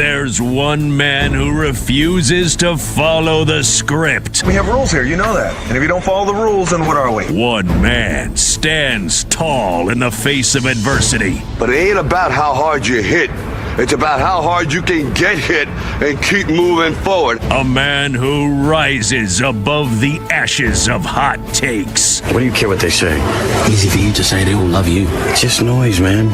There's one man who refuses to follow the script. We have rules here, you know that. And if you don't follow the rules, then what are we? One man stands tall in the face of adversity. But it ain't about how hard you hit. It's about how hard you can get hit and keep moving forward. A man who rises above the ashes of hot takes. What do you care what they say? Easy for you to say they all love you. It's just noise, man.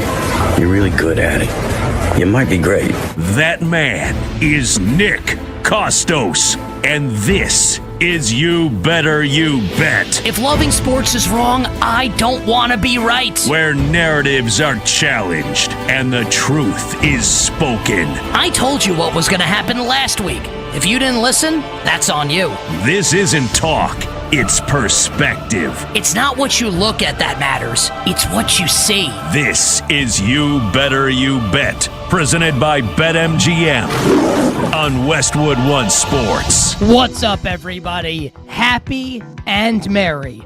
You're really good at it. You might be great. That man is Nick Kostos. And this is You Better You Bet. If loving sports is wrong, I don't want to be right. Where narratives are challenged and the truth is spoken. I told you what was going to happen last week. If you didn't listen, that's on you. This isn't talk, it's perspective. It's not what you look at that matters. It's what you see. This is You Better You Bet, presented by BetMGM on Westwood One Sports. What's up, everybody? Happy and merry,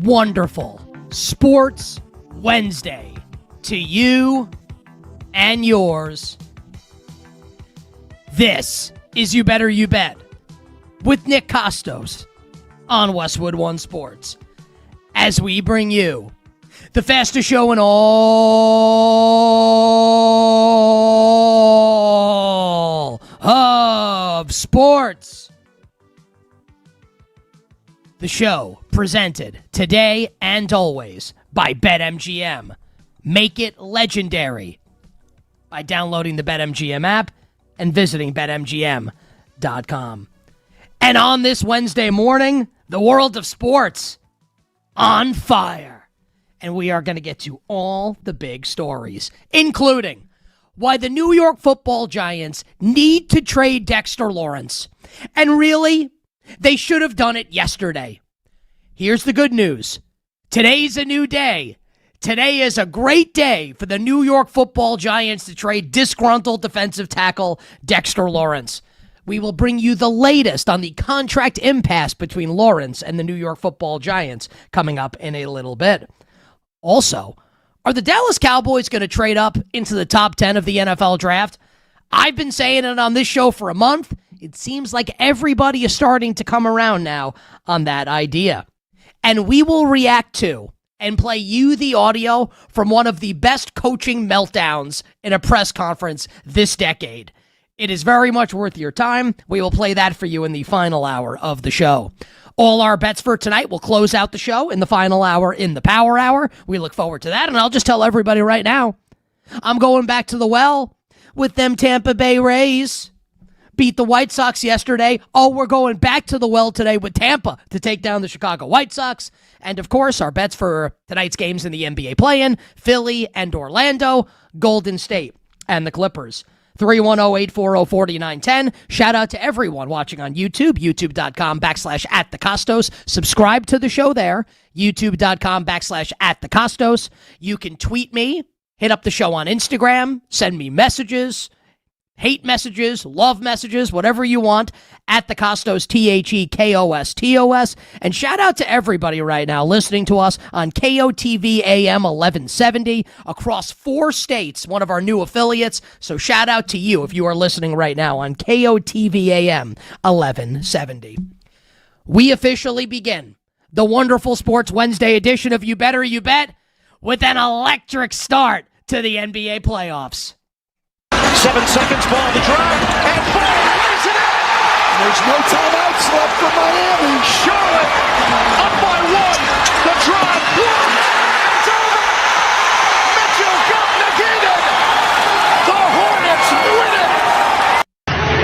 wonderful Sports Wednesday to you and yours. This is You Better You Bet with Nick Kostos on Westwood One Sports, as we bring you the fastest show in all of sports. The show presented today and always by BetMGM. Make it legendary by downloading the BetMGM app and visiting BetMGM.com. And on this Wednesday morning, the world of sports on fire. And we are going to get to all the big stories, including why the New York Football Giants need to trade Dexter Lawrence. And really, they should have done it yesterday. Here's the good news. Today's a new day. Today is a great day for the New York Football Giants to trade disgruntled defensive tackle Dexter Lawrence. We will bring you the latest on the contract impasse between Lawrence and the New York Football Giants coming up in a little bit. Also, are the Dallas Cowboys going to trade up into the top 10 of the NFL draft? I've been saying it on this show for a month. It seems like everybody is starting to come around now on that idea. And we will react to and play you the audio from one of the best coaching meltdowns in a press conference this decade. It is very much worth your time. We will play that for you in the final hour of the show. All our bets for tonight will close out the show in the final hour in the Power Hour. We look forward to that, and I'll just tell everybody right now, I'm going back to the well with them Tampa Bay Rays. Beat the White Sox yesterday. Oh, we're going back to the well today with Tampa to take down the Chicago White Sox. And, of course, our bets for tonight's games in the NBA play-in, Philly and Orlando, Golden State, and the Clippers. 310-840-4910. Shout out to everyone watching on YouTube, youtube.com/@thekostos. Subscribe to the show there, youtube.com/@thekostos. You can tweet me, hit up the show on Instagram, send me messages, hate messages, love messages, whatever you want, at the Kostos, TheKostos. And shout out to everybody right now listening to us on KOTV AM 1170 across 4 states, one of our new affiliates. So shout out to you if you are listening right now on KOTV AM 1170. We officially begin the wonderful Sports Wednesday edition of You Better You Bet with an electric start to the NBA playoffs. 7 seconds, ball to drive, and ball lays it in! There's no timeouts left for Miami. Charlotte up by 1. The drive, it's over! Mitchell got negated! The Hornets win it!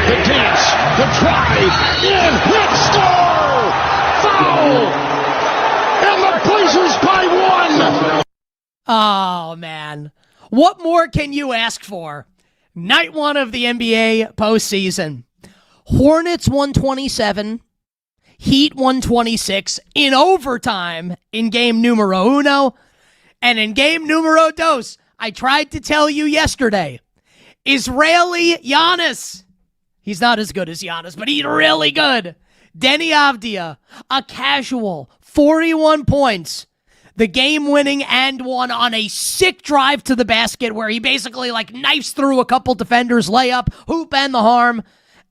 The dance, the drive, and hit score! Foul! And the Blazers by 1! Oh, man. What more can you ask for? Night 1 of the NBA postseason. Hornets 127, Heat 126 in overtime in game numero uno. And in game numero dos, I tried to tell you yesterday, Israeli Giannis. He's not as good as Giannis, but he's really good. Deni Avdija, a casual 41 points. The game-winning and one on a sick drive to the basket where he basically knifes through a couple defenders, layup, hoop, and the harm.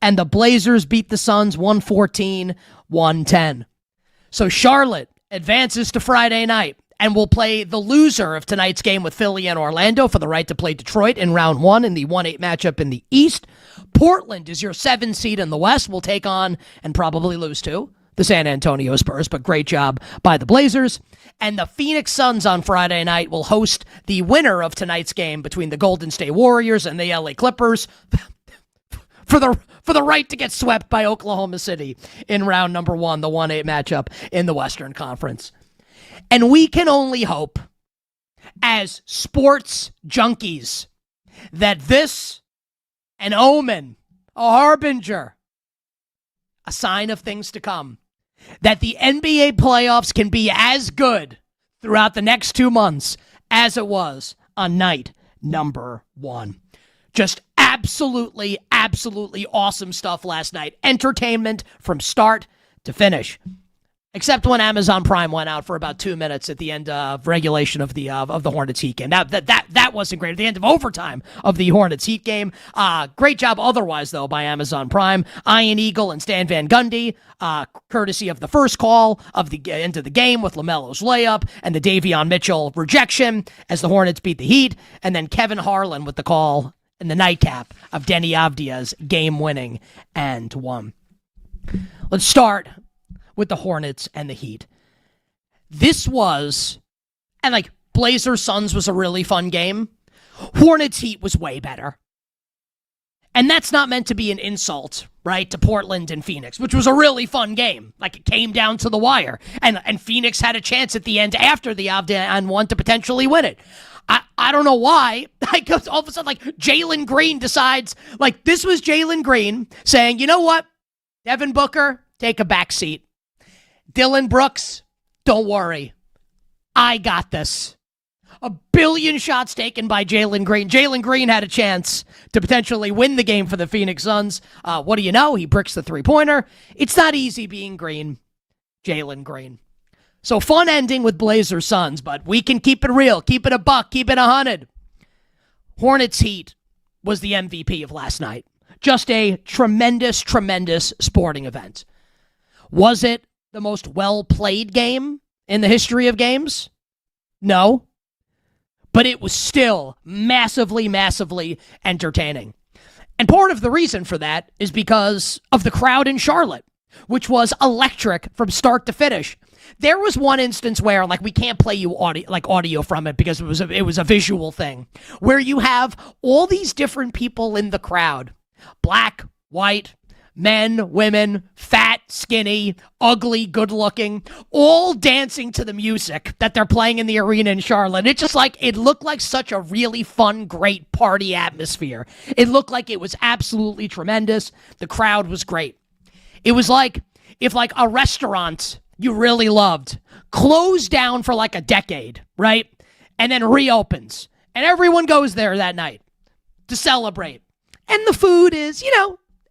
And the Blazers beat the Suns 114-110. So Charlotte advances to Friday night and will play the loser of tonight's game with Philly and Orlando for the right to play Detroit in round 1 in the 1-8 matchup in the East. Portland is your 7 seed in the West. Will take on, and probably lose to, the San Antonio Spurs, but great job by the Blazers. And the Phoenix Suns on Friday night will host the winner of tonight's game between the Golden State Warriors and the LA Clippers for the right to get swept by Oklahoma City in round number 1, the 1-8 matchup in the Western Conference. And we can only hope, as sports junkies, that this, an omen, a harbinger, a sign of things to come, that the NBA playoffs can be as good throughout the next 2 months as it was on night number 1. Just absolutely, absolutely awesome stuff last night. Entertainment from start to finish. Except when Amazon Prime went out for about 2 minutes at the end of regulation of the Hornets Heat game. That wasn't great. At the end of overtime of the Hornets Heat game. Great job otherwise, though, by Amazon Prime. Ian Eagle and Stan Van Gundy, courtesy of the first call of the end of the game with LaMelo's layup and the Davion Mitchell rejection as the Hornets beat the Heat. And then Kevin Harlan with the call in the nightcap of Deni Avdija's game-winning and one. Let's start with the Hornets and the Heat. This was, and Blazers Suns was a really fun game. Hornets Heat was way better. And that's not meant to be an insult, right, to Portland and Phoenix, which was a really fun game. It came down to the wire. And Phoenix had a chance at the end after the Avdija and one to potentially win it. I don't know why. All of a sudden, Jalen Green decides, this was Jalen Green saying, you know what, Devin Booker, take a back seat. Dylan Brooks, don't worry. I got this. A billion shots taken by Jalen Green. Jalen Green had a chance to potentially win the game for the Phoenix Suns. What do you know? He bricks the three-pointer. It's not easy being Green. Jalen Green. So fun ending with Blazers Suns, but we can keep it real. Keep it a buck. Keep it 100. Hornets Heat was the MVP of last night. Just a tremendous, tremendous sporting event. Was it the most well-played game in the history of games? No. But it was still massively, massively entertaining. And part of the reason for that is because of the crowd in Charlotte, which was electric from start to finish. There was one instance where, like, we can't play you audio from it because it was a visual thing, where you have all these different people in the crowd, black, white, men, women, fat, skinny, ugly, good-looking, all dancing to the music that they're playing in the arena in Charlotte. It looked like such a really fun, great party atmosphere. It looked like it was absolutely tremendous. The crowd was great. It was like if like a restaurant you really loved closed down for like a decade, right? And then reopens. And everyone goes there that night to celebrate. And the food is,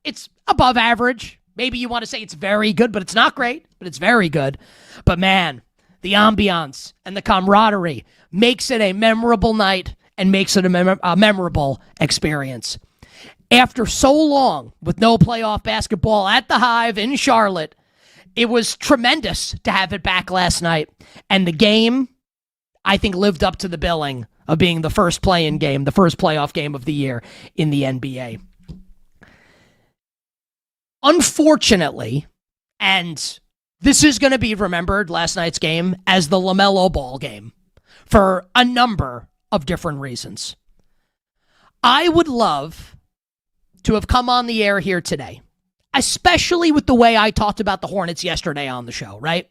it's above average. Maybe you want to say it's very good, but it's not great, but it's very good. But man, the ambiance and the camaraderie makes it a memorable night and makes it a memorable experience. After so long with no playoff basketball at the Hive in Charlotte, it was tremendous to have it back last night. And the game, I think, lived up to the billing of being the first play-in game, the first playoff game of the year in the NBA. Unfortunately, and this is going to be remembered, last night's game, as the LaMelo Ball game for a number of different reasons. I would love to have come on the air here today, especially with the way I talked about the Hornets yesterday on the show, right?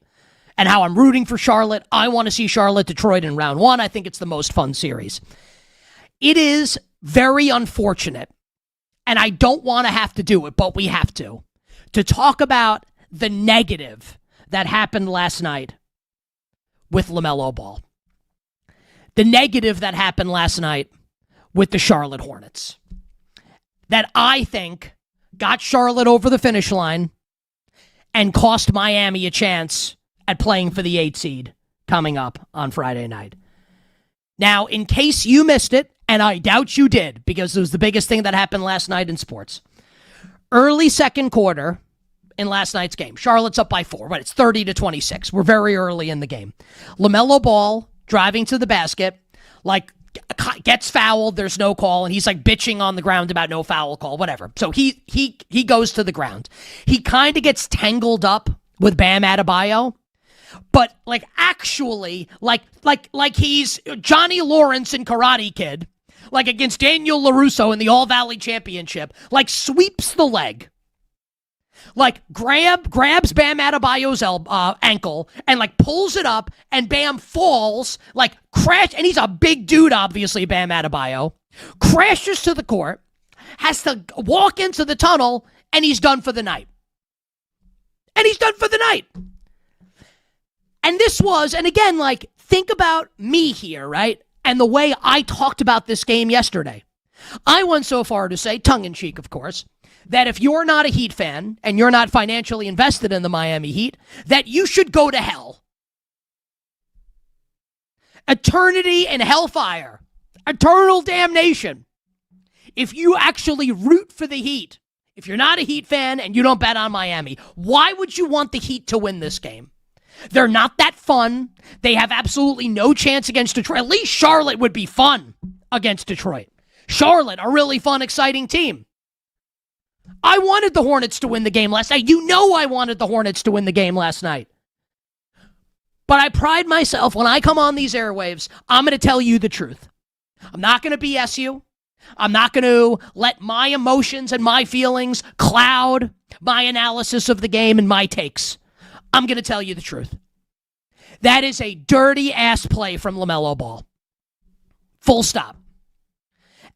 And how I'm rooting for Charlotte. I want to see Charlotte-Detroit in round one. I think it's the most fun series. It is very unfortunate, and I don't want to have to do it, but we have to talk about the negative that happened last night with LaMelo Ball. The negative that happened last night with the Charlotte Hornets. That I think got Charlotte over the finish line and cost Miami a chance at playing for the 8 seed coming up on Friday night. Now, in case you missed it, and I doubt you did, because it was the biggest thing that happened last night in sports. Early second quarter in last night's game. Charlotte's up by 4, but it's 30-26. We're very early in the game. LaMelo Ball driving to the basket, like, gets fouled, there's no call, and he's like bitching on the ground about no foul call, whatever. So he goes to the ground. He kind of gets tangled up with Bam Adebayo, but like actually like he's Johnny Lawrence in Karate Kid, like against Daniel LaRusso in the All-Valley Championship, like sweeps the leg. Like grabs Bam Adebayo's ankle and like pulls it up, and Bam falls, like crash, and he's a big dude, obviously, Bam Adebayo, crashes to the court, has to walk into the tunnel, and he's done for the night. And this was, and again, like, think about me here, right? And the way I talked about this game yesterday. I went so far to say, tongue-in-cheek, of course, that if you're not a Heat fan and you're not financially invested in the Miami Heat, that you should go to hell. Eternity in hellfire. Eternal damnation. If you actually root for the Heat, if you're not a Heat fan and you don't bet on Miami, why would you want the Heat to win this game? They're not that fun. They have absolutely no chance against Detroit. At least Charlotte would be fun against Detroit. Charlotte, a really fun, exciting team. I wanted the Hornets to win the game last night. You know I wanted the Hornets to win the game last night. But I pride myself, when I come on these airwaves, I'm going to tell you the truth. I'm not going to BS you. I'm not going to let my emotions and my feelings cloud my analysis of the game and my takes. I'm going to tell you the truth. That is a dirty-ass play from LaMelo Ball. Full stop.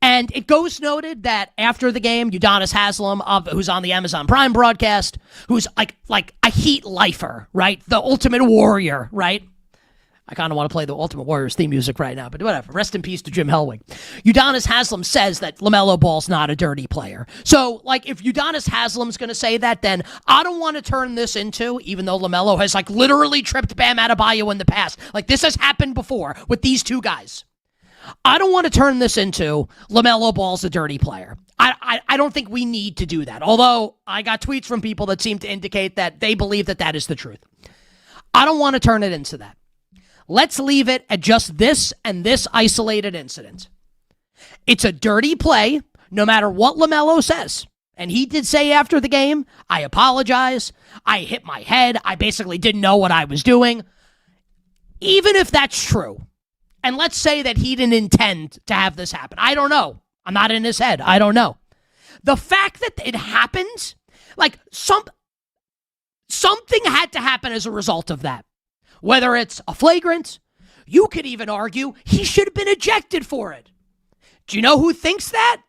And it goes noted that after the game, Udonis Haslem, who's on the Amazon Prime broadcast, who's like a Heat lifer, right? The Ultimate Warrior, right? I kind of want to play the Ultimate Warriors theme music right now, but whatever. Rest in peace to Jim Hellwig. Udonis Haslem says that LaMelo Ball's not a dirty player. So, like, if Udonis Haslem's going to say that, then I don't want to turn this into, even though LaMelo has, like, literally tripped Bam Adebayo in the past. Like, this has happened before with these two guys. I don't want to turn this into LaMelo Ball's a dirty player. I don't think we need to do that. Although I got tweets from people that seem to indicate that they believe that that is the truth. I don't want to turn it into that. Let's leave it at just this and this isolated incident. It's a dirty play. no matter what LaMelo says, and he did say after the game, I apologize, I hit my head, I basically didn't know what I was doing. Even if that's true, and let's say that he didn't intend to have this happen. I don't know. I'm not in his head. I don't know. The fact that it happened, like something had to happen as a result of that. Whether it's a flagrant, you could even argue he should have been ejected for it. Do you know who thinks that?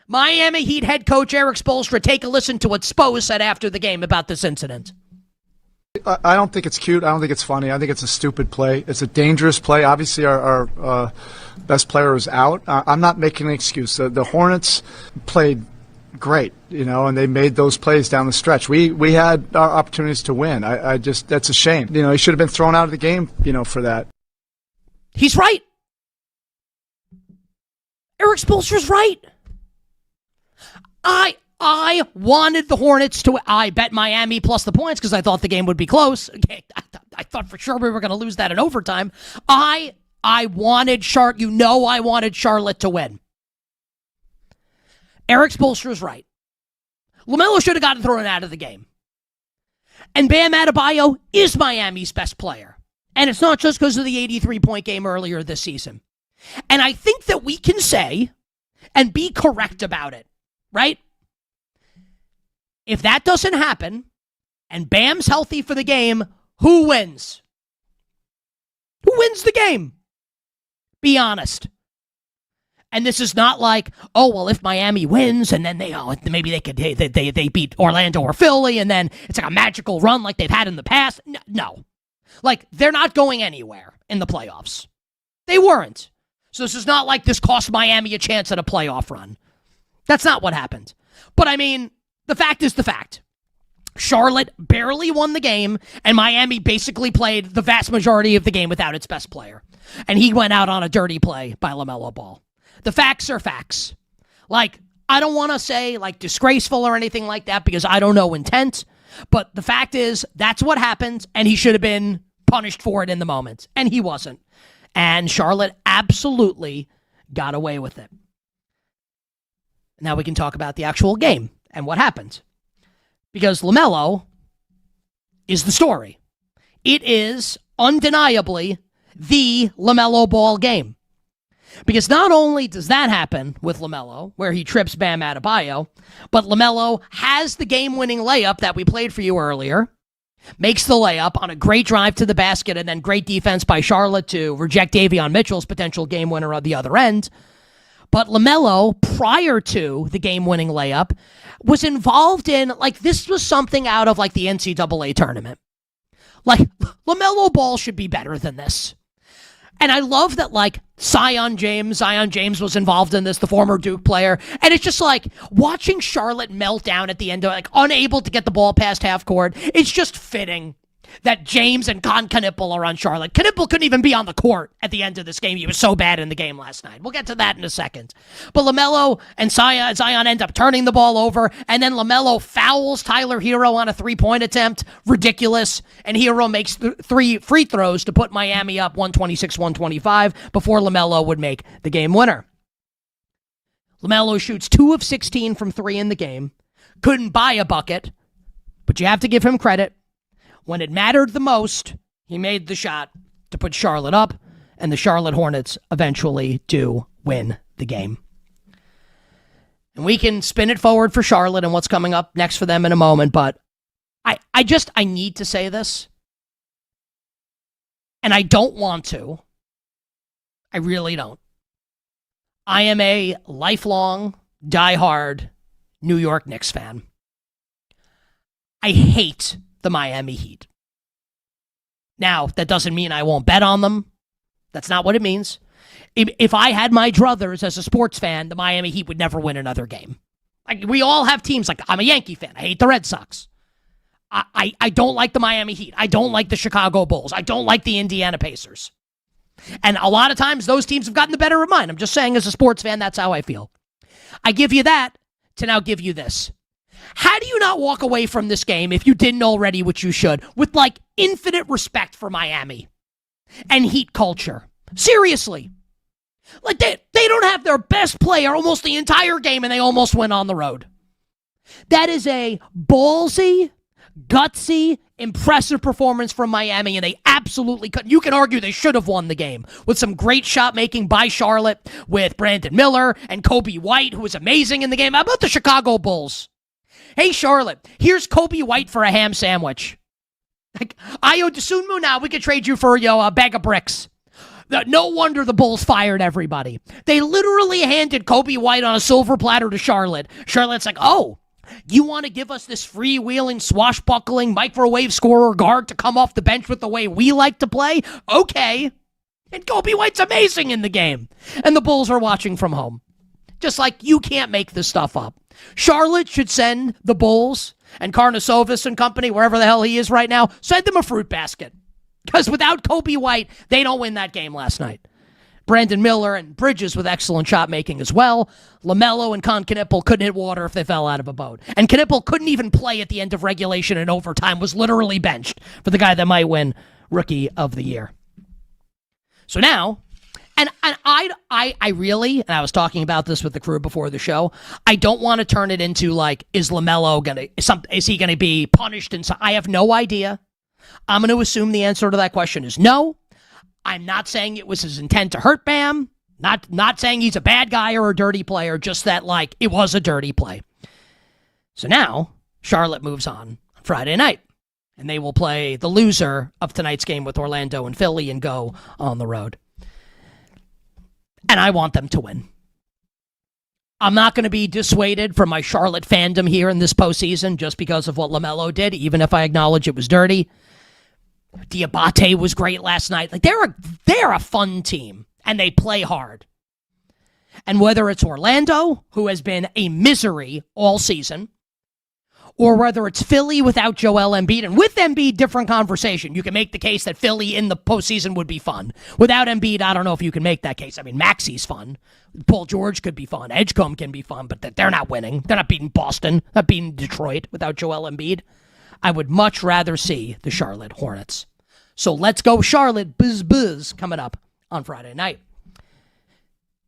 Miami Heat head coach Eric Spoelstra. Take a listen to what Spo said after the game about this incident. I don't think it's cute. I don't think it's funny. I think it's a stupid play. It's a dangerous play. Obviously, our best player is out. I'm not making an excuse. The Hornets played great, and they made those plays down the stretch. We had our opportunities to win. I just, that's a shame. He should have been thrown out of the game, for that. He's right. Eric Spoelstra's right. I wanted the Hornets to. I bet Miami plus the points because I thought the game would be close. I thought for sure we were going to lose that in overtime. I wanted I wanted Charlotte to win. Eric Spoelstra's right. LaMelo should have gotten thrown out of the game. And Bam Adebayo is Miami's best player. And it's not just because of the 83-point game earlier this season. And I think that we can say and be correct about it, right? If that doesn't happen and Bam's healthy for the game, who wins? Who wins the game? Be honest. And this is not like, oh, well, if Miami wins and then maybe they beat Orlando or Philly and then it's like a magical run like they've had in the past. No. Like, they're not going anywhere in the playoffs. They weren't. So this is not like this cost Miami a chance at a playoff run. That's not what happened. But I mean, the fact is the fact. Charlotte barely won the game, and Miami basically played the vast majority of the game without its best player. And he went out on a dirty play by LaMelo Ball. The facts are facts. Like, I don't want to say, like, disgraceful or anything like that because I don't know intent. But the fact is, that's what happened, and he should have been punished for it in the moment. And he wasn't. And Charlotte absolutely got away with it. Now we can talk about the actual game and what happened. Because LaMelo is the story. It is undeniably the LaMelo Ball game. Because not only does that happen with LaMelo, where he trips Bam Adebayo, but LaMelo has the game-winning layup that we played for you earlier, makes the layup on a great drive to the basket, and then great defense by Charlotte to reject Davion Mitchell's potential game winner on the other end. But LaMelo, prior to the game-winning layup, was involved in, like, this was something out of, like, the NCAA tournament. Like, LaMelo Ball should be better than this. And I love that, like, Zion James was involved in this, the former Duke player. And it's just like watching Charlotte melt down at the end, like unable to get the ball past half court. It's just fitting that James and Knipple are on Charlotte. Knipple couldn't even be on the court at the end of this game. He was so bad in the game last night. We'll get to that in a second. But LaMelo and Zion end up turning the ball over, and then LaMelo fouls Tyler Hero on a three-point attempt. Ridiculous. And Hero makes 3 free throws to put Miami up 126-125 before LaMelo would make the game winner. LaMelo shoots 2 of 16 from 3 in the game. Couldn't buy a bucket, but you have to give him credit. When it mattered the most, he made the shot to put Charlotte up, and the Charlotte Hornets eventually do win the game. And we can spin it forward for Charlotte and what's coming up next for them in a moment, but I need to say this, and I don't want to. I really don't. I am a lifelong, diehard New York Knicks fan. I hate the Miami Heat. Now, that doesn't mean I won't bet on them. That's not what it means. If I had my druthers as a sports fan, the Miami Heat would never win another game. Like, we all have teams. Like, I'm a Yankee fan. I hate the Red Sox. I don't like the Miami Heat. I don't like the Chicago Bulls. I don't like the Indiana Pacers. And a lot of times, those teams have gotten the better of mine. I'm just saying, as a sports fan, that's how I feel. I give you that to now give you this. How do you not walk away from this game, if you didn't already, which you should, with, like, infinite respect for Miami and Heat culture? Seriously. Like, they They don't have their best player almost the entire game, and they almost went on the road. That is a ballsy, gutsy, impressive performance from Miami, and they absolutely couldn't. You can argue they should have won the game with some great shot making by Charlotte with Brandon Miller and Kobe White, who was amazing in the game. How about the Chicago Bulls? Hey, Charlotte, here's Kobe White for a ham sandwich. Like, Ayo Dosunmu, now we could trade you for a bag of bricks. No wonder the Bulls fired everybody. They literally handed Kobe White on a silver platter to Charlotte. Charlotte's like, oh, you want to give us this freewheeling, swashbuckling, microwave scorer guard to come off the bench with the way we like to play? Okay. And Kobe White's amazing in the game. And the Bulls are watching from home. Just like you can't make this stuff up. Charlotte should send the Bulls and Karnisovas and company, wherever the hell he is right now, send them a fruit basket. Because without Kobe White, they don't win that game last night. Brandon Miller and Bridges with excellent shot making as well. LaMelo and Knipple couldn't hit water if they fell out of a boat. And Knipple couldn't even play at the end of regulation and overtime, was literally benched for the guy that might win Rookie of the Year. So now, and I really, and I was talking about this with the crew before the show, I don't want to turn it into like, is LaMelo is he going to be punished? And so I have no idea. I'm going to assume the answer to that question is no. I'm not saying it was his intent to hurt Bam. Not saying he's a bad guy or a dirty player, just that, like, it was a dirty play. So now, Charlotte moves on Friday night, and they will play the loser of tonight's game with Orlando and Philly and go on the road. And I want them to win. I'm not going to be dissuaded from my Charlotte fandom here in this postseason just because of what LaMelo did, even if I acknowledge it was dirty. Diabate was great last night. Like they're a fun team, and they play hard. And whether it's Orlando, who has been a misery all season, or whether it's Philly without Joel Embiid, and with Embiid, different conversation. You can make the case that Philly in the postseason would be fun. Without Embiid, I don't know if you can make that case. I mean, Maxi's fun. Paul George could be fun. Edgecombe can be fun, but they're not winning. They're not beating Boston, not beating Detroit without Joel Embiid. I would much rather see the Charlotte Hornets. So let's go Charlotte, buzz coming up on Friday night.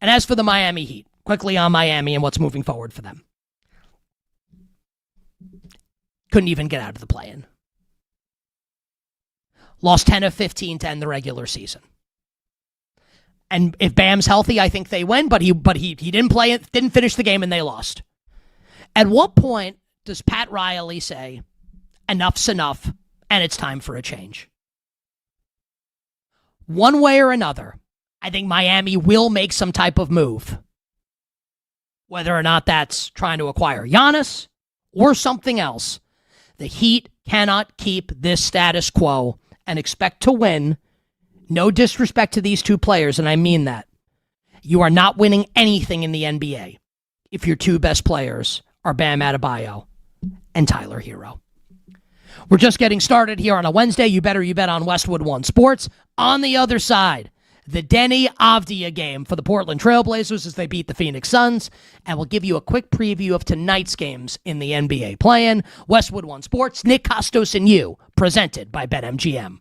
And as for the Miami Heat, quickly on Miami and what's moving forward for them. Couldn't even get out of the play-in. Lost 10 of 15 to end the regular season. And if Bam's healthy, I think they win, but he didn't play it, didn't finish the game, and they lost. At what point does Pat Riley say, enough's enough, and it's time for a change? One way or another, I think Miami will make some type of move. Whether or not that's trying to acquire Giannis or something else, the Heat cannot keep this status quo and expect to win. No disrespect to these two players, and I mean that. You are not winning anything in the NBA if your two best players are Bam Adebayo and Tyler Hero. We're just getting started here on a Wednesday. You bet on Westwood One Sports. On the other side, the Denny Avdia game for the Portland Trailblazers as they beat the Phoenix Suns. And we'll give you a quick preview of tonight's games in the NBA play-in. Westwood One Sports, Nick Kostos and you, presented by BetMGM.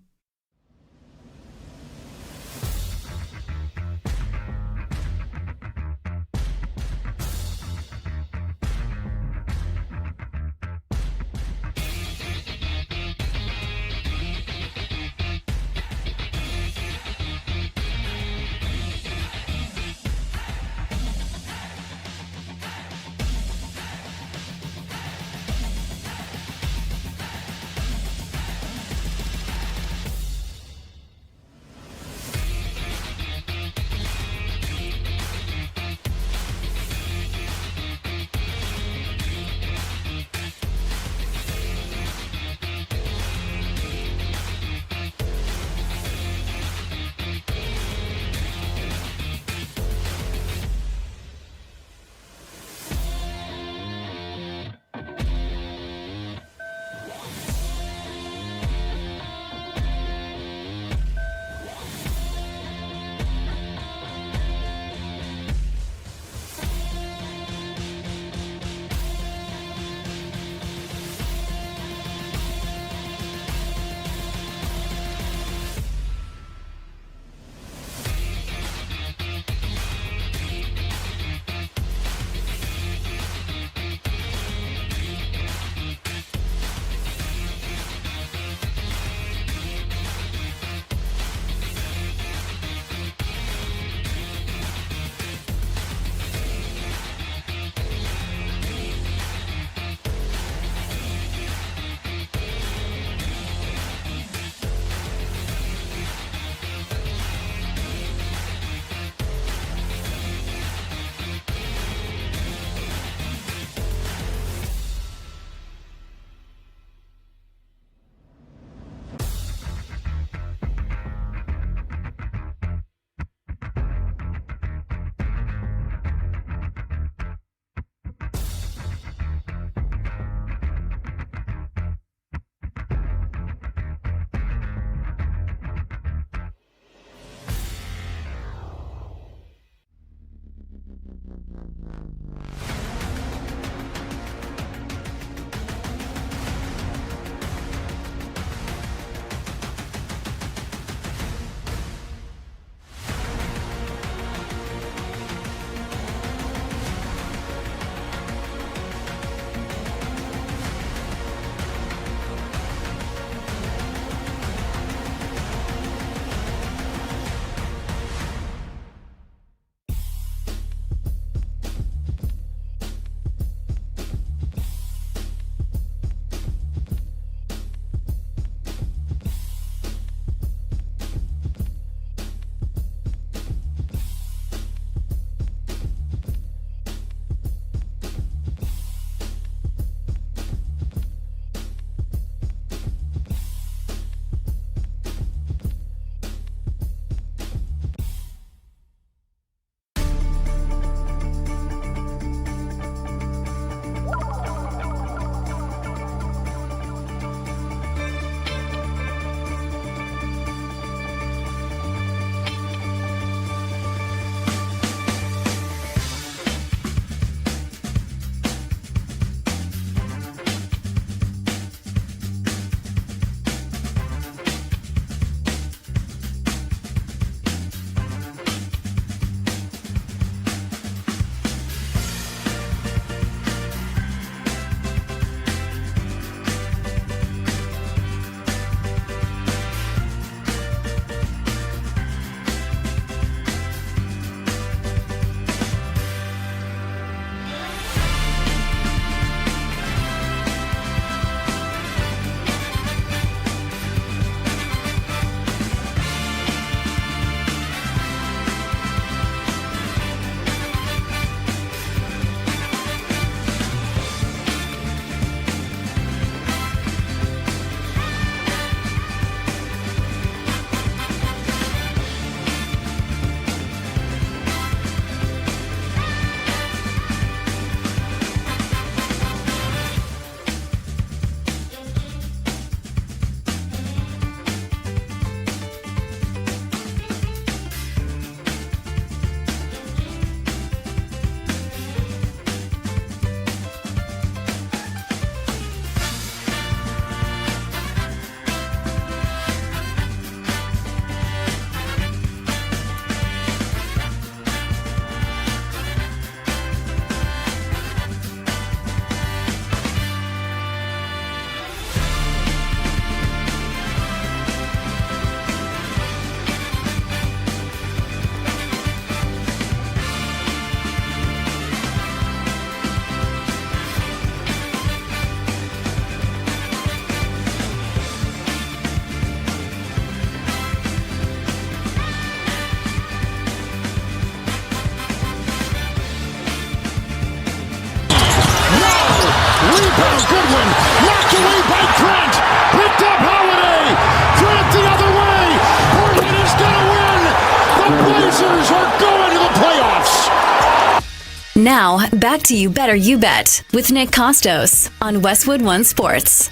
Now, back to You Better You Bet with Nick Kostos on Westwood One Sports.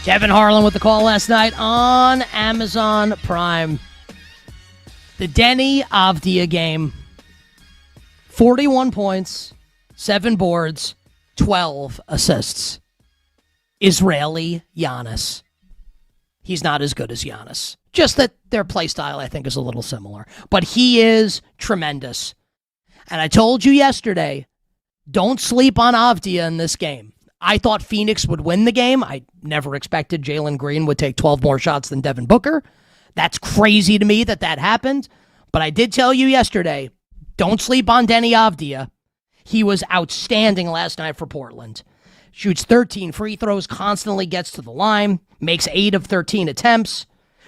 Kevin Harlan with the call last night on Amazon Prime. The Deni Avdija game. 41 points, 7 boards, 12 assists. Israeli Giannis. He's not as good as Giannis. Just that their play style, I think, is a little similar. But he is tremendous. And I told you yesterday, don't sleep on Avdija in this game. I thought Phoenix would win the game. I never expected Jalen Green would take 12 more shots than Devin Booker. That's crazy to me that happened. But I did tell you yesterday, don't sleep on Deni Avdija. He was outstanding last night for Portland. Shoots 13 free throws, constantly gets to the line, makes 8 of 13 attempts.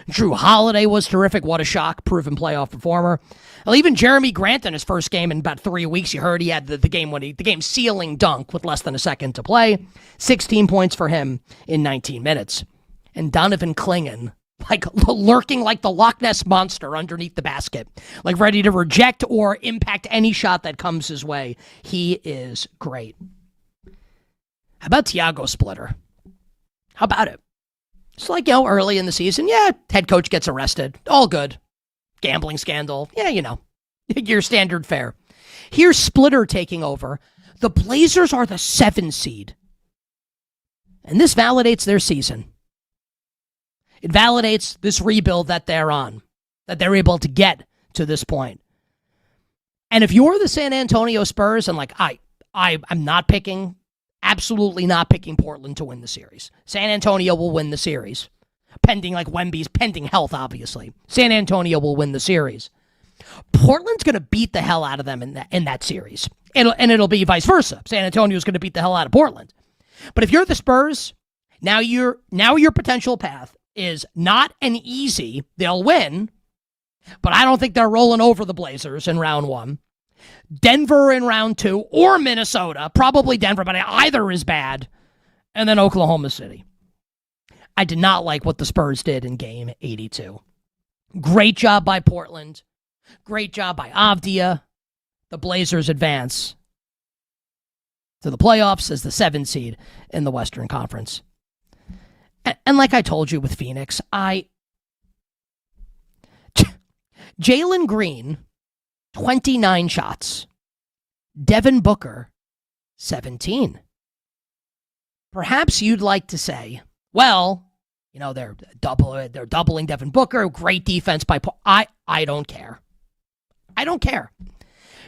Drew Holiday was terrific. What a shock. Proven playoff performer. Well, even Jeremy Grant in his first game in about 3 weeks, you heard he had the game sealing dunk with less than a second to play. 16 points for him in 19 minutes. And Donovan Clingan, lurking like the Loch Ness Monster underneath the basket, ready to reject or impact any shot that comes his way. He is great. How about Tiago Splitter? How about it? It's early in the season, head coach gets arrested. All good. Gambling scandal. Your standard fare. Here's Splitter taking over. The Blazers are the 7 seed. And this validates their season. It validates this rebuild that they're on, that they're able to get to this point. And if you're the San Antonio Spurs, and I'm not picking, absolutely not picking Portland to win the series. San Antonio will win the series. Pending Wemby's pending health, obviously. San Antonio will win the series. Portland's going to beat the hell out of them in that series. It'll be vice versa. San Antonio's going to beat the hell out of Portland. But if you're the Spurs, now your potential path is not an easy, they'll win, but I don't think they're rolling over the Blazers in round 1. Denver in round 2, or Minnesota, probably Denver, but either is bad, and then Oklahoma City. I did not like what the Spurs did in game 82. Great job by Portland. Great job by Avdija. The Blazers advance to the playoffs as the 7 seed in the Western Conference. And like I told you with Phoenix, Jalen Green, 29 shots. Devin Booker, 17. Perhaps you'd like to say, well, they're doubling Devin Booker. Great defense by I don't care. I don't care.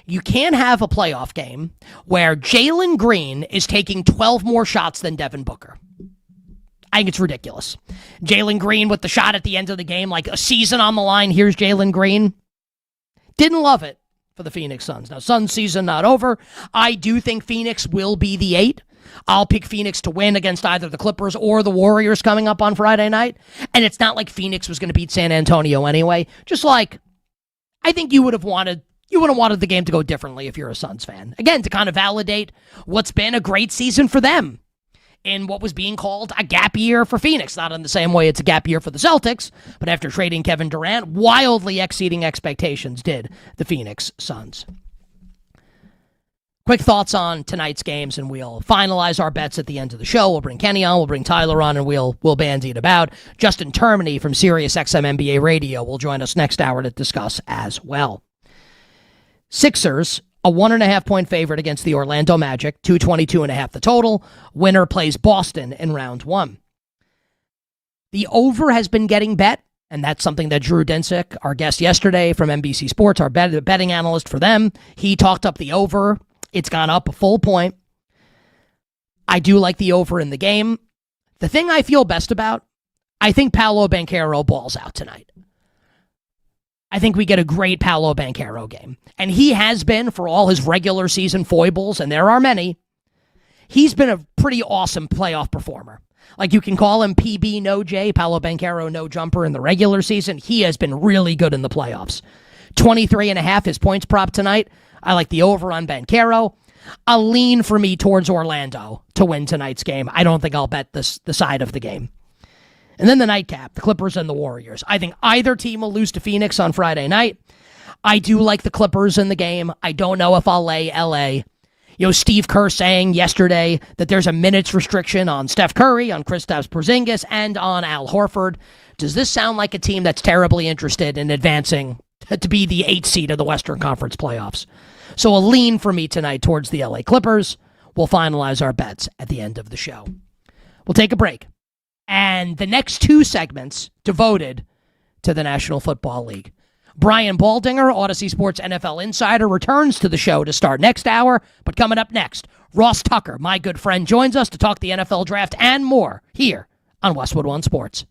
You can't have a playoff game where Jalen Green is taking 12 more shots than Devin Booker. I think it's ridiculous. Jalen Green with the shot at the end of the game, a season on the line. Here's Jalen Green. Didn't love it for the Phoenix Suns. Now, Suns season not over. I do think Phoenix will be the 8. I'll pick Phoenix to win against either the Clippers or the Warriors coming up on Friday night. And it's not like Phoenix was going to beat San Antonio anyway. Just I think you would have wanted the game to go differently if you're a Suns fan. Again, to kind of validate what's been a great season for them in what was being called a gap year for Phoenix. Not in the same way it's a gap year for the Celtics, but after trading Kevin Durant, wildly exceeding expectations did the Phoenix Suns. Quick thoughts on tonight's games, and we'll finalize our bets at the end of the show. We'll bring Kenny on, we'll bring Tyler on, and we'll bandy it about. Justin Termini from SiriusXM NBA Radio will join us next hour to discuss as well. Sixers, a 1.5-point favorite against the Orlando Magic, 222.5 the total. Winner plays Boston in round 1. The over has been getting bet, and that's something that Drew Dinsick, our guest yesterday from NBC Sports, our betting analyst for them, he talked up the over. It's gone up a full point. I do like the over in the game. The thing I feel best about, I think Paolo Banchero balls out tonight. I think we get a great Paolo Banchero game. And he has been, for all his regular season foibles, and there are many, he's been a pretty awesome playoff performer. You can call him PB no J, Paolo Banchero no jumper in the regular season. He has been really good in the playoffs. 23.5 his points prop tonight. I like the over on Banchero. A lean for me towards Orlando to win tonight's game. I don't think I'll bet the side of the game. And then the nightcap, the Clippers and the Warriors. I think either team will lose to Phoenix on Friday night. I do like the Clippers in the game. I don't know if I'll lay LA. Steve Kerr saying yesterday that there's a minutes restriction on Steph Curry, on Kristaps Porzingis, and on Al Horford. Does this sound like a team that's terribly interested in advancing to be the 8th seed of the Western Conference playoffs? So a lean for me tonight towards the LA Clippers. We'll finalize our bets at the end of the show. We'll take a break. And the next 2 segments devoted to the National Football League. Brian Baldinger, Odyssey Sports NFL Insider, returns to the show to start next hour. But coming up next, Ross Tucker, my good friend, joins us to talk the NFL draft and more here on Westwood One Sports.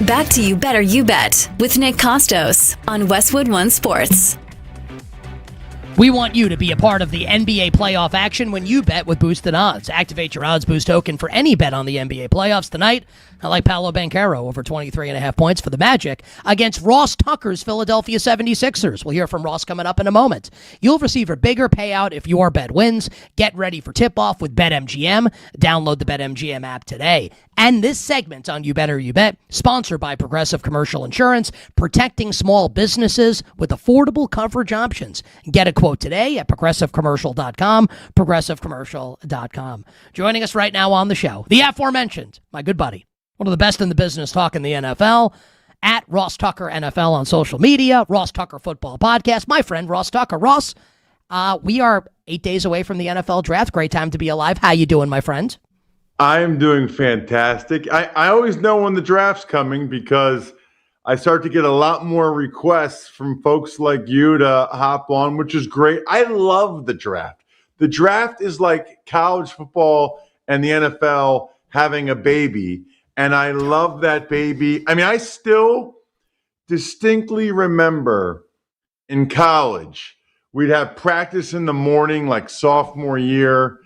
Back to You Better You Bet with Nick Kostos on Westwood One Sports. We want you to be a part of the NBA playoff action when you bet with Boosted Odds. Activate your odds boost token for any bet on the NBA playoffs tonight. I like Paolo Banchero over 23.5 points for the Magic against Ross Tucker's Philadelphia 76ers. We'll hear from Ross coming up in a moment. You'll receive a bigger payout if your bet wins. Get ready for tip-off with BetMGM. Download the BetMGM app today. And this segment on You Better You Bet, sponsored by Progressive Commercial Insurance, protecting small businesses with affordable coverage options. Get a quote today at progressivecommercial.com, progressivecommercial.com. Joining us right now on the show, the aforementioned, my good buddy, one of the best in the business talking the NFL, at Ross Tucker NFL on social media, Ross Tucker Football Podcast, my friend Ross Tucker. Ross, we are 8 days away from the NFL draft. Great time to be alive. How you doing, my friend? I am doing fantastic. I always know when the draft's coming because I start to get a lot more requests from folks like you to hop on, which is great. I love the draft. The draft is like college football and the NFL having a baby, and I love that baby. I mean, I still distinctly remember in college, we'd have practice in the morning like sophomore year,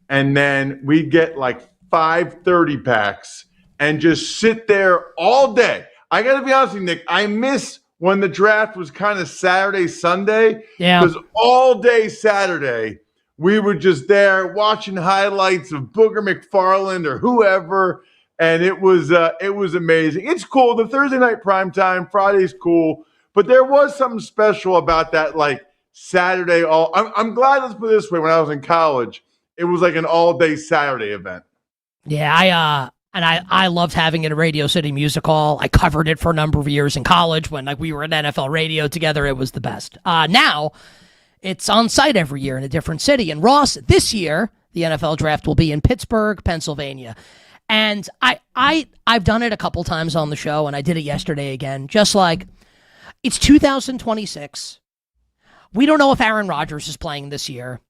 and then we'd get like 5:30 packs and just sit there all day. I got to be honest with you, Nick, I miss when the draft was kind of Saturday, Sunday. Yeah. Because all day Saturday, we were just there watching highlights of Booger McFarland or whoever, and it was amazing. It's cool. The Thursday night primetime, Friday's cool, but there was something special about that, like Saturday. I'm glad, let's put it this way, when I was in college, it was like an all-day Saturday event. Yeah, I loved having it at Radio City Music Hall. I covered it for a number of years in college when we were at NFL radio together. It was the best. Now it's on site every year in a different city. And Ross, this year the NFL draft will be in Pittsburgh, Pennsylvania. And I've done it a couple times on the show, and I did it yesterday again. Just like, it's 2026. We don't know if Aaron Rodgers is playing this year.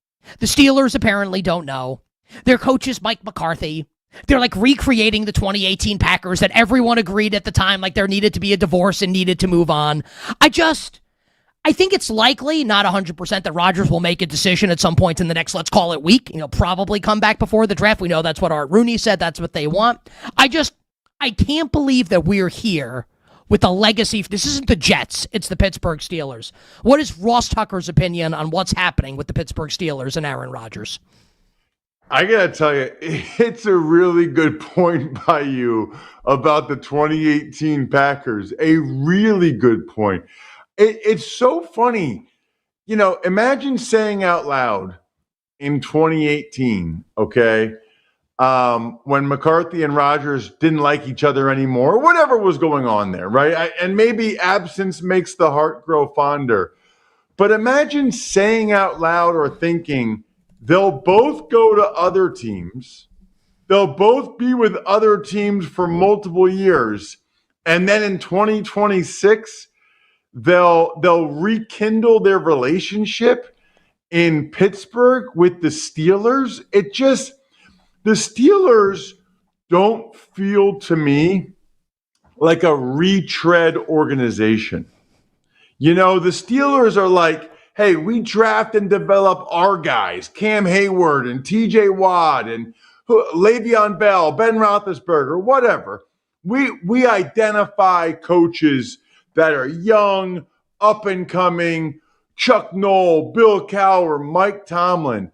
The Steelers apparently don't know. Their coach is Mike McCarthy. They're like recreating the 2018 Packers that everyone agreed at the time, like there needed to be a divorce and needed to move on. I think it's likely, not 100%, that Rodgers will make a decision at some point in the next, let's call it week, probably come back before the draft. We know that's what Art Rooney said. That's what they want. I can't believe that we're here with a legacy. This isn't the Jets. It's the Pittsburgh Steelers. What is Ross Tucker's opinion on what's happening with the Pittsburgh Steelers and Aaron Rodgers? I got to tell you, it's a really good point by you about the 2018 Packers. A really good point. It's so funny. Imagine saying out loud in 2018, okay, when McCarthy and Rodgers didn't like each other anymore, or whatever was going on there, right? And maybe absence makes the heart grow fonder. But imagine saying out loud or thinking, they'll both go to other teams. They'll both be with other teams for multiple years. And then in 2026, they'll rekindle their relationship in Pittsburgh with the Steelers. The Steelers don't feel to me like a retread organization. The Steelers are like, hey, we draft and develop our guys, Cam Hayward and TJ Watt and Le'Veon Bell, Ben Roethlisberger, whatever. We identify coaches that are young, up and coming, Chuck Noll, Bill Cowher, Mike Tomlin.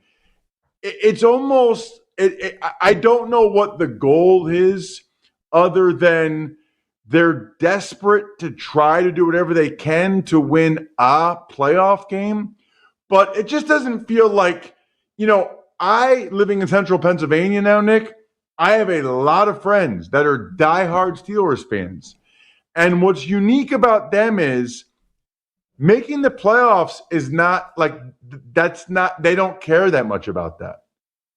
It's almost, I don't know what the goal is other than they're desperate to try to do whatever they can to win a playoff game. But it just doesn't feel like, I, living in central Pennsylvania now, Nick, I have a lot of friends that are diehard Steelers fans. And what's unique about them is making the playoffs is not like, they don't care that much about that.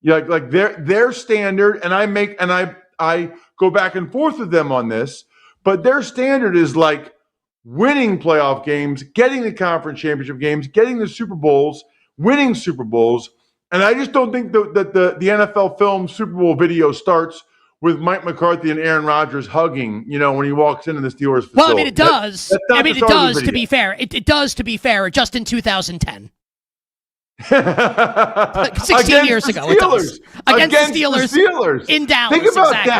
Like their standard, and I go back and forth with them on this, but their standard is like winning playoff games, getting the conference championship games, getting the Super Bowls, winning Super Bowls. And I just don't think that the NFL film Super Bowl video starts with Mike McCarthy and Aaron Rodgers hugging, when he walks into the Steelers facility. Well, I mean, it does. It does, to be fair. It does, to be fair, just in 2010. 16 years ago. It does. Against the Steelers. In Dallas. Think about exactly.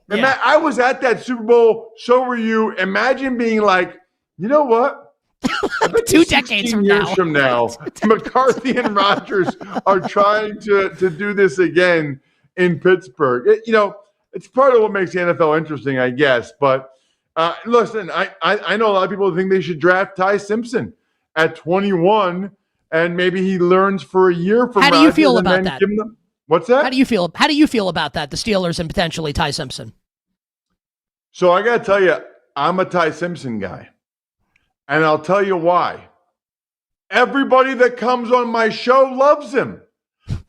that. Yeah. I was at that Super Bowl. So were you. Imagine being like, you know what? 2 decades from now, McCarthy and Rodgers are trying to do this again in Pittsburgh. It's part of what makes the NFL interesting, I guess. But listen, I know a lot of people think they should draft Ty Simpson at 21, and maybe he learns for a year from. How do you feel about that? What's that? How do you feel about that? The Steelers and potentially Ty Simpson. So I got to tell you, I'm a Ty Simpson guy, and I'll tell you why. Everybody that comes on my show loves him.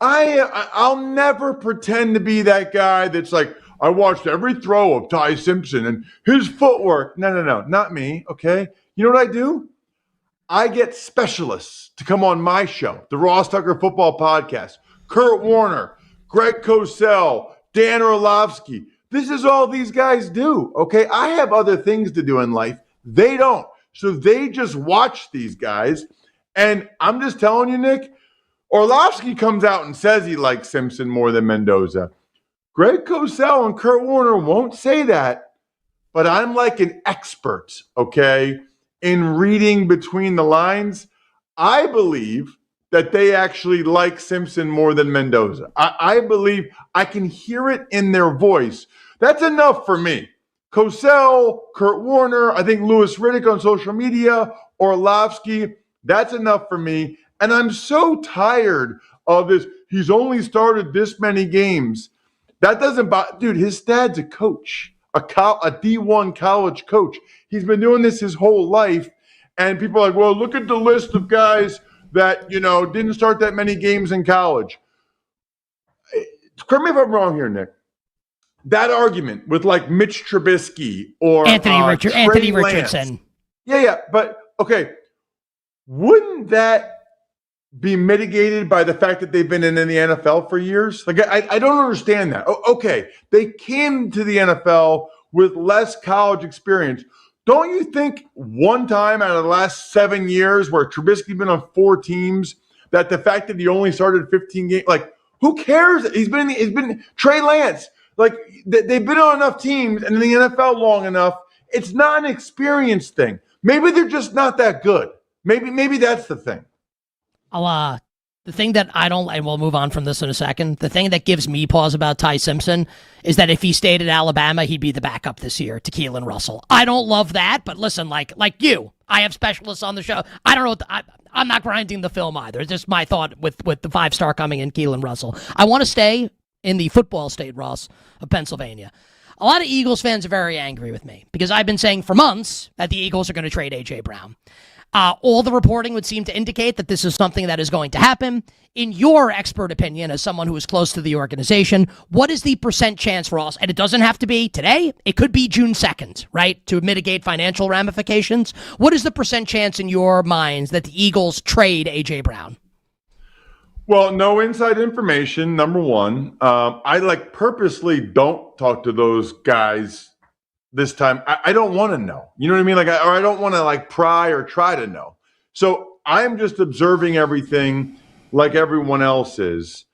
I'll never pretend to be that guy that's like, I watched every throw of Ty Simpson and his footwork. No, not me, okay? You know what I do? I get specialists to come on my show, the Ross Tucker Football Podcast. Kurt Warner, Greg Cosell, Dan Orlovsky. This is all these guys do, okay? I have other things to do in life. They don't. So they just watch these guys. And I'm just telling you, Nick, Orlovsky comes out and says he likes Simpson more than Mendoza. Greg Cosell and Kurt Warner won't say that, but I'm like an expert, okay, in reading between the lines. I believe that they actually like Simpson more than Mendoza. I believe I can hear it in their voice. That's enough for me. Cosell, Kurt Warner, I think Louis Riddick on social media, Orlovsky, that's enough for me. And I'm so tired of this. He's only started this many games. That doesn't bother. Dude, his dad's a coach, a D1 college coach. He's been doing this his whole life. And people are like, well, look at the list of guys that, didn't start that many games in college. Correct me if I'm wrong here, Nick. That argument with like Mitch Trubisky or Anthony Lance. Richardson. Yeah. But, okay, wouldn't that be mitigated by the fact that they've been in the NFL for years? Like, I don't understand that. Okay, they came to the NFL with less college experience. Don't you think one time out of the last 7 years where Trubisky's been on 4 teams, that the fact that he only started 15 games, like, who cares? He's been Trey Lance. Like, they've been on enough teams and in the NFL long enough. It's not an experience thing. Maybe they're just not that good. Maybe that's the thing. The thing that I don't, and we'll move on from this in a second, the thing that gives me pause about Ty Simpson is that if he stayed at Alabama, he'd be the backup this year to Keelan Russell. I don't love that, but listen, like you, I have specialists on the show. I don't know, I'm not grinding the film either. It's just my thought with the 5-star coming in, Keelan Russell. I want to stay in the football state, Ross, of Pennsylvania. A lot of Eagles fans are very angry with me because I've been saying for months that the Eagles are going to trade A.J. Brown. All the reporting would seem to indicate that this is something that is going to happen. In your expert opinion, as someone who is close to the organization, what is the % chance, Ross? And it doesn't have to be today. It could be June 2nd, right? To mitigate financial ramifications. What is the % chance in your minds that the Eagles trade A.J. Brown? Well, no inside information, number one. I purposely don't talk to those guys this time. I don't want to know. You know what I mean? I don't want to pry or try to know. So I'm just observing everything like everyone else is.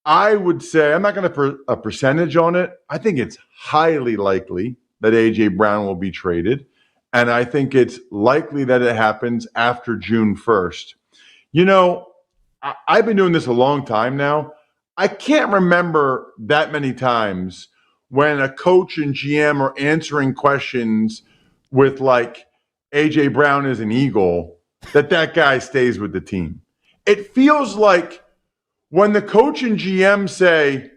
I would say, I'm not going to put a percentage on it. I think it's highly likely that A.J. Brown will be traded. And I think it's likely that it happens after June 1st. I've been doing this a long time now. I can't remember that many times when a coach and GM are answering questions with A.J. Brown is an Eagle, that guy stays with the team. It feels like when the coach and GM say,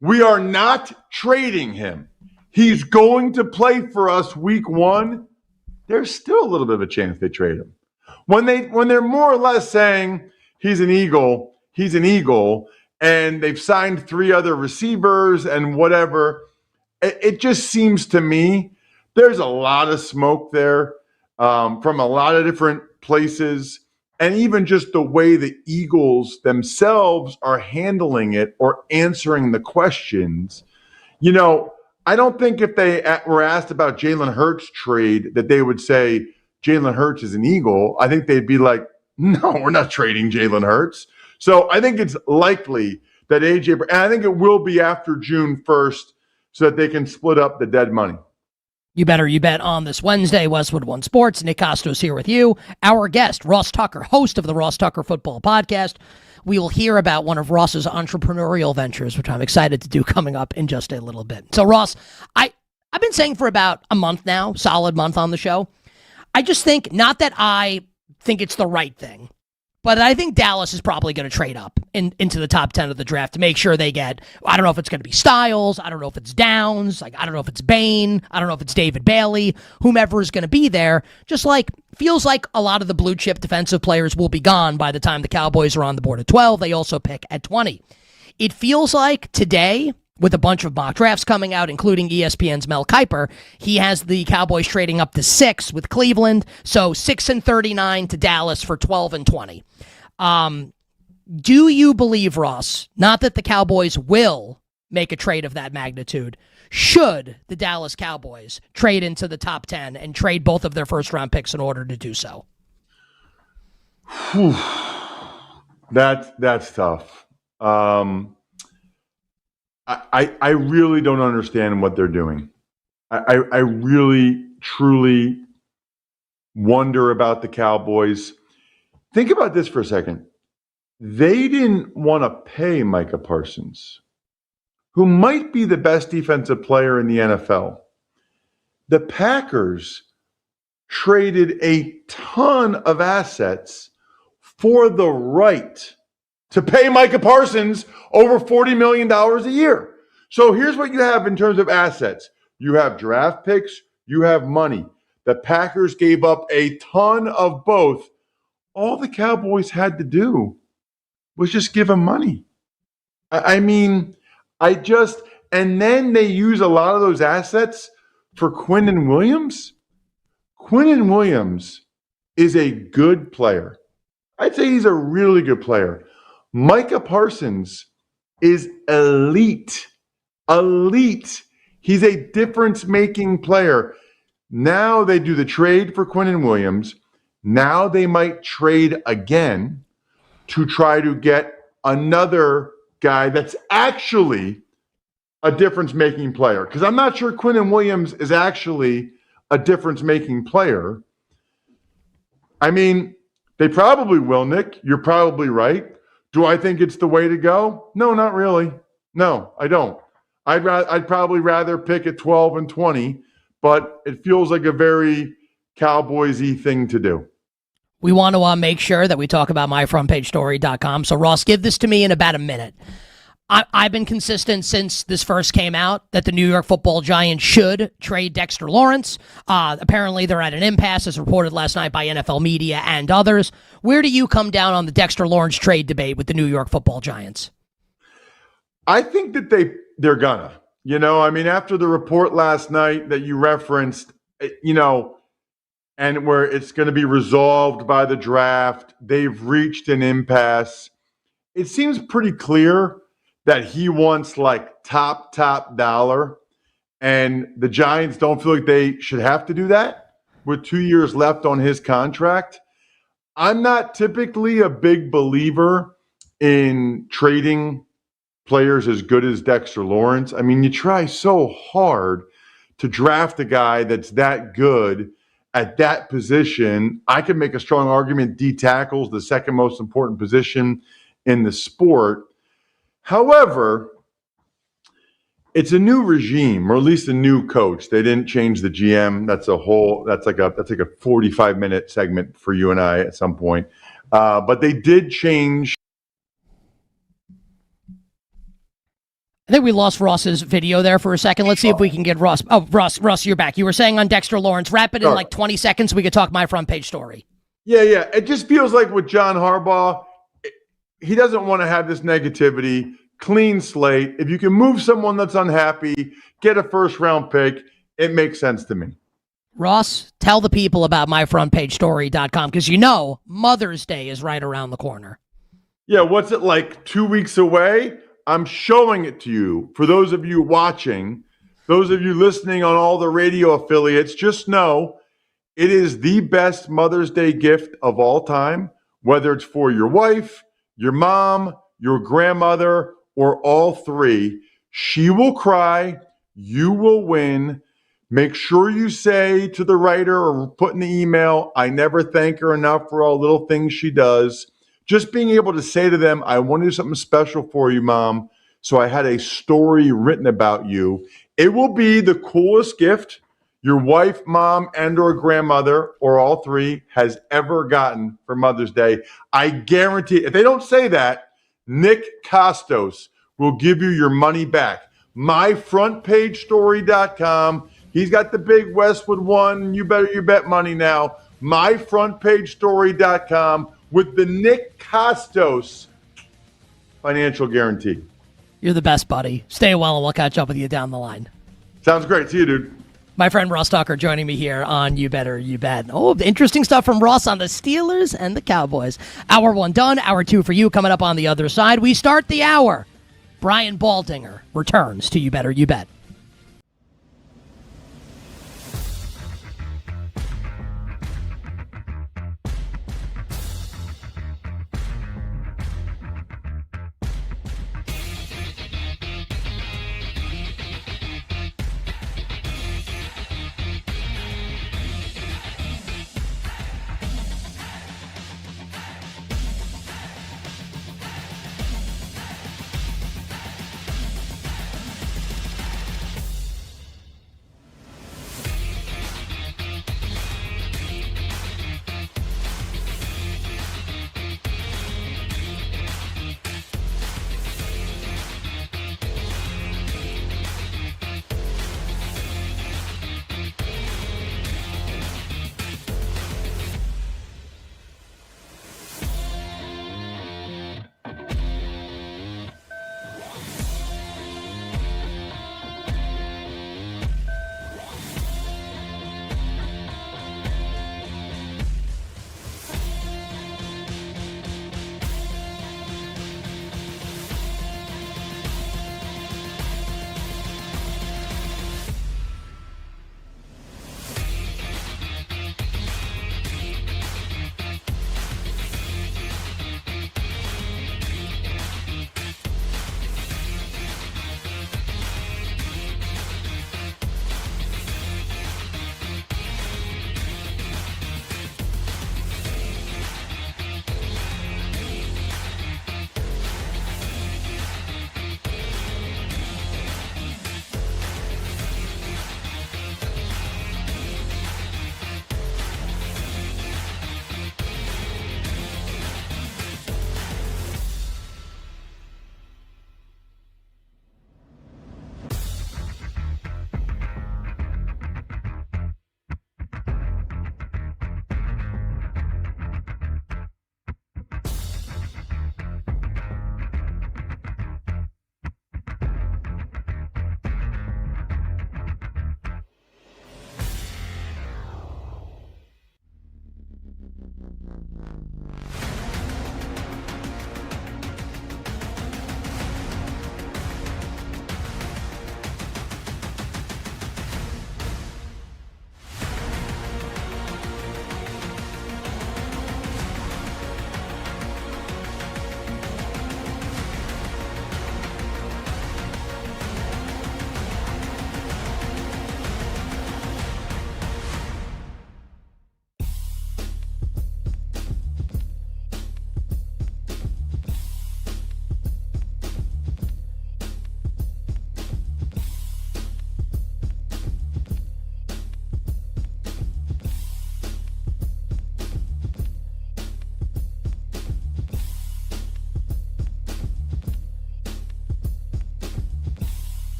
we are not trading him, he's going to play for us week 1, there's still a little bit of a chance they trade him. When they're more or less saying he's an Eagle, and they've signed 3 other receivers and whatever, it just seems to me there's a lot of smoke there from a lot of different places. And even just the way the Eagles themselves are handling it or answering the questions. I don't think if they were asked about Jalen Hurts trade that they would say Jalen Hurts is an Eagle. I think they'd be like, no, we're not trading Jalen Hurts. So I think it's likely that and I think it will be after June 1st so that they can split up the dead money. You better you bet on this Wednesday, Westwood One Sports. Nick Kostos here with you. Our guest, Ross Tucker, host of the Ross Tucker Football Podcast. We will hear about one of Ross's entrepreneurial ventures, which I'm excited to do coming up in just a little bit. So, Ross, I've been saying for about a month now, solid month on the show, I just think, not that I think it's the right thing, but I think Dallas is probably going to trade up into the top 10 of the draft to make sure they get, I don't know if it's going to be Styles, I don't know if it's Downs, I don't know if it's Bain, I don't know if it's David Bailey, whomever is going to be there. Just feels like a lot of the blue chip defensive players will be gone by the time the Cowboys are on the board at 12. They also pick at 20. It feels like today, with a bunch of mock drafts coming out, including ESPN's Mel Kiper, he has the Cowboys trading up to 6 with Cleveland. So 6 and 39 to Dallas for 12 and 20. Do you believe, Ross, not that the Cowboys will make a trade of that magnitude, should the Dallas Cowboys trade into the top 10 and trade both of their first-round picks in order to do so? That's tough. I really don't understand what they're doing. I really, truly wonder about the Cowboys. Think about this for a second. They didn't want to pay Micah Parsons, who might be the best defensive player in the NFL. The Packers traded a ton of assets for the right to pay Micah Parsons over $40 million a year. So here's what you have in terms of assets. You have draft picks, you have money. The Packers gave up a ton of both. All the Cowboys had to do was just give him money. And then they use a lot of those assets for Quinnen Williams. Quinnen Williams is a good player. I'd say he's a really good player. Micah Parsons is elite. Elite. He's a difference-making player. Now they do the trade for Quinnen Williams. Now they might trade again to try to get another guy that's actually a difference-making player. Because I'm not sure Quinnen Williams is actually a difference-making player. I mean, they probably will, Nick. You're probably right. Do I think it's the way to go? No, not really. No, I don't. I'd probably rather pick at 12 and 20, but it feels like a very Cowboys-y thing to do. We want to make sure that we talk about myfrontpagestory.com. So, Ross, give this to me in about a minute. I've been consistent since this first came out that the New York Football Giants should trade Dexter Lawrence. Apparently, they're at an impasse, as reported last night by NFL media and others. Where do you come down on the Dexter Lawrence trade debate with the New York Football Giants? I think that they're gonna. After the report last night that you referenced, and where it's going to be resolved by the draft, they've reached an impasse. It seems pretty clear that he wants top dollar, and the Giants don't feel like they should have to do that with 2 years left on his contract. I'm not typically a big believer in trading players as good as Dexter Lawrence. You try so hard to draft a guy that's that good at that position. I could make a strong argument D tackle's the second most important position in the sport. However, it's a new regime, or at least a new coach. They didn't change the GM. That's like a 45-minute segment for you and I at some point. But they did change. I think we lost Ross's video there for a second. Let's see if we can get Ross. Oh, Ross, you're back. You were saying on Dexter Lawrence. Wrap it in 20 seconds. We could talk my front page story. Yeah. It just feels like with John Harbaugh, he doesn't want to have this negativity. Clean slate. If you can move someone that's unhappy, get a first-round pick, it makes sense to me. Ross, tell the people about myfrontpagestory.com because Mother's Day is right around the corner. Yeah, what's it 2 weeks away? I'm showing it to you. For those of you watching, those of you listening on all the radio affiliates, just know it is the best Mother's Day gift of all time, whether it's for your wife, your mom, your grandmother, or all three. She will cry. You will win. Make sure you say to the writer or put in the email, I never thank her enough for all little things she does. Just being able to say to them, I want to do something special for you, Mom. So I had a story written about you. It will be the coolest gift your wife, mom, and or grandmother, or all three, has ever gotten for Mother's Day. I guarantee, if they don't say that, Nick Kostos will give you your money back. MyFrontPageStory.com. He's got the big Westwood One. You bet money now. MyFrontPageStory.com with the Nick Kostos financial guarantee. You're the best, buddy. Stay well, and we'll catch up with you down the line. Sounds great. See you, dude. My friend Ross Tucker joining me here on You Better You Bet. Oh, interesting stuff from Ross on the Steelers and the Cowboys. Hour 1 done. Hour 2 for you coming up on the other side. We start the hour. Brian Baldinger returns to You Better You Bet.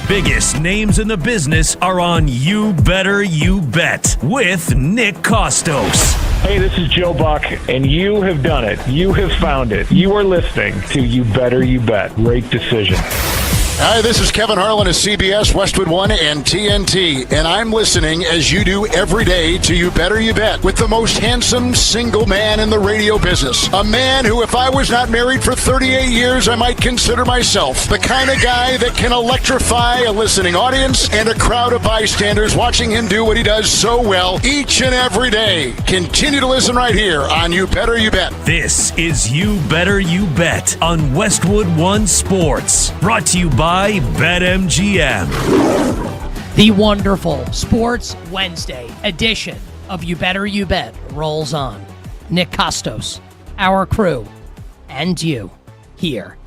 biggest names in the business are on You Better You Bet with Nick Kostos. Hey, this is Joe Buck, and you have done it. You have found it. You are listening to You Better You Bet. Great decision. Hi, this is Kevin Harlan of CBS, Westwood One, and TNT, and I'm listening as you do every day to You Better You Bet with the most handsome single man in the radio business. A man who, if I was not married for 38 years, I might consider myself the kind of guy that can electrify a listening audience and a crowd of bystanders watching him do what he does so well each and every day. Continue to listen right here on You Better You Bet. This is You Better You Bet on Westwood One Sports. Brought to you by BetMGM. The wonderful Sports Wednesday edition of You Better You Bet rolls on. Nick Kostos, our crew, and you here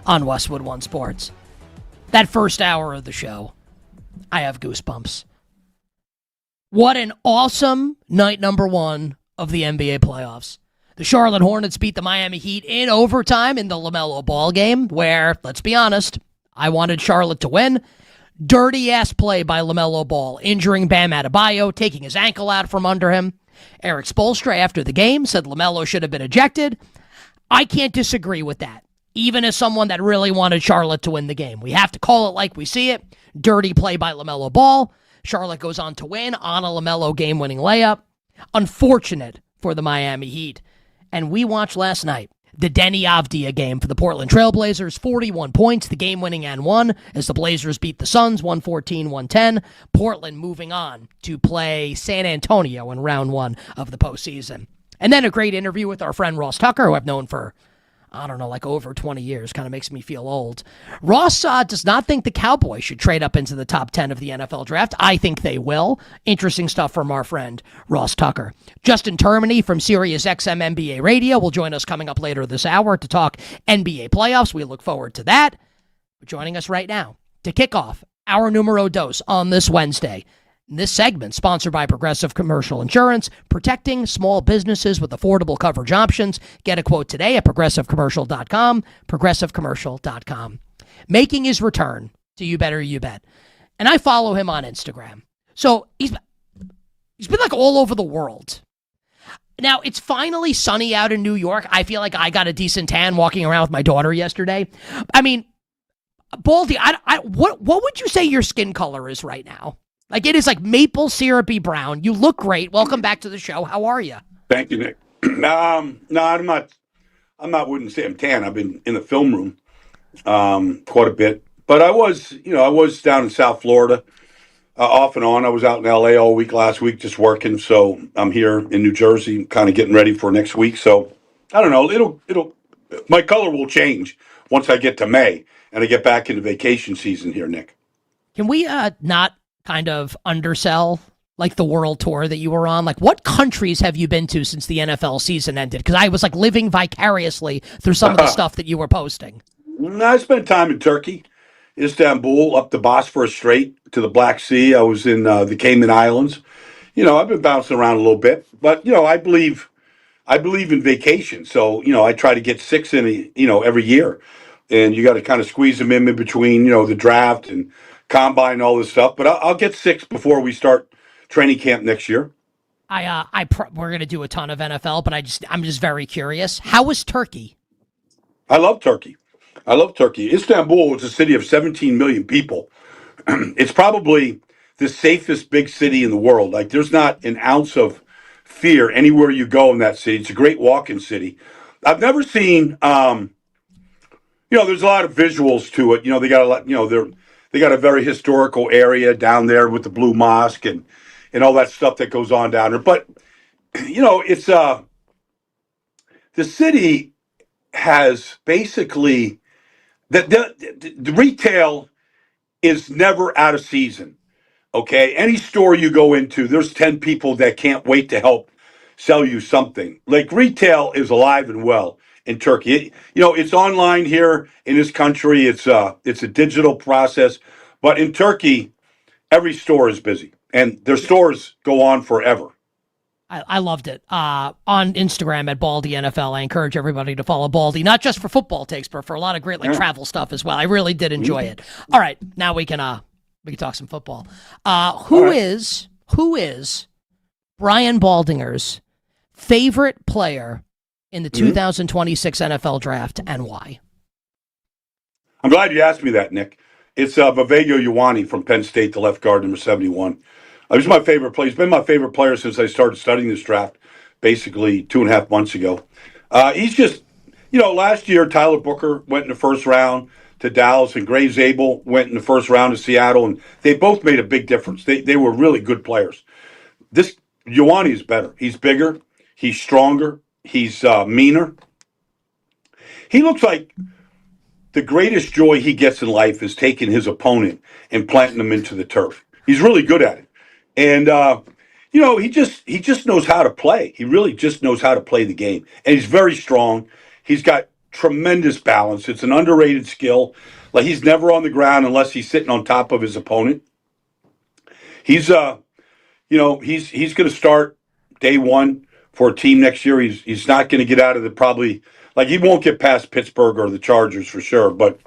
on Westwood One Sports. That first hour of the show, I have goosebumps. What an awesome night number one of the NBA playoffs. The Charlotte Hornets beat the Miami Heat in overtime in the LaMelo Ball game, where, let's be honest, I wanted Charlotte to win. Dirty-ass play by LaMelo Ball, injuring Bam Adebayo, taking his ankle out from under him. Eric Spoelstra, after the game, said LaMelo should have been ejected. I can't disagree with that, even as someone that really wanted Charlotte to win the game. We have to call it like we see it. Dirty play by LaMelo Ball. Charlotte goes on to win on a LaMelo game-winning layup. Unfortunate for the Miami Heat. And we watched last night the Denny Avdia game for the Portland Trailblazers, 41 points, the game-winning and one, as the Blazers beat the Suns 114-110. Portland moving on to play San Antonio in round one of the postseason. And then a great interview with our friend Ross Tucker, who I've known for, I don't know, like over 20 years. Kind of makes me feel old. Ross does not think the Cowboys should trade up into the top 10 of the NFL draft. I think they will. Interesting stuff from our friend Ross Tucker. Justin Termini from SiriusXM NBA Radio will join us coming up later this hour to talk NBA playoffs. We look forward to that. But joining us right now to kick off our numero dos on this Wednesday. This segment sponsored by Progressive Commercial Insurance, protecting small businesses with affordable coverage options. Get a quote today at progressivecommercial.com, progressivecommercial.com. Making his return to You Better You Bet. And I follow him on Instagram. So he's been like all over the world. Now, it's finally sunny out in New York. I feel like I got a decent tan walking around with my daughter yesterday. I mean, Baldy, what would you say your skin color is right now? Like, it is like maple syrupy brown. You look great. Welcome back to the show. How are you? Thank you, Nick. No, I'm not. Wouldn't say I'm tan. I've been in the film room quite a bit. But I was down in South Florida off and on. I was out in L.A. all week last week just working. So I'm here in New Jersey, kind of getting ready for next week. So I don't know. My color will change once I get to May and I get back into vacation season here, Nick. Can we not kind of undersell like the world tour that you were on? Like, what countries have you been to since the NFL season ended? Because I was like living vicariously through some of the stuff that you were posting. I spent time in Turkey, Istanbul, up the Bosphorus Strait to the Black Sea. I was in the Cayman Islands. I've been bouncing around a little bit, but I believe in vacation. So I try to get 6 in every year, and you got to kind of squeeze them in between the draft and combine and all this stuff, but I'll get 6 before we start training camp next year. We're gonna do a ton of NFL, but I'm just very curious. How was Turkey? I love Turkey. Istanbul is a city of 17 million people. It's probably the safest big city in the world. Like, there's not an ounce of fear anywhere you go in that city. It's a great walk-in city. I've never seen. There's a lot of visuals to it. They got a lot. They got a very historical area down there with the Blue Mosque and all that stuff that goes on down there. But, it's the city has basically the retail is never out of season. Okay. Any store you go into, there's 10 people that can't wait to help sell you something. Like, retail is alive and well in Turkey. It's online here in this country. It's a digital process, but in Turkey, every store is busy, and their stores go on forever. I loved it. On Instagram at Baldy NFL, I encourage everybody to follow Baldy, not just for football takes, but for a lot of great travel stuff as well. I really did enjoy it. All right, now we can We can talk some football. Who is Brian Baldinger's favorite player in the 2026 NFL draft, and why? I'm glad you asked me that, Nick. It's Vivego Ioane from Penn State, the left guard, number 71. He's my favorite player. He's been my favorite player since I started studying this draft, basically 2.5 months ago. He's just, last year Tyler Booker went in the first round to Dallas, and Gray Zabel went in the first round to Seattle, and they both made a big difference. They were really good players. This Ioane is better. He's bigger. He's stronger. He's meaner. He looks like the greatest joy he gets in life is taking his opponent and planting them into the turf. He's really good at it. And, he just knows how to play. He really just knows how to play the game. And he's very strong. He's got tremendous balance. It's an underrated skill. Like, he's never on the ground unless he's sitting on top of his opponent. He's going to start day one for a team next year. He's not going to get out of he won't get past Pittsburgh or the Chargers for sure, but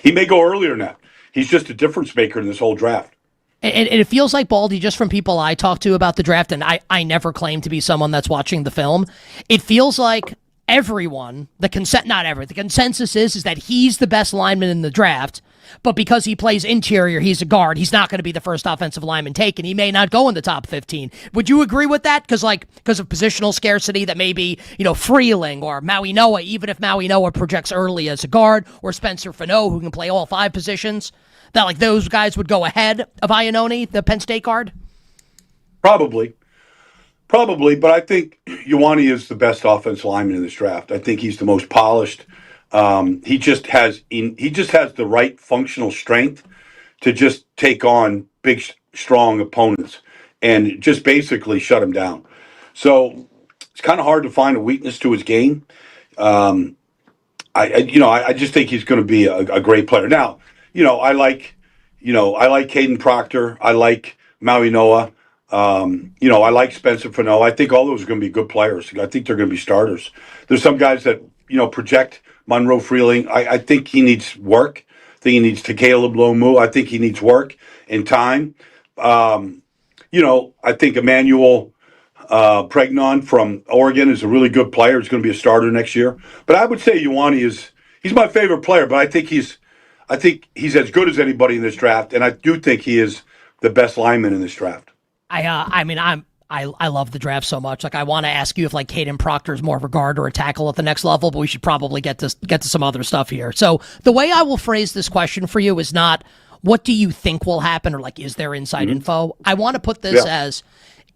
he may go earlier than that. He's just a difference maker in this whole draft. And it feels like, Baldy, just from people I talk to about the draft, and I never claim to be someone that's watching the film, it feels like everyone, the consensus is that he's the best lineman in the draft, but because he plays interior, he's a guard, he's not going to be the first offensive lineman taken. He may not go in the top 15. Would you agree with that? Because of positional scarcity, that maybe, Freeling or Maui Noah, even if Maui Noah projects early as a guard, or Spencer Fano, who can play all 5 positions, that those guys would go ahead of Ioannoni, the Penn State guard? Probably, but I think Ioane is the best offensive lineman in this draft. I think he's the most polished. He just has the right functional strength to just take on big, strong opponents and just basically shut them down. So it's kind of hard to find a weakness to his game. I just think he's going to be a great player. Now, I like Caden Proctor. I like Maui Noah. I like Spencer Fano. I think all those are going to be good players. I think they're going to be starters. There's some guys that, project Monroe Freeling. I think he needs work. I think he needs to Caleb Lomu. I think he needs work and time. I think Emmanuel Pregnon from Oregon is a really good player. He's going to be a starter next year. But I would say Ioane he's my favorite player, but I think he's as good as anybody in this draft, and I do think he is the best lineman in this draft. I love the draft so much. I want to ask you if Caden Proctor is more of a guard or a tackle at the next level, but we should probably get to some other stuff here. So the way I will phrase this question for you is not what do you think will happen or is there inside info? I want to put this as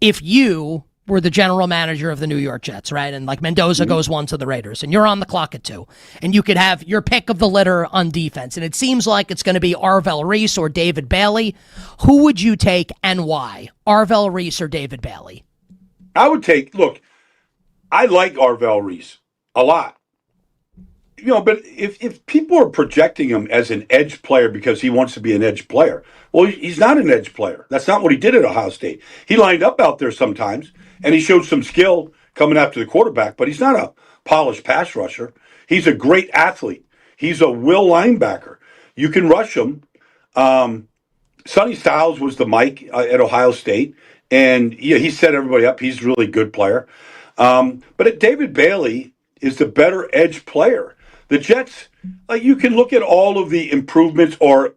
if you were the general manager of the New York Jets, right? And Mendoza goes 1 to the Raiders, and you're on the clock at 2, and you could have your pick of the litter on defense, and it seems like it's going to be Arvell Reese or David Bailey. Who would you take and why? Arvell Reese or David Bailey? I would I like Arvell Reese a lot. But if people are projecting him as an edge player because he wants to be an edge player, well, he's not an edge player. That's not what he did at Ohio State. He lined up out there sometimes, and he showed some skill coming after the quarterback, but he's not a polished pass rusher. He's a great athlete. He's a will linebacker. You can rush him. Sonny Styles was the Mike at Ohio State, and he set everybody up. He's a really good player. But David Bailey is the better edge player. The Jets, you can look at all of the improvements or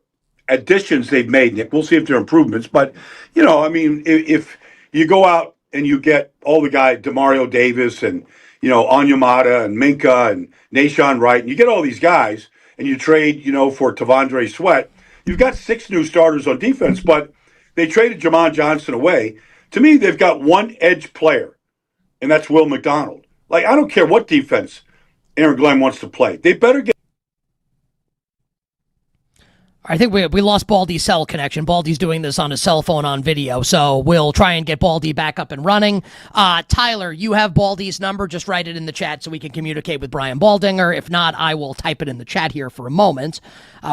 additions they've made, Nick. We'll see if they're improvements. But, if you go out and you get all the guys, Demario Davis and, Onyemata and Minka and Nashawn Wright, and you get all these guys and you trade, for Tavondre Sweat, you've got 6 new starters on defense, but they traded Jamon Johnson away. To me, they've got one edge player, and that's Will McDonald. I don't care what defense Aaron Glenn wants to play. They better get. I think we lost Baldy's cell connection. Baldy's doing this on his cell phone on video, so we'll try and get Baldy back up and running. Tyler, you have Baldy's number. Just write it in the chat so we can communicate with Brian Baldinger. If not, I will type it in the chat here for a moment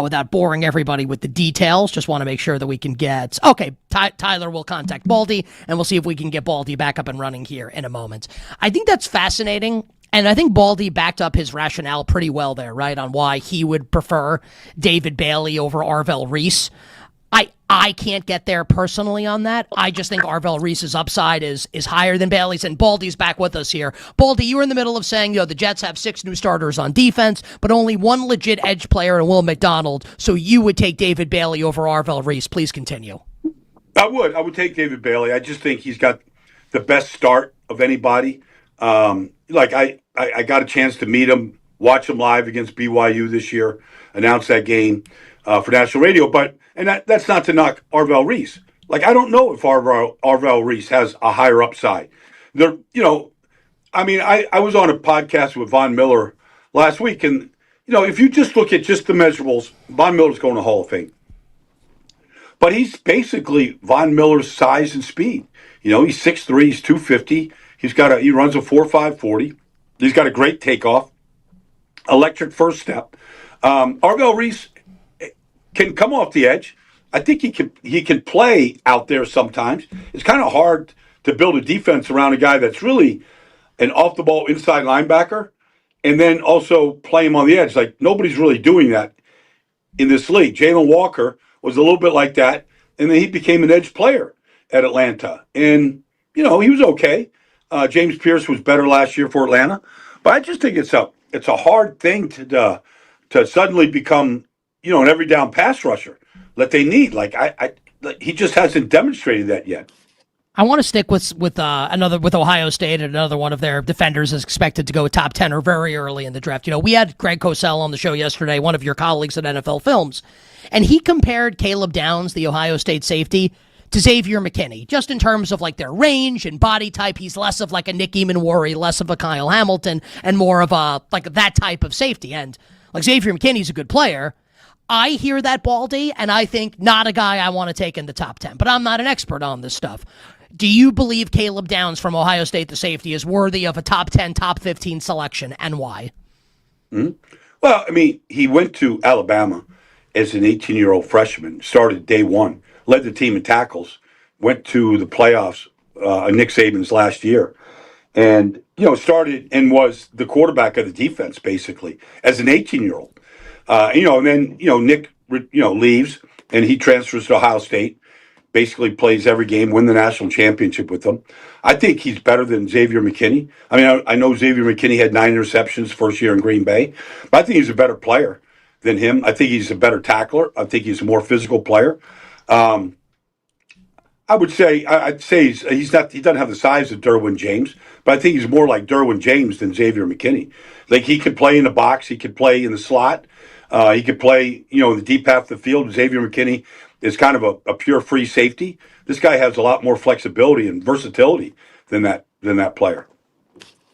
without boring everybody with the details. Just want to make sure that we can get... Okay, Tyler will contact Baldy, and we'll see if we can get Baldy back up and running here in a moment. I think that's fascinating. And I think Baldy backed up his rationale pretty well there, right, on why he would prefer David Bailey over Arvell Reese. I I can't get there personally on that. I just think Arvell Reese's upside is higher than Bailey's, and Baldy's back with us here. Baldy, you were in the middle of saying, the Jets have 6 new starters on defense, but only one legit edge player in Will McDonald, so you would take David Bailey over Arvell Reese. Please continue. I would take David Bailey. I just think he's got the best start of anybody. I got a chance to meet him, watch him live against BYU this year, announce that game for national radio, and that's not to knock Arvell Reese. I don't know if Arvell Reese has a higher upside. I was on a podcast with Von Miller last week, and, if you just look at just the measurables, Von Miller's going to Hall of Fame. But he's basically Von Miller's size and speed. He's 6'3", he's 250. He runs a 4.5 40. He's got a great takeoff, electric first step. Arvell Reese can come off the edge. I think he can play out there sometimes. It's kind of hard to build a defense around a guy that's really an off-the-ball inside linebacker and then also play him on the edge. Nobody's really doing that in this league. Jalen Walker was a little bit like that, and then he became an edge player at Atlanta. And, he was okay. James Pierce was better last year for Atlanta. But I just think it's a hard thing to suddenly become, an every down pass rusher that they need. He just hasn't demonstrated that yet. I want to stick with Ohio State, and another one of their defenders is expected to go top 10 or very early in the draft. We had Greg Cosell on the show yesterday, one of your colleagues at NFL Films, and he compared Caleb Downs, the Ohio State safety, to Xavier McKinney, just in terms of their range and body type. He's less of a Nick Eamon-Worry, less of a Kyle Hamilton, and more of a that type of safety. And Xavier McKinney's a good player. I hear that, Baldy, and I think not a guy I want to take in the top 10, but I'm not an expert on this stuff. Do you believe Caleb Downs from Ohio State, the safety, is worthy of a top 10, top 15 selection, and why? Mm-hmm. Well, he went to Alabama as an 18-year-old freshman, started day one, led the team in tackles, went to the playoffs, Nick Saban's last year, and, started and was the quarterback of the defense, basically, as an 18-year-old. And then, Nick, leaves, and he transfers to Ohio State, basically plays every game, win the national championship with them. I think he's better than Xavier McKinney. I know Xavier McKinney had 9 interceptions first year in Green Bay, but I think he's a better player than him. I think he's a better tackler. I think he's a more physical player. I'd say he doesn't have the size of Derwin James, but I think he's more like Derwin James than Xavier McKinney. He could play in the box, he could play in the slot, he could play, in the deep half of the field. Xavier McKinney is kind of a pure free safety. This guy has a lot more flexibility and versatility than that player.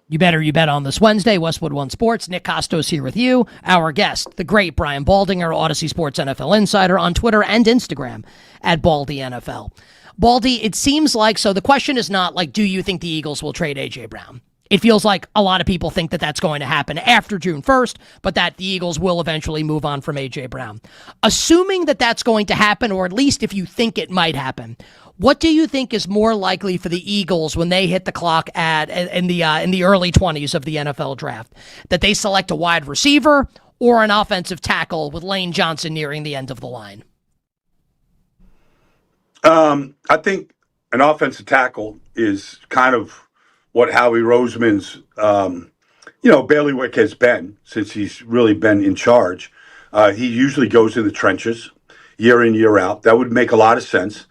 You bet on this Wednesday. Westwood One Sports. Nick Kostos here with you. Our guest, the great Brian Baldinger, Odyssey Sports NFL Insider, on Twitter and Instagram at Baldy NFL. Baldy, it seems like, so the question is not do you think the Eagles will trade A.J. Brown? It feels like a lot of people think that that's going to happen after June 1st, but that the Eagles will eventually move on from A.J. Brown. Assuming that that's going to happen, or at least if you think it might happen, what do you think is more likely for the Eagles when they hit the clock in the early 20s of the NFL draft? That they select a wide receiver or an offensive tackle with Lane Johnson nearing the end of the line? I think an offensive tackle is kind of what Howie Roseman's, bailiwick has been since he's really been in charge. He usually goes in the trenches year in, year out. That would make a lot of sense.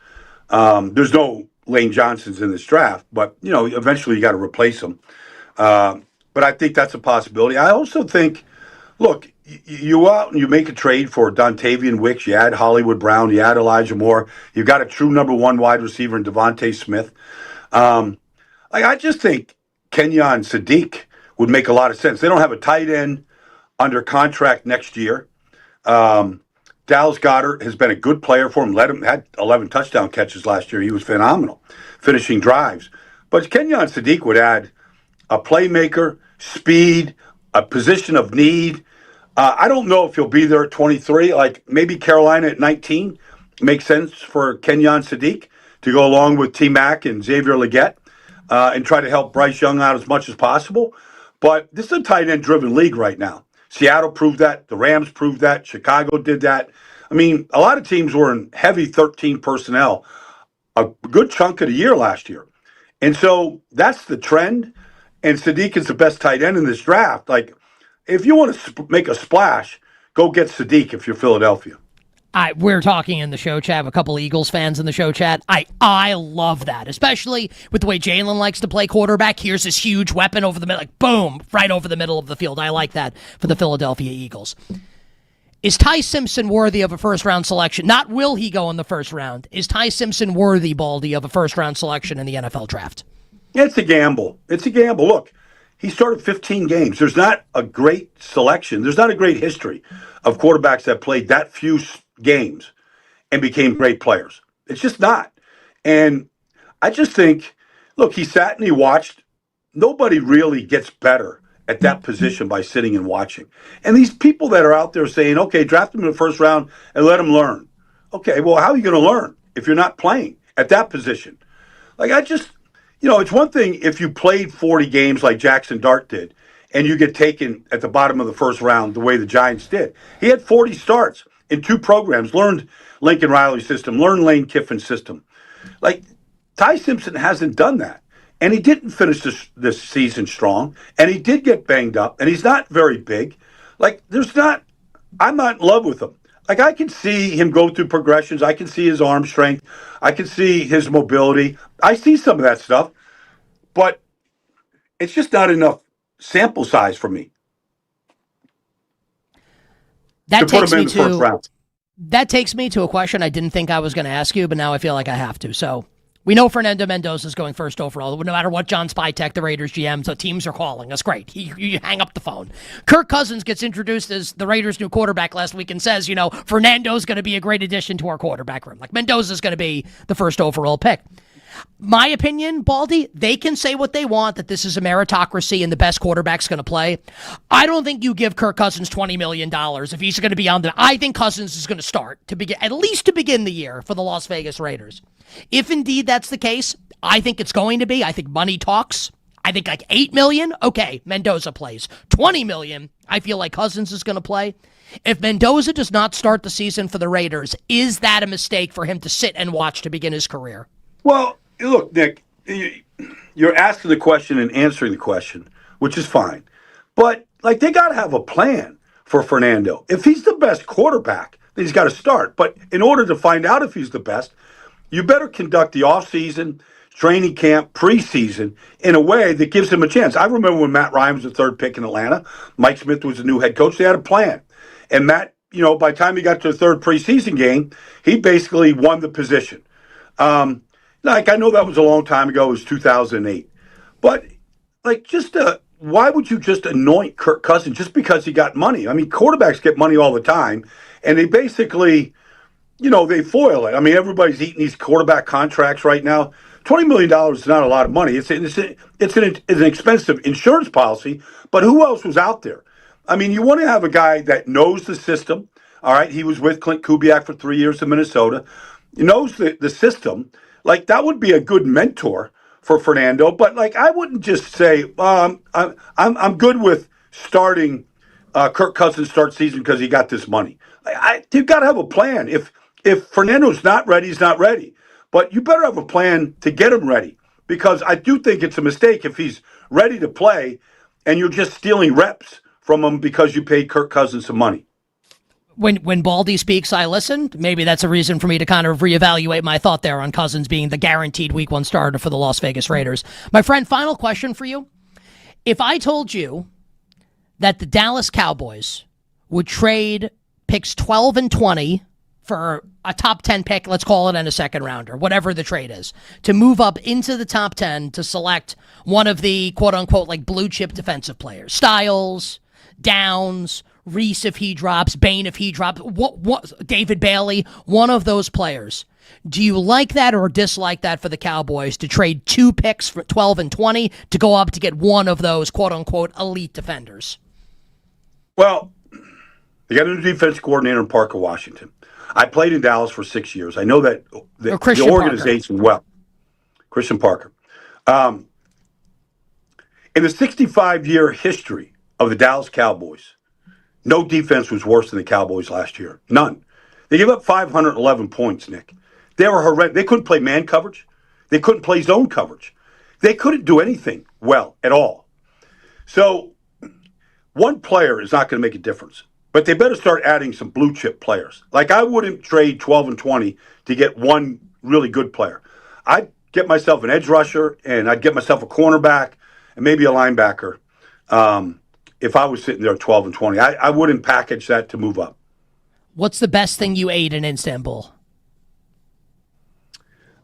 There's no Lane Johnsons in this draft, but, eventually you got to replace him. But I think that's a possibility. I also think, look, you out and you make a trade for Dontavian Wicks, you add Hollywood Brown, you add Elijah Moore, you've got a true number 1 wide receiver in Devontae Smith. I just think Kenyon Sadiq would make a lot of sense. They don't have a tight end under contract next year. Dallas Goedert has been a good player for him. Had 11 touchdown catches last year. He was phenomenal, finishing drives. But Kenyon Sadiq would add a playmaker, speed, a position of need. I don't know if he'll be there at 23. Maybe Carolina at 19 makes sense for Kenyon Sadiq to go along with T-Mac and Xavier Legette and try to help Bryce Young out as much as possible. But this is a tight end driven league right now. Seattle proved that. The Rams proved that. Chicago did that. I mean, a lot of teams were in heavy 13 personnel a good chunk of the year last year. And so that's the trend. And Sadiq is the best tight end in this draft. Like, if you want to make a splash, go get Sadiq if you're Philadelphia. We're talking in the show chat. I have a couple of Eagles fans in the show chat. I love that, especially with the way Jalen likes to play quarterback. Here's this huge weapon over the middle, like boom, right over the middle of the field. I like that for the Philadelphia Eagles. Is Ty Simpson worthy of a first-round selection? Not will he go in the first round. Is Ty Simpson worthy, Baldy, of a first-round selection in the NFL draft? It's a gamble. It's a gamble. Look, he started 15 games. There's not a great selection. There's not a great history of quarterbacks that played that few games and became great players. It's just not. And I just think, look, he sat and he watched. Nobody really gets better at that position by sitting and watching. And these people that are out there saying, okay, draft him in the first round and let him learn. Okay, well, how are you going to learn if you're not playing at that position? Like, it's one thing if you played 40 games like Jackson Dart did and you get taken at the bottom of the first round the way the Giants did. He had 40 starts in 2 programs, learned Lincoln Riley's system, learned Lane Kiffin's system. Like, Ty Simpson hasn't done that. And he didn't finish this season strong. And he did get banged up. And he's not very big. Like, I'm not in love with him. Like, I can see him go through progressions. I can see his arm strength. I can see his mobility. I see some of that stuff. But it's just not enough sample size for me. That takes me to a question I didn't think I was going to ask you, but now I feel like I have to. So we know Fernando Mendoza is going first overall. No matter what John Spytek, the Raiders GM, so teams are calling. That's great. You hang up the phone. Kirk Cousins gets introduced as the Raiders' new quarterback last week and says, Fernando's going to be a great addition to our quarterback room. Like, Mendoza's going to be the first overall pick. My opinion, Baldy, they can say what they want, that this is a meritocracy and the best quarterback's going to play. I don't think you give Kirk Cousins $20 million if he's going to be on I think Cousins is going to start, at least to begin the year for the Las Vegas Raiders. If indeed that's the case, I think it's going to be. I think money talks. I think like $8 million, okay, Mendoza plays. $20 million, I feel like Cousins is going to play. If Mendoza does not start the season for the Raiders, is that a mistake for him to sit and watch to begin his career? Well, look, Nick, you're asking the question and answering the question, which is fine. But, they got to have a plan for Fernando. If he's the best quarterback, then he's got to start. But in order to find out if he's the best, you better conduct the offseason, training camp, preseason in a way that gives him a chance. I remember when Matt Ryan was the 3rd pick in Atlanta, Mike Smith was the new head coach, they had a plan. And Matt, by the time he got to the 3rd preseason game, he basically won the position. I know that was a long time ago. It was 2008. But, why would you just anoint Kirk Cousins just because he got money? I mean, quarterbacks get money all the time, and they basically, they foil it. I mean, everybody's eating these quarterback contracts right now. $20 million is not a lot of money. It's an expensive insurance policy, but who else was out there? I mean, you want to have a guy that knows the system. All right, he was with Clint Kubiak for 3 years in Minnesota. He knows the system. That would be a good mentor for Fernando. But I wouldn't just say I'm good with starting Kirk Cousins start season because he got this money. You've got to have a plan. If Fernando's not ready, he's not ready. But you better have a plan to get him ready, because I do think it's a mistake if he's ready to play and you're just stealing reps from him because you paid Kirk Cousins some money. When Baldy speaks, I listen. Maybe that's a reason for me to kind of reevaluate my thought there on Cousins being the guaranteed week 1 starter for the Las Vegas Raiders. My friend, final question for you. If I told you that the Dallas Cowboys would trade picks 12 and 20 for a top 10 pick, let's call it, and a second rounder, whatever the trade is, to move up into the top 10 to select one of the quote-unquote blue chip defensive players, Styles, Downs, Reese if he drops, Bain if he drops, David Bailey, one of those players. Do you like that or dislike that for the Cowboys to trade 2 picks for 12 and 20 to go up to get one of those quote-unquote elite defenders? Well, they got a new defense coordinator in Parker Washington. I played in Dallas for 6 years. I know that the organization well. Christian Parker. In the 65-year history of the Dallas Cowboys, no defense was worse than the Cowboys last year. None. They gave up 511 points, Nick. They were horrendous. They couldn't play man coverage. They couldn't play zone coverage. They couldn't do anything well at all. So one player is not going to make a difference. But they better start adding some blue chip players. Like, I wouldn't trade 12 and 20 to get one really good player. I'd get myself an edge rusher, and I'd get myself a cornerback and maybe a linebacker if I was sitting there at 12 and 20. I wouldn't package that to move up. What's the best thing you ate in Istanbul?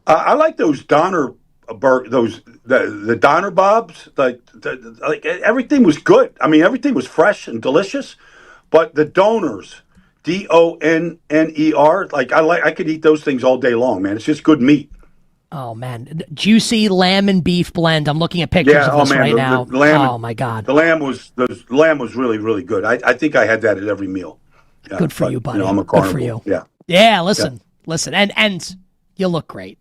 I like those Donner the Donner Bobs. Like everything was good. I mean, everything was fresh and delicious. But the Doners, Donner, like I could eat those things all day long, man. It's just good meat. Oh man, juicy lamb and beef blend. I'm looking at pictures of this right now. The lamb, oh my god, the lamb was really, really good. I think I had that at every meal. Yeah, good for you, buddy. I'm a carnivore. Good for you. Yeah. Yeah. Listen, and you look great,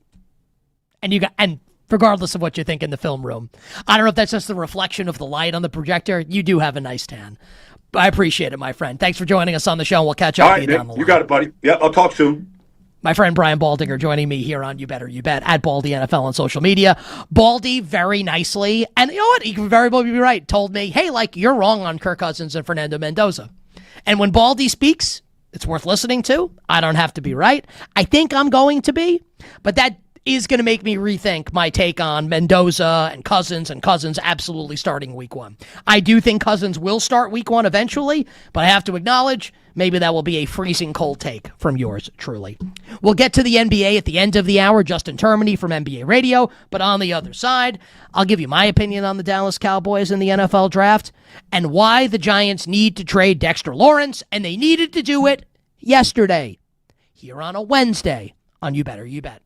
and regardless of what you think in the film room, I don't know if that's just the reflection of the light on the projector. You do have a nice tan. I appreciate it, my friend. Thanks for joining us on the show. We'll catch up with you down the line. You got it, buddy. Yeah, I'll talk soon. My friend Brian Baldinger joining me here on You Better You Bet at Baldy NFL on social media. Baldy very nicely, and you know what? He can very well be right. Told me, hey, like, you're wrong on Kirk Cousins and Fernando Mendoza. And when Baldy speaks, it's worth listening to. I don't have to be right. I think I'm going to be, but that is going to make me rethink my take on Mendoza and Cousins absolutely starting week 1. I do think Cousins will start week 1 eventually, but I have to acknowledge maybe that will be a freezing cold take from yours truly. We'll get to the NBA at the end of the hour. Justin Termini from NBA Radio, but on the other side, I'll give you my opinion on the Dallas Cowboys in the NFL draft and why the Giants need to trade Dexter Lawrence, and they needed to do it yesterday here on a Wednesday on You Better You Bet.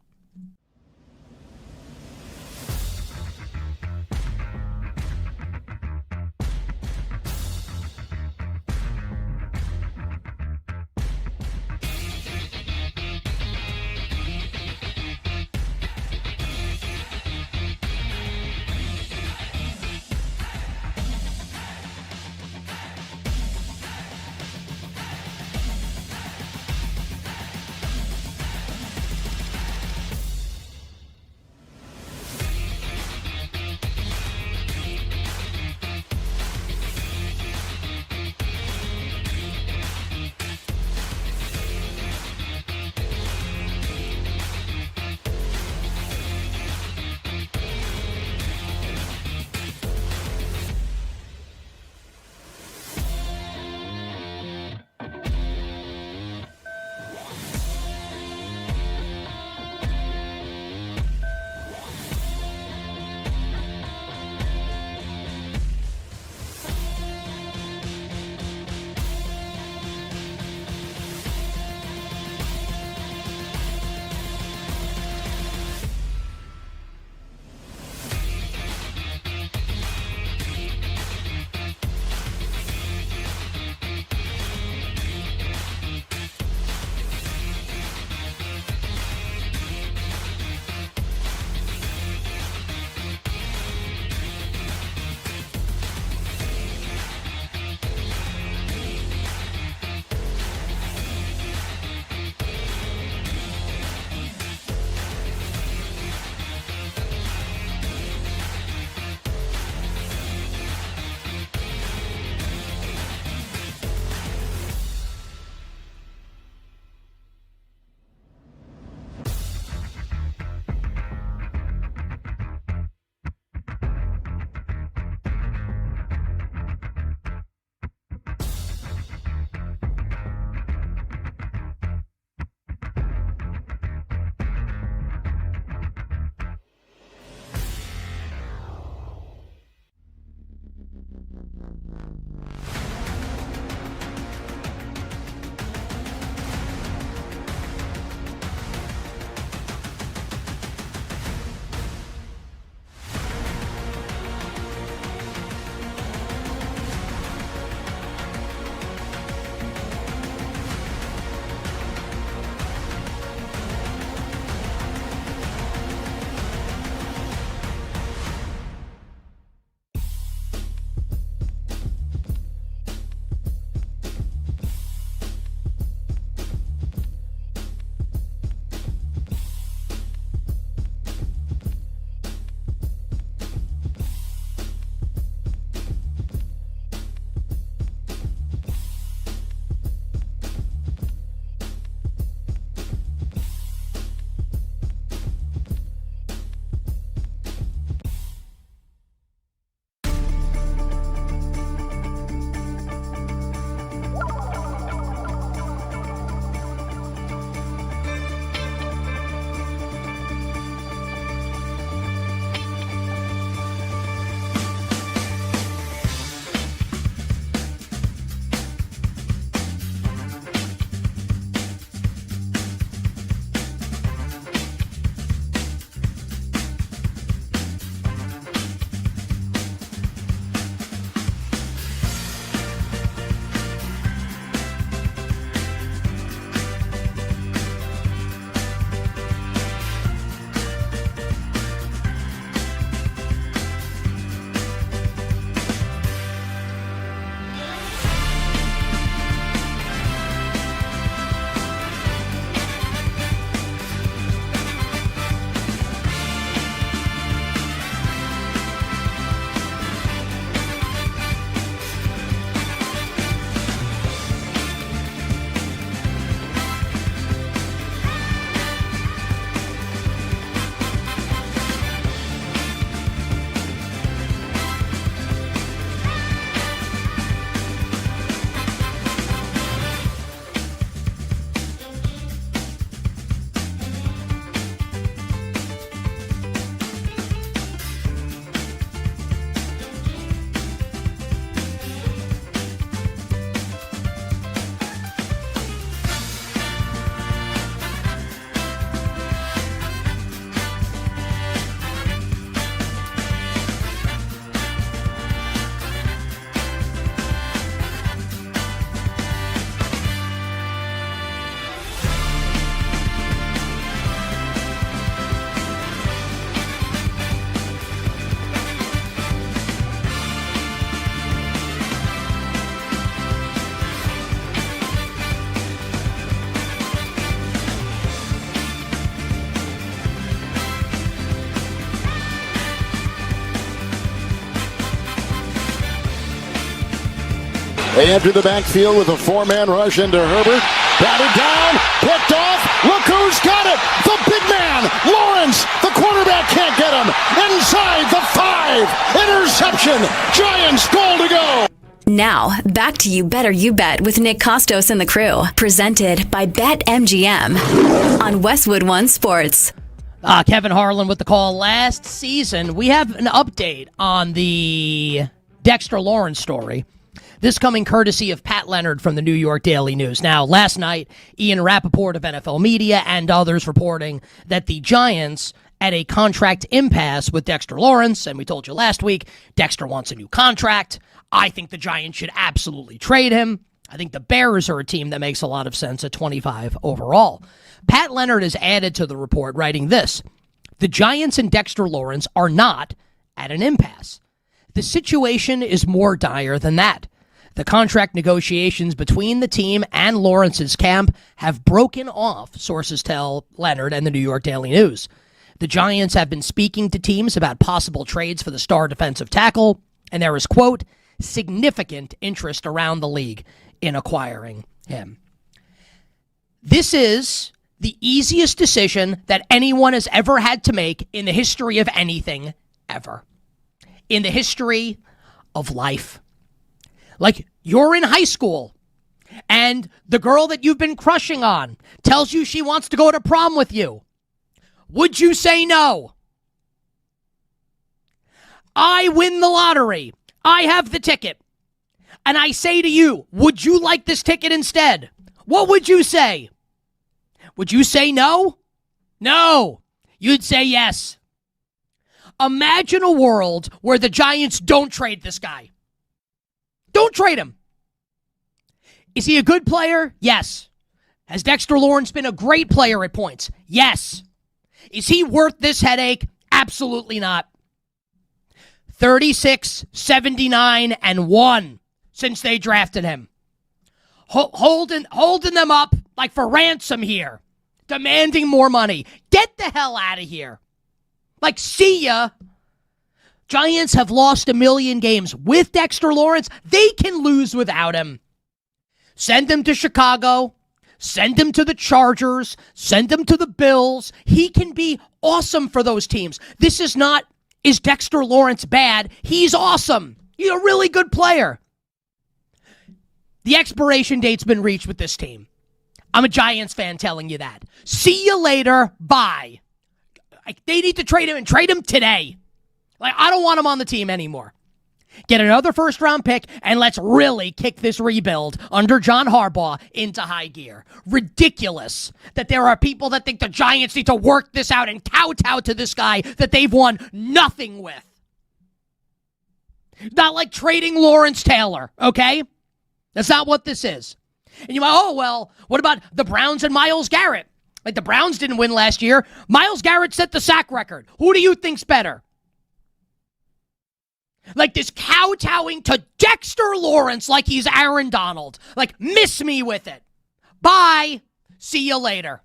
They enter the backfield with a four-man rush into Herbert. Batted down, picked off. Look who's got it. The big man, Lawrence. The quarterback can't get him. Inside the 5. Interception. Giants goal to go. Now, back to You Better You Bet with Nick Kostos and the crew. Presented by BetMGM on Westwood One Sports. Kevin Harlan with the call. Last season, we have an update on the Dexter Lawrence story. This coming courtesy of Pat Leonard from the New York Daily News. Now, last night, Ian Rappaport of NFL Media and others reporting that the Giants at a contract impasse with Dexter Lawrence, and we told you last week, Dexter wants a new contract. I think the Giants should absolutely trade him. I think the Bears are a team that makes a lot of sense at 25 overall. Pat Leonard has added to the report, writing this: the Giants and Dexter Lawrence are not at an impasse. The situation is more dire than that. The contract negotiations between the team and Lawrence's camp have broken off, sources tell Leonard and the New York Daily News. The Giants have been speaking to teams about possible trades for the star defensive tackle, and there is, quote, significant interest around the league in acquiring him. This is the easiest decision that anyone has ever had to make in the history of anything ever. In the history of life. Like, you're in high school, and the girl that you've been crushing on tells you she wants to go to prom with you. Would you say no? I win the lottery. I have the ticket. And I say to you, would you like this ticket instead? What would you say? Would you say no? No. You'd say yes. Imagine a world where the Giants don't trade this guy. Don't trade him. Is he a good player? Yes. Has Dexter Lawrence been a great player at points? Yes. Is he worth this headache? Absolutely not. 36, 79, and 1 since they drafted him. Holding them up like for ransom here. Demanding more money. Get the hell out of here. Like, see ya. Giants have lost 1 million games with Dexter Lawrence. They can lose without him. Send him to Chicago. Send him to the Chargers. Send him to the Bills. He can be awesome for those teams. This is not, is Dexter Lawrence bad? He's awesome. He's a really good player. The expiration date's been reached with this team. I'm a Giants fan telling you that. See you later. Bye. They need to trade him and trade him today. Like, I don't want him on the team anymore. Get another first-round pick, and let's really kick this rebuild under John Harbaugh into high gear. Ridiculous that there are people that think the Giants need to work this out and kowtow to this guy that they've won nothing with. Not like trading Lawrence Taylor, okay? That's not what this is. And you might, oh, well, what about the Browns and Myles Garrett? Like, the Browns didn't win last year. Myles Garrett set the sack record. Who do you think's better? Like, this kowtowing to Dexter Lawrence like he's Aaron Donald. Like, miss me with it. Bye. See you later.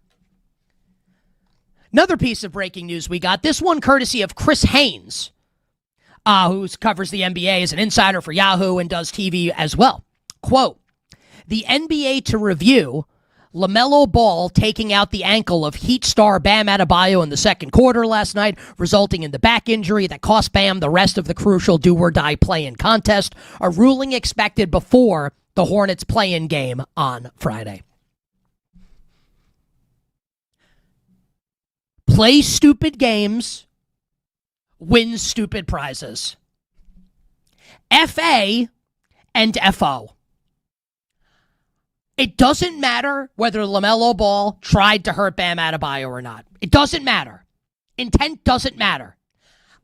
Another piece of breaking news we got. This one courtesy of Chris Haynes, who covers the NBA as an insider for Yahoo and does TV as well. Quote, the NBA to review LaMelo Ball taking out the ankle of Heat star Bam Adebayo in the second quarter last night, resulting in the back injury that cost Bam the rest of the crucial do-or-die play-in contest. A ruling expected before the Hornets play-in game on Friday. Play stupid games, win stupid prizes. FA and FO. It doesn't matter whether LaMelo Ball tried to hurt Bam Adebayo or not. It doesn't matter. Intent doesn't matter.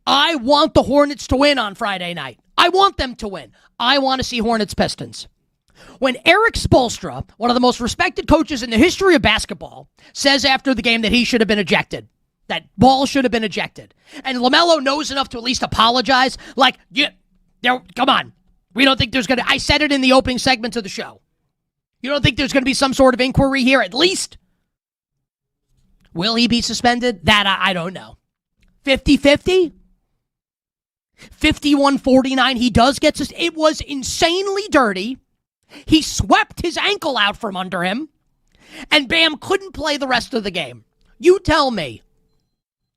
I want the Hornets to win on Friday night. I want them to win. I want to see Hornets Pistons. When Eric Spoelstra, one of the most respected coaches in the history of basketball, says after the game that he should have been ejected, that Ball should have been ejected, and LaMelo knows enough to at least apologize, like, yeah, come on. We don't think there's going to... I said it in the opening segments of the show. You don't think there's going to be some sort of inquiry here at least? Will he be suspended? That I don't know. 50-50? 51-49, he does get suspended. It was insanely dirty. He swept his ankle out from under him, and Bam couldn't play the rest of the game. You tell me.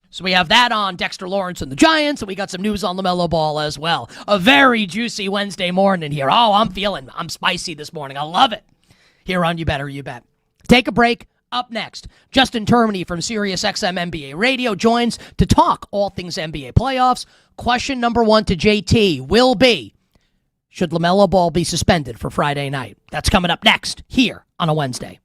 So we have that on Dexter Lawrence and the Giants, and we got some news on LaMelo Ball as well. A very juicy Wednesday morning here. Oh, I'm spicy this morning. I love it. Here on You Better You Bet. Take a break. Up next, Justin Termini from SiriusXM NBA Radio joins to talk all things NBA playoffs. Question number 1 to JT will be, should LaMelo Ball be suspended for Friday night? That's coming up next here on a Wednesday.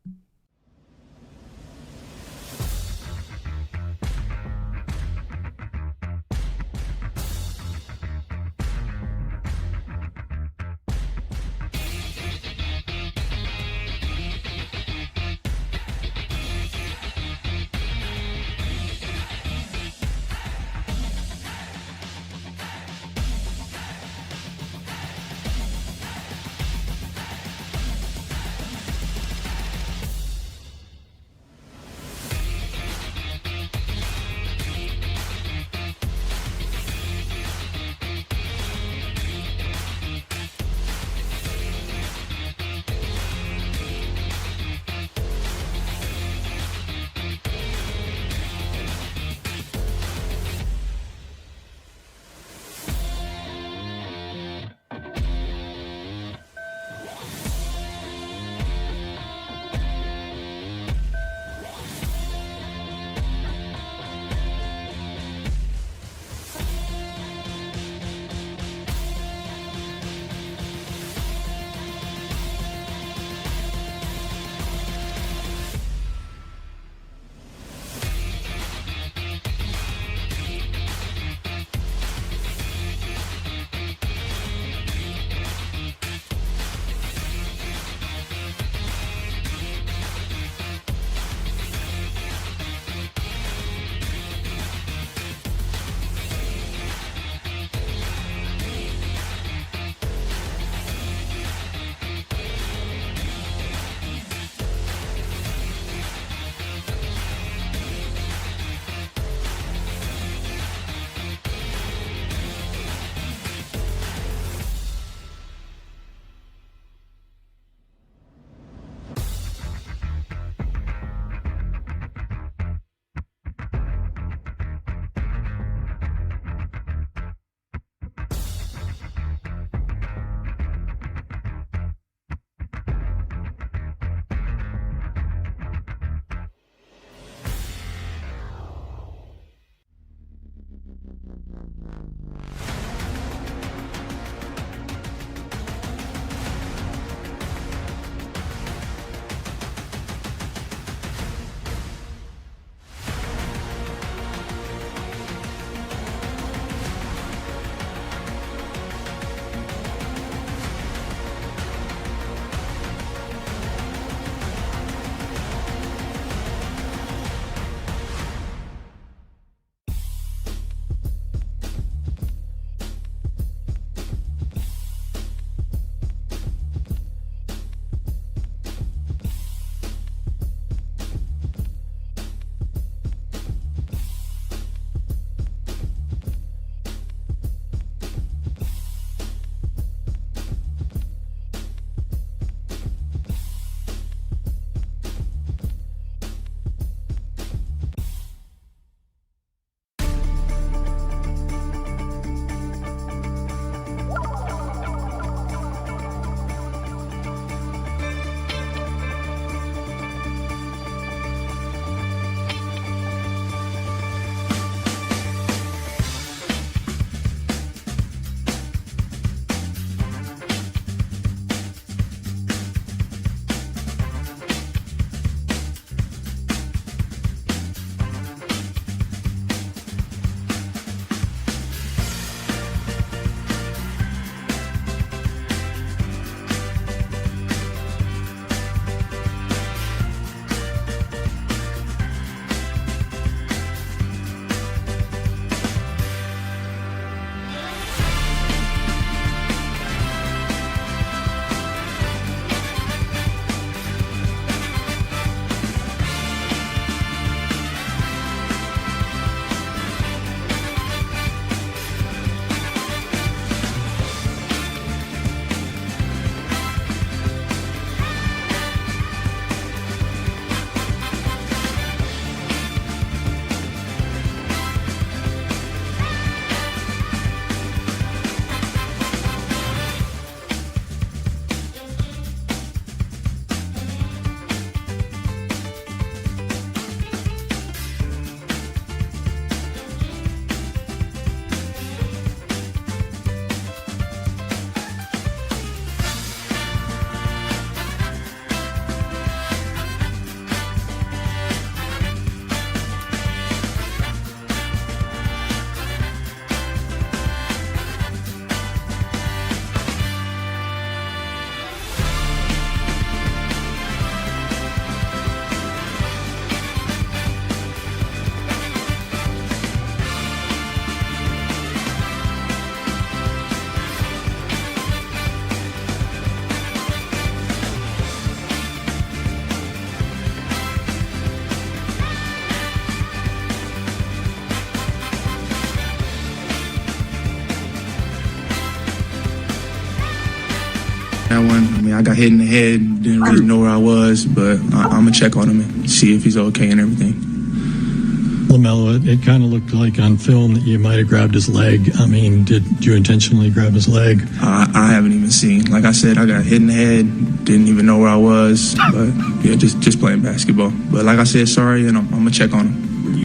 That one, I mean, I got hit in the head, didn't really know where I was, but I'm going to check on him and see if he's okay and everything. LaMelo, it kind of looked like on film that you might have grabbed his leg. I mean, did you intentionally grab his leg? I haven't even seen. Like I said, I got hit in the head, didn't even know where I was, but yeah, just playing basketball. But like I said, sorry, and I'm going to check on him.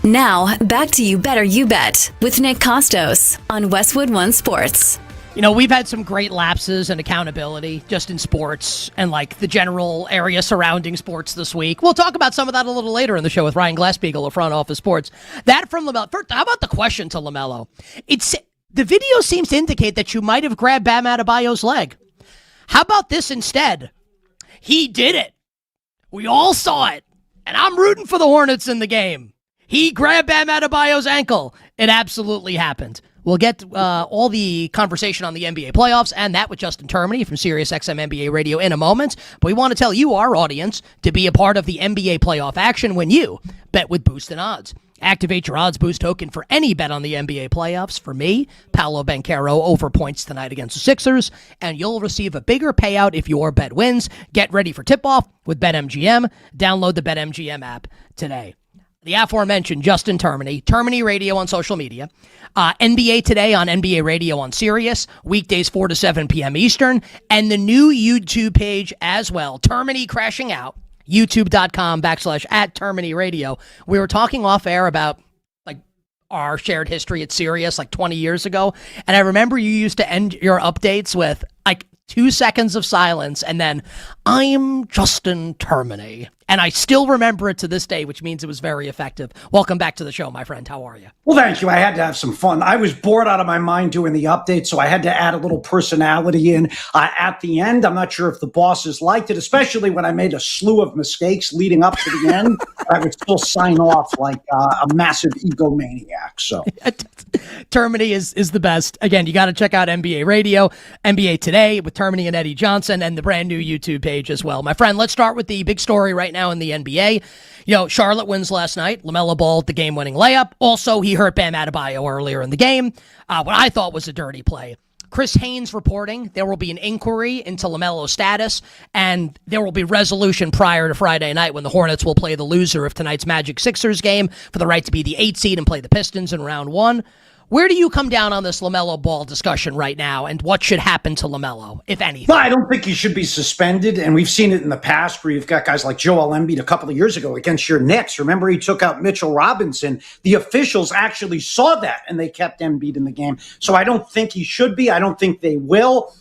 Now, back to You Better You Bet with Nick Kostos on Westwood One Sports. You know, we've had some great lapses in accountability just in sports and like the general area surrounding sports this week. We'll talk about some of that a little later in the show with Ryan Glasspiegel of Front Office Sports. That from LaMelo. First, how about the question to LaMelo? The video seems to indicate that you might have grabbed Bam Adebayo's leg. How about this instead? He did it. We all saw it. And I'm rooting for the Hornets in the game. He grabbed Bam Adebayo's ankle. It absolutely happened. We'll get all the conversation on the NBA playoffs and that with Justin Termini from SiriusXM NBA Radio in a moment. But we want to tell you, our audience, to be a part of the NBA playoff action when you bet with Boostin' Odds. Activate your odds boost token for any bet on the NBA playoffs. For me, Paolo Banchero over points tonight against the Sixers, and you'll receive a bigger payout if your bet wins. Get ready for tip-off with BetMGM. Download the BetMGM app today. The aforementioned Justin Termini, Termini Radio on social media, NBA Today on NBA Radio on Sirius, weekdays 4 to 7 p.m. Eastern, and the new YouTube page as well, Termini Crashing Out, youtube.com/@Termini Radio. We were talking off air about like our shared history at Sirius like 20 years ago, and I remember you used to end your updates with like 2 seconds of silence, and then, I'm Justin Termini. And I still remember it to this day, which means it was very effective. Welcome back to the show, my friend. How are you? Well, thank you. I had to have some fun. I was bored out of my mind doing the update, so I had to add a little personality in at the end. I'm not sure if the bosses liked it, especially when I made a slew of mistakes leading up to the end. I would still sign off like a massive egomaniac. So Termini is the best. Again, you got to check out NBA Radio, NBA Today with Termini and Eddie Johnson, and the brand new YouTube page as well. My friend, let's start with the big story right now in the NBA. You know, Charlotte wins last night. LaMelo Ball, the game-winning layup. Also, he hurt Bam Adebayo earlier in the game. What I thought was a dirty play. Chris Haynes reporting there will be an inquiry into LaMelo's status, and there will be resolution prior to Friday night when the Hornets will play the loser of tonight's Magic Sixers game for the right to be the 8th seed and play the Pistons in round 1. Where do you come down on this LaMelo Ball discussion right now, and what should happen to LaMelo, if anything? Well, I don't think he should be suspended, and we've seen it in the past where you've got guys like Joel Embiid a couple of years ago against your Knicks. Remember, he took out Mitchell Robinson. The officials actually saw that, and they kept Embiid in the game. So I don't think he should be. I don't think they will.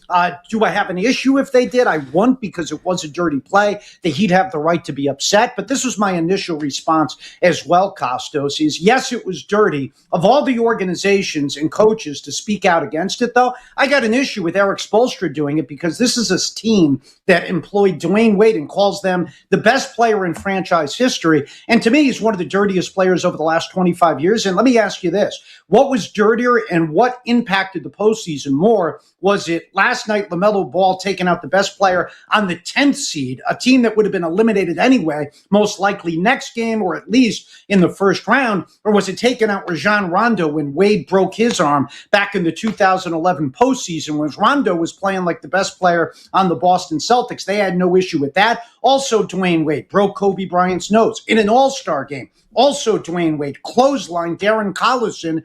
Do I have an issue if they did? I won't, because it was a dirty play. The Heat have the right to be upset, but this was my initial response as well, Kostos, is yes, it was dirty. Of all the organizations and coaches to speak out against it, though, I got an issue with Eric Spoelstra doing it, because this is a team that employed Dwayne Wade and calls them the best player in franchise history. And to me, he's one of the dirtiest players over the last 25 years. And let me ask you this. What was dirtier and what impacted the postseason more? Was it last night, LaMelo Ball taking out the best player on the 10th seed, a team that would have been eliminated anyway, most likely next game or at least in the first round? Or was it taking out Rajon Rondo when Wade broke his arm back in the 2011 postseason when Rondo was playing like the best player on the Boston Celtics? They had no issue with that. Also, Dwayne Wade broke Kobe Bryant's nose in an all-star game. Also, Dwayne Wade clotheslined Darren Collison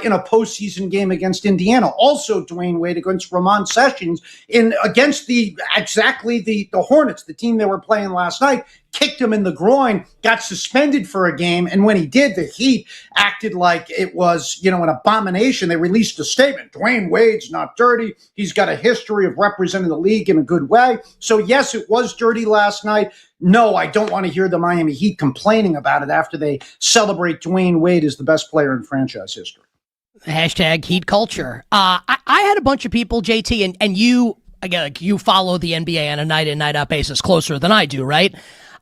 in a postseason game against Indiana. Also, Dwayne Wade against Ramon Sessions against the Hornets, the team they were playing last night. Kicked him in the groin, got suspended for a game, and when he did, the Heat acted like it was, an abomination. They released a statement. Dwayne Wade's not dirty. He's got a history of representing the league in a good way. So, yes, it was dirty last night. No, I don't want to hear the Miami Heat complaining about it after they celebrate Dwayne Wade as the best player in franchise history. Hashtag Heat culture. I had a bunch of people, JT, and you, again, like you follow the NBA on a night in, night out basis closer than I do, right?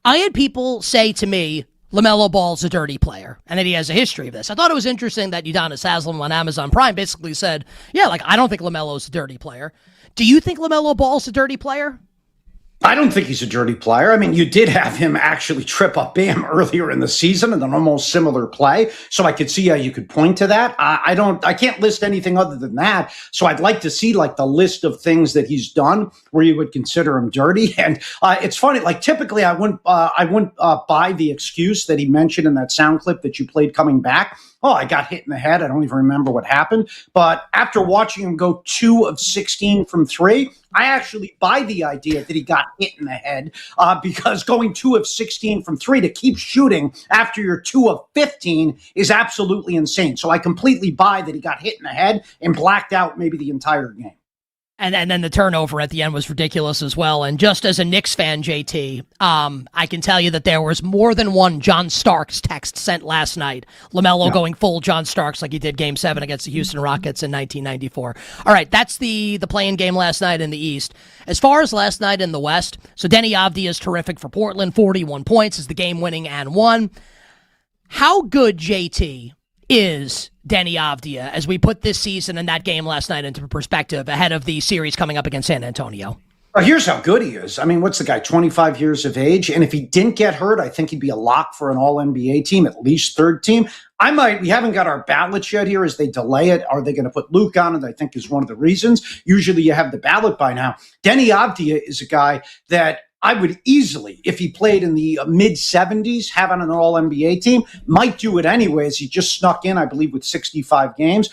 I had people say to me, LaMelo Ball's a dirty player, and that he has a history of this. I thought it was interesting that Udonis Haslem on Amazon Prime basically said, I don't think LaMelo's a dirty player. Do you think LaMelo Ball's a dirty player? I don't think he's a dirty player. I mean, you did have him actually trip up Bam earlier in the season in an almost similar play. So I could see how you could point to that. I can't list anything other than that. So I'd like to see like the list of things that he's done where you would consider him dirty. And it's funny, like typically I wouldn't buy the excuse that he mentioned in that sound clip that you played coming back. Oh, I got hit in the head. I don't even remember what happened. But after watching him go 2 of 16 from 3, I actually buy the idea that he got hit in the head because going 2 of 16 from 3 to keep shooting after you're 2 of 15 is absolutely insane. So I completely buy that he got hit in the head and blacked out maybe the entire game. And then the turnover at the end was ridiculous as well. And just as a Knicks fan, JT, I can tell you that there was more than one John Starks text sent last night. LaMelo going full John Starks like he did Game 7 against the Houston Rockets in 1994. All right, that's the play-in game last night in the East. As far as last night in the West, so Denny Avdia is terrific for Portland, 41 points is the game-winning and one. How good, JT, is Denny Avdia as we put this season and that game last night into perspective ahead of the series coming up against San Antonio? Well, here's how good he is. I mean, what's the guy, 25 years of age? And if he didn't get hurt, I think he'd be a lock for an all-NBA team, at least third team. We haven't got our ballots yet here as they delay it. Are they going to put Luke on it? I think is one of the reasons. Usually you have the ballot by now. Denny Avdia is a guy that I would easily, if he played in the mid-70s, have on an all-NBA team, might do it anyways. He just snuck in, I believe, with 65 games.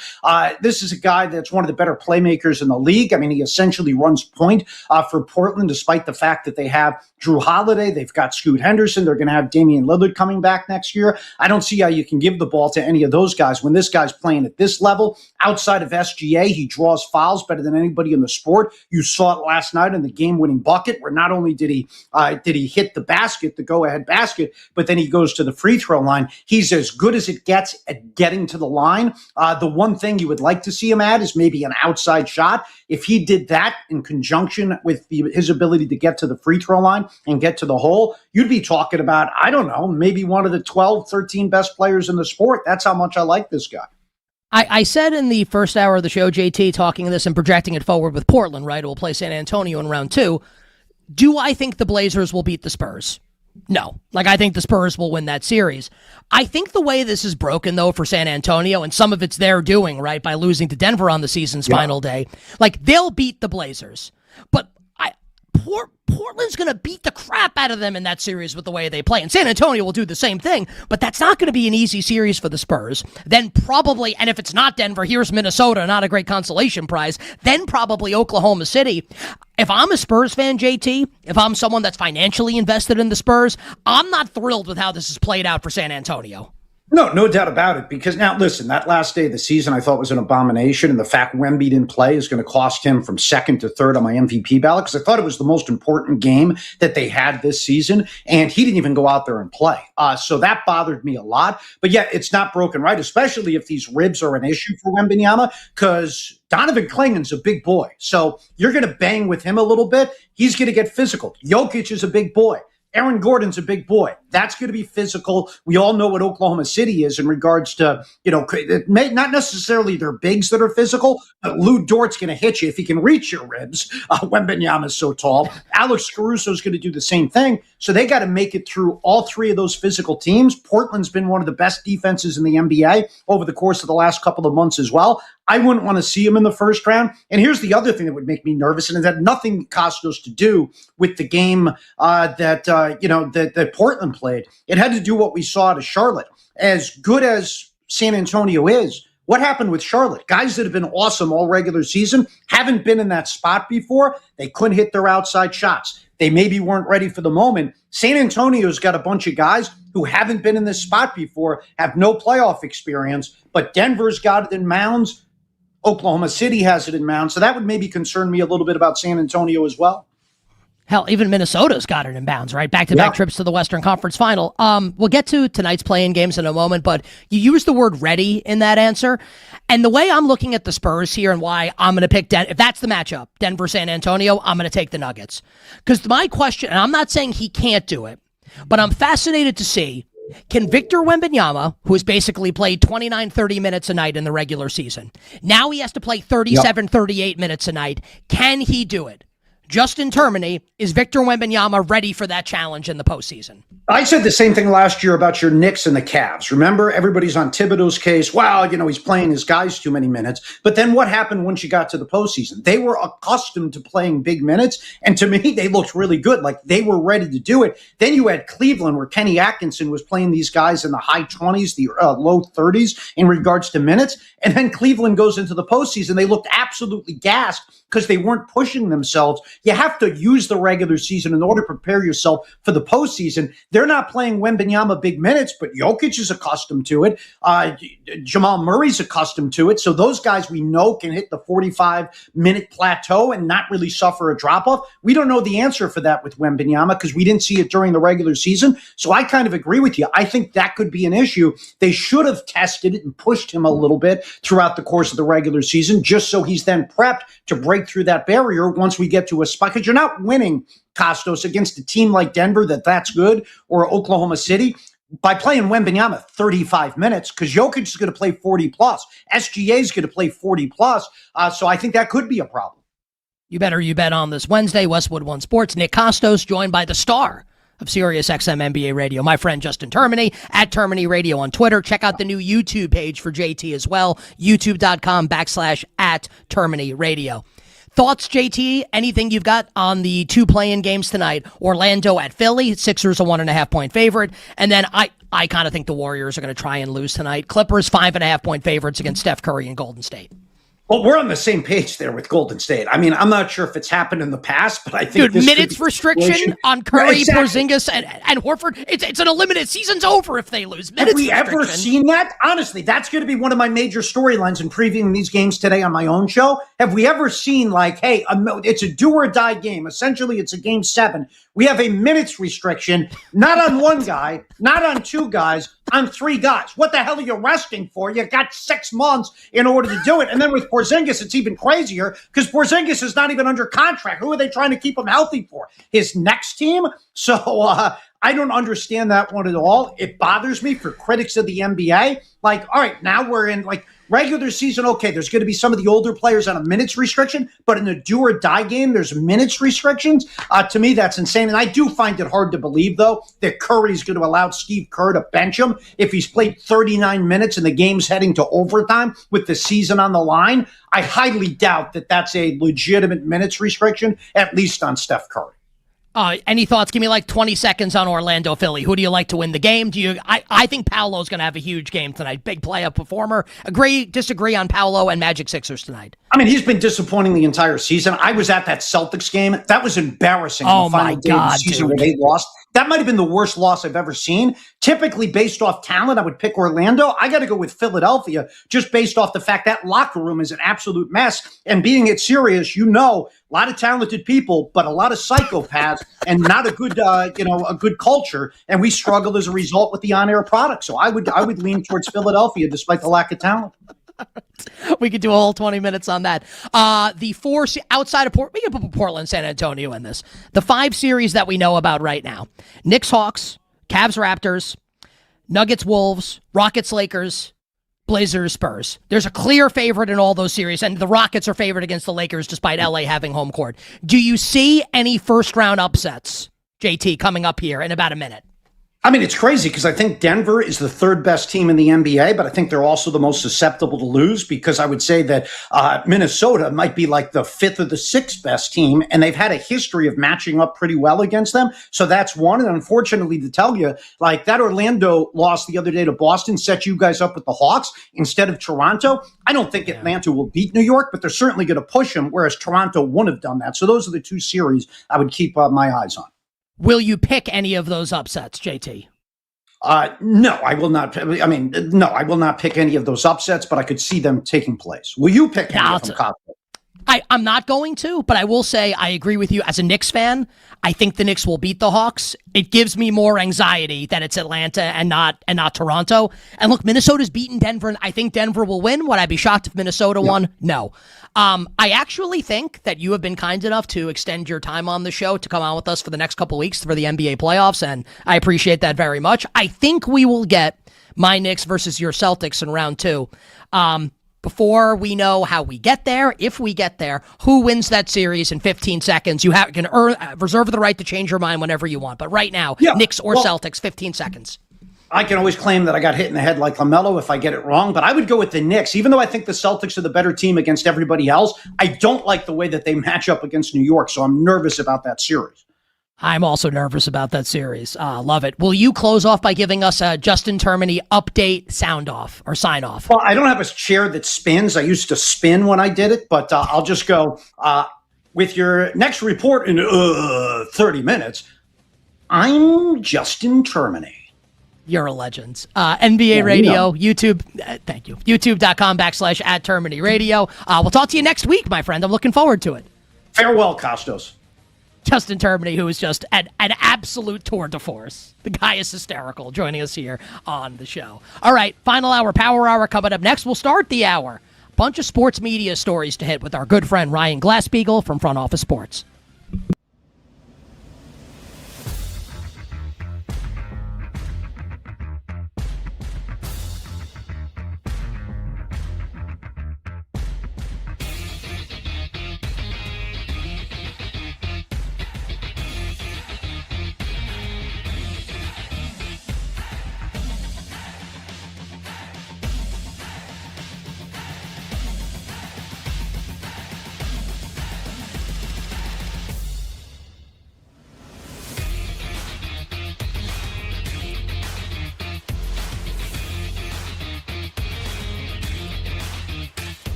This is a guy that's one of the better playmakers in the league. I mean, he essentially runs point for Portland, despite the fact that they have Drew Holiday. They've got Scoot Henderson. They're going to have Damian Lillard coming back next year. I don't see how you can give the ball to any of those guys when this guy's playing at this level. Outside of SGA, he draws fouls better than anybody in the sport. You saw it last night in the game-winning bucket, where not only did he hit the basket, the go-ahead basket, but then he goes to the free throw line. He's as good as it gets at getting to the line. The one thing you would like to see him at is maybe an outside shot. If he did that in conjunction with his ability to get to the free throw line and get to the hole, you'd be talking about, I don't know, maybe one of the 12, 13 best players in the sport. That's how much I like this guy. I said in the first hour of the show, JT, talking this and projecting it forward with Portland, right? We'll play San Antonio in round 2. Do I think the Blazers will beat the Spurs? No. I think the Spurs will win that series. I think the way this is broken, though, for San Antonio, and some of it's their doing, right, by losing to Denver on the season's final day, they'll beat the Blazers. But Portland's going to beat the crap out of them in that series with the way they play. And San Antonio will do the same thing, but that's not going to be an easy series for the Spurs. Then probably, and if it's not Denver, here's Minnesota, not a great consolation prize. Then probably Oklahoma City. If I'm a Spurs fan, JT, if I'm someone that's financially invested in the Spurs, I'm not thrilled with how this has played out for San Antonio. No doubt about it. Because now, listen, that last day of the season I thought was an abomination. And the fact Wemby didn't play is going to cost him from second to third on my MVP ballot, because I thought it was the most important game that they had this season. And he didn't even go out there and play. So that bothered me a lot. But yeah, it's not broken right, especially if these ribs are an issue for Wembanyama, because Donovan Clingan's a big boy. So you're going to bang with him a little bit. He's going to get physical. Jokic is a big boy. Aaron Gordon's a big boy. That's going to be physical. We all know what Oklahoma City is in regards to, not necessarily their bigs that are physical, but Lou Dort's going to hit you if he can reach your ribs. Wembanyama's so tall. Alex Caruso's going to do the same thing. So they got to make it through all three of those physical teams. Portland's been one of the best defenses in the NBA over the course of the last couple of months as well. I wouldn't want to see him in the first round. And here's the other thing that would make me nervous, and it had nothing, Kostos, to do with the game that Portland played. It had to do what we saw to Charlotte. As good as San Antonio is, what happened with Charlotte? Guys that have been awesome all regular season haven't been in that spot before. They couldn't hit their outside shots. They maybe weren't ready for the moment. San Antonio's got a bunch of guys who haven't been in this spot before, have no playoff experience, but Denver's got it in mounds. Oklahoma City has it in mounds. So that would maybe concern me a little bit about San Antonio as well. Hell, even Minnesota's got it in bounds, right? Back-to-back trips to the Western Conference Final. We'll get to tonight's play-in games in a moment, but you used the word ready in that answer. And the way I'm looking at the Spurs here and why I'm going to pick if that's the matchup, Denver-San Antonio, I'm going to take the Nuggets. Because my question, and I'm not saying he can't do it, but I'm fascinated to see, can Victor Wembanyama, who has basically played 29, 30 minutes a night in the regular season, now he has to play 37, 38 minutes a night. Can he do it? Justin Termini, is Victor Wembanyama ready for that challenge in the postseason? I said the same thing last year about your Knicks and the Cavs. Remember, everybody's on Thibodeau's case. Wow, he's playing his guys too many minutes. But then what happened once you got to the postseason? They were accustomed to playing big minutes. And to me, they looked really good. Like they were ready to do it. Then you had Cleveland where Kenny Atkinson was playing these guys in the high 20s, the low 30s in regards to minutes. And then Cleveland goes into the postseason. They looked absolutely gassed because they weren't pushing themselves. You have to use the regular season in order to prepare yourself for the postseason. They're not playing Wembanyama big minutes, but Jokic is accustomed to it. Jamal Murray's accustomed to it. So those guys we know can hit the 45-minute plateau and not really suffer a drop-off. We don't know the answer for that with Wembanyama because we didn't see it during the regular season. So I kind of agree with you. I think that could be an issue. They should have tested it and pushed him a little bit throughout the course of the regular season just so he's then prepped to break through that barrier once we get to a spot. Because you're not winning, Kostos, against a team like Denver that's good or Oklahoma City by playing Wembanyama 35 minutes because Jokic is going to play 40 plus. SGA is going to play 40 plus. So I think that could be a problem. You bet on this Wednesday, Westwood One Sports. Nick Kostos joined by the star of Sirius XM NBA Radio, my friend Justin Termini, at Termini Radio on Twitter. Check out the new YouTube page for JT as well, youtube.com/at Termini Radio. Thoughts, JT? Anything you've got on the two play-in games tonight? Orlando at Philly. Sixers a 1.5-point favorite. And then I kind of think the Warriors are going to try and lose tonight. Clippers 5.5-point favorites against Steph Curry and Golden State. Well, we're on the same page there with Golden State. I mean, I'm not sure if it's happened in the past, but I think minutes restriction on Curry, Porzingis, and Horford. It's an eliminated. Season's over if they lose. Have we ever seen that? Honestly, that's going to be one of my major storylines in previewing these games today on my own show. Have we ever seen hey, it's a do or die game. Essentially, it's a game 7. We have a minutes restriction, not on one guy, not on two guys, on 3 guys. What the hell are you resting for? You got 6 months in order to do it. And then with Porzingis, it's even crazier because Porzingis is not even under contract. Who are they trying to keep him healthy for? His next team? So I don't understand that one at all. It bothers me for critics of the NBA. All right, now we're in regular season. Okay, there's going to be some of the older players on a minutes restriction, but in a do or die game, there's minutes restrictions. To me, that's insane. And I do find it hard to believe, though, that Curry's going to allow Steve Kerr to bench him if he's played 39 minutes and the game's heading to overtime with the season on the line. I highly doubt that that's a legitimate minutes restriction, at least on Steph Curry. Any thoughts? Give me 20 seconds on Orlando, Philly. Who do you like to win the game? I think Paolo's going to have a huge game tonight. Big playoff performer. Disagree on Paolo and Magic Sixers tonight? I mean, he's been disappointing the entire season. I was at that Celtics game. That was embarrassing. Oh, my God, the season dude. where they lost. That might have been the worst loss I've ever seen. Typically, based off talent, I would pick Orlando. I got to go with Philadelphia just based off the fact that locker room is an absolute mess. And being it serious, a lot of talented people, but a lot of psychopaths and not a good, a good culture. And we struggle as a result with the on-air product. So I would lean towards Philadelphia despite the lack of talent. We could do a whole 20 minutes on that. The 4 outside of we can put Portland, San Antonio in this. The 5 series that we know about right now: Knicks, Hawks, Cavs, Raptors, Nuggets, Wolves, Rockets, Lakers, Blazers, Spurs. There's a clear favorite in all those series, and the Rockets are favored against the Lakers despite LA having home court. Do you see any first round upsets, JT, coming up here in about a minute? I mean, it's crazy because I think Denver is the 3rd best team in the NBA, but I think they're also the most susceptible to lose because I would say that Minnesota might be the 5th or the 6th best team, and they've had a history of matching up pretty well against them. So that's one. And unfortunately, to tell you, that Orlando loss the other day to Boston set you guys up with the Hawks instead of Toronto. I don't think Atlanta will beat New York, but they're certainly going to push them, whereas Toronto wouldn't have done that. So those are the 2 series I would keep my eyes on. Will you pick any of those upsets, JT? No, I will not. No, I will not pick any of those upsets, but I could see them taking place. Will you pick any of them, Kostos? I'm not going to, but I will say I agree with you. As a Knicks fan, I think the Knicks will beat the Hawks. It gives me more anxiety that it's Atlanta and not Toronto. And look, Minnesota's beaten Denver, and I think Denver will win. Would I be shocked if Minnesota won? No. I actually think that you have been kind enough to extend your time on the show to come on with us for the next couple weeks for the NBA playoffs, and I appreciate that very much. I think we will get my Knicks versus your Celtics in round 2. before we know how we get there, if we get there, who wins that series in 15 seconds. You can reserve the right to change your mind whenever you want. But right now, Knicks or Celtics, 15 seconds. I can always claim that I got hit in the head like LaMelo if I get it wrong, but I would go with the Knicks. Even though I think the Celtics are the better team against everybody else, I don't like the way that they match up against New York, so I'm nervous about that series. I'm also nervous about that series. Love it. Will you close off by giving us a Justin Termini update sound off or sign off? Well, I don't have a chair that spins. I used to spin when I did it, but I'll just go with your next report in 30 minutes. I'm Justin Termini. You're a legend. NBA Radio, YouTube, thank you. YouTube.com/@Termini Radio. We'll talk to you next week, my friend. I'm looking forward to it. Farewell, Kostos. Justin Termini, who is just an absolute tour de force. The guy is hysterical, joining us here on the show. All right, final hour, power hour coming up next. We'll start the hour. Bunch of sports media stories to hit with our good friend Ryan Glasspiegel from Front Office Sports.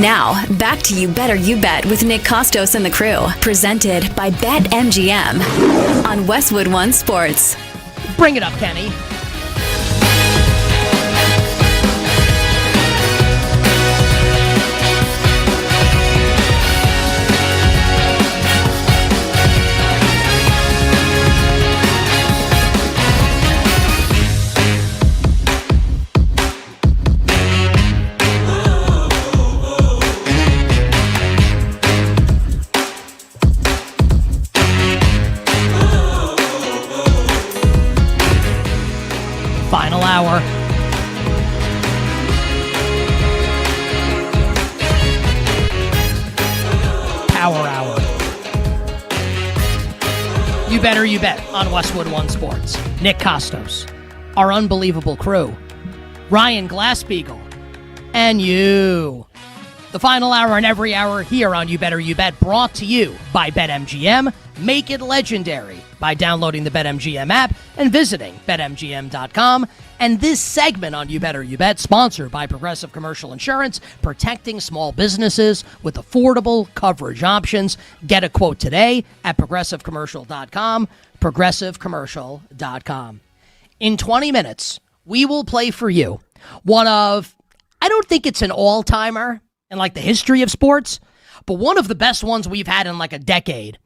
Now, back to You Better You Bet with Nick Kostos and the crew. Presented by BetMGM on Westwood One Sports. Bring it up, Kenny. Final hour. Power hour. You Better You Bet on Westwood One Sports. Nick Kostos, our unbelievable crew, Ryan Glasspiegel, and you. The final hour and every hour here on You Better You Bet, brought to you by BetMGM. Make it legendary by downloading the BetMGM app and visiting BetMGM.com. And this segment on You Better You Bet, sponsored by Progressive Commercial Insurance, protecting small businesses with affordable coverage options. Get a quote today at ProgressiveCommercial.com, ProgressiveCommercial.com. In 20 minutes, we will play for you one of, I don't think it's an all-timer in like the history of sports, but one of the best ones we've had in like a decade.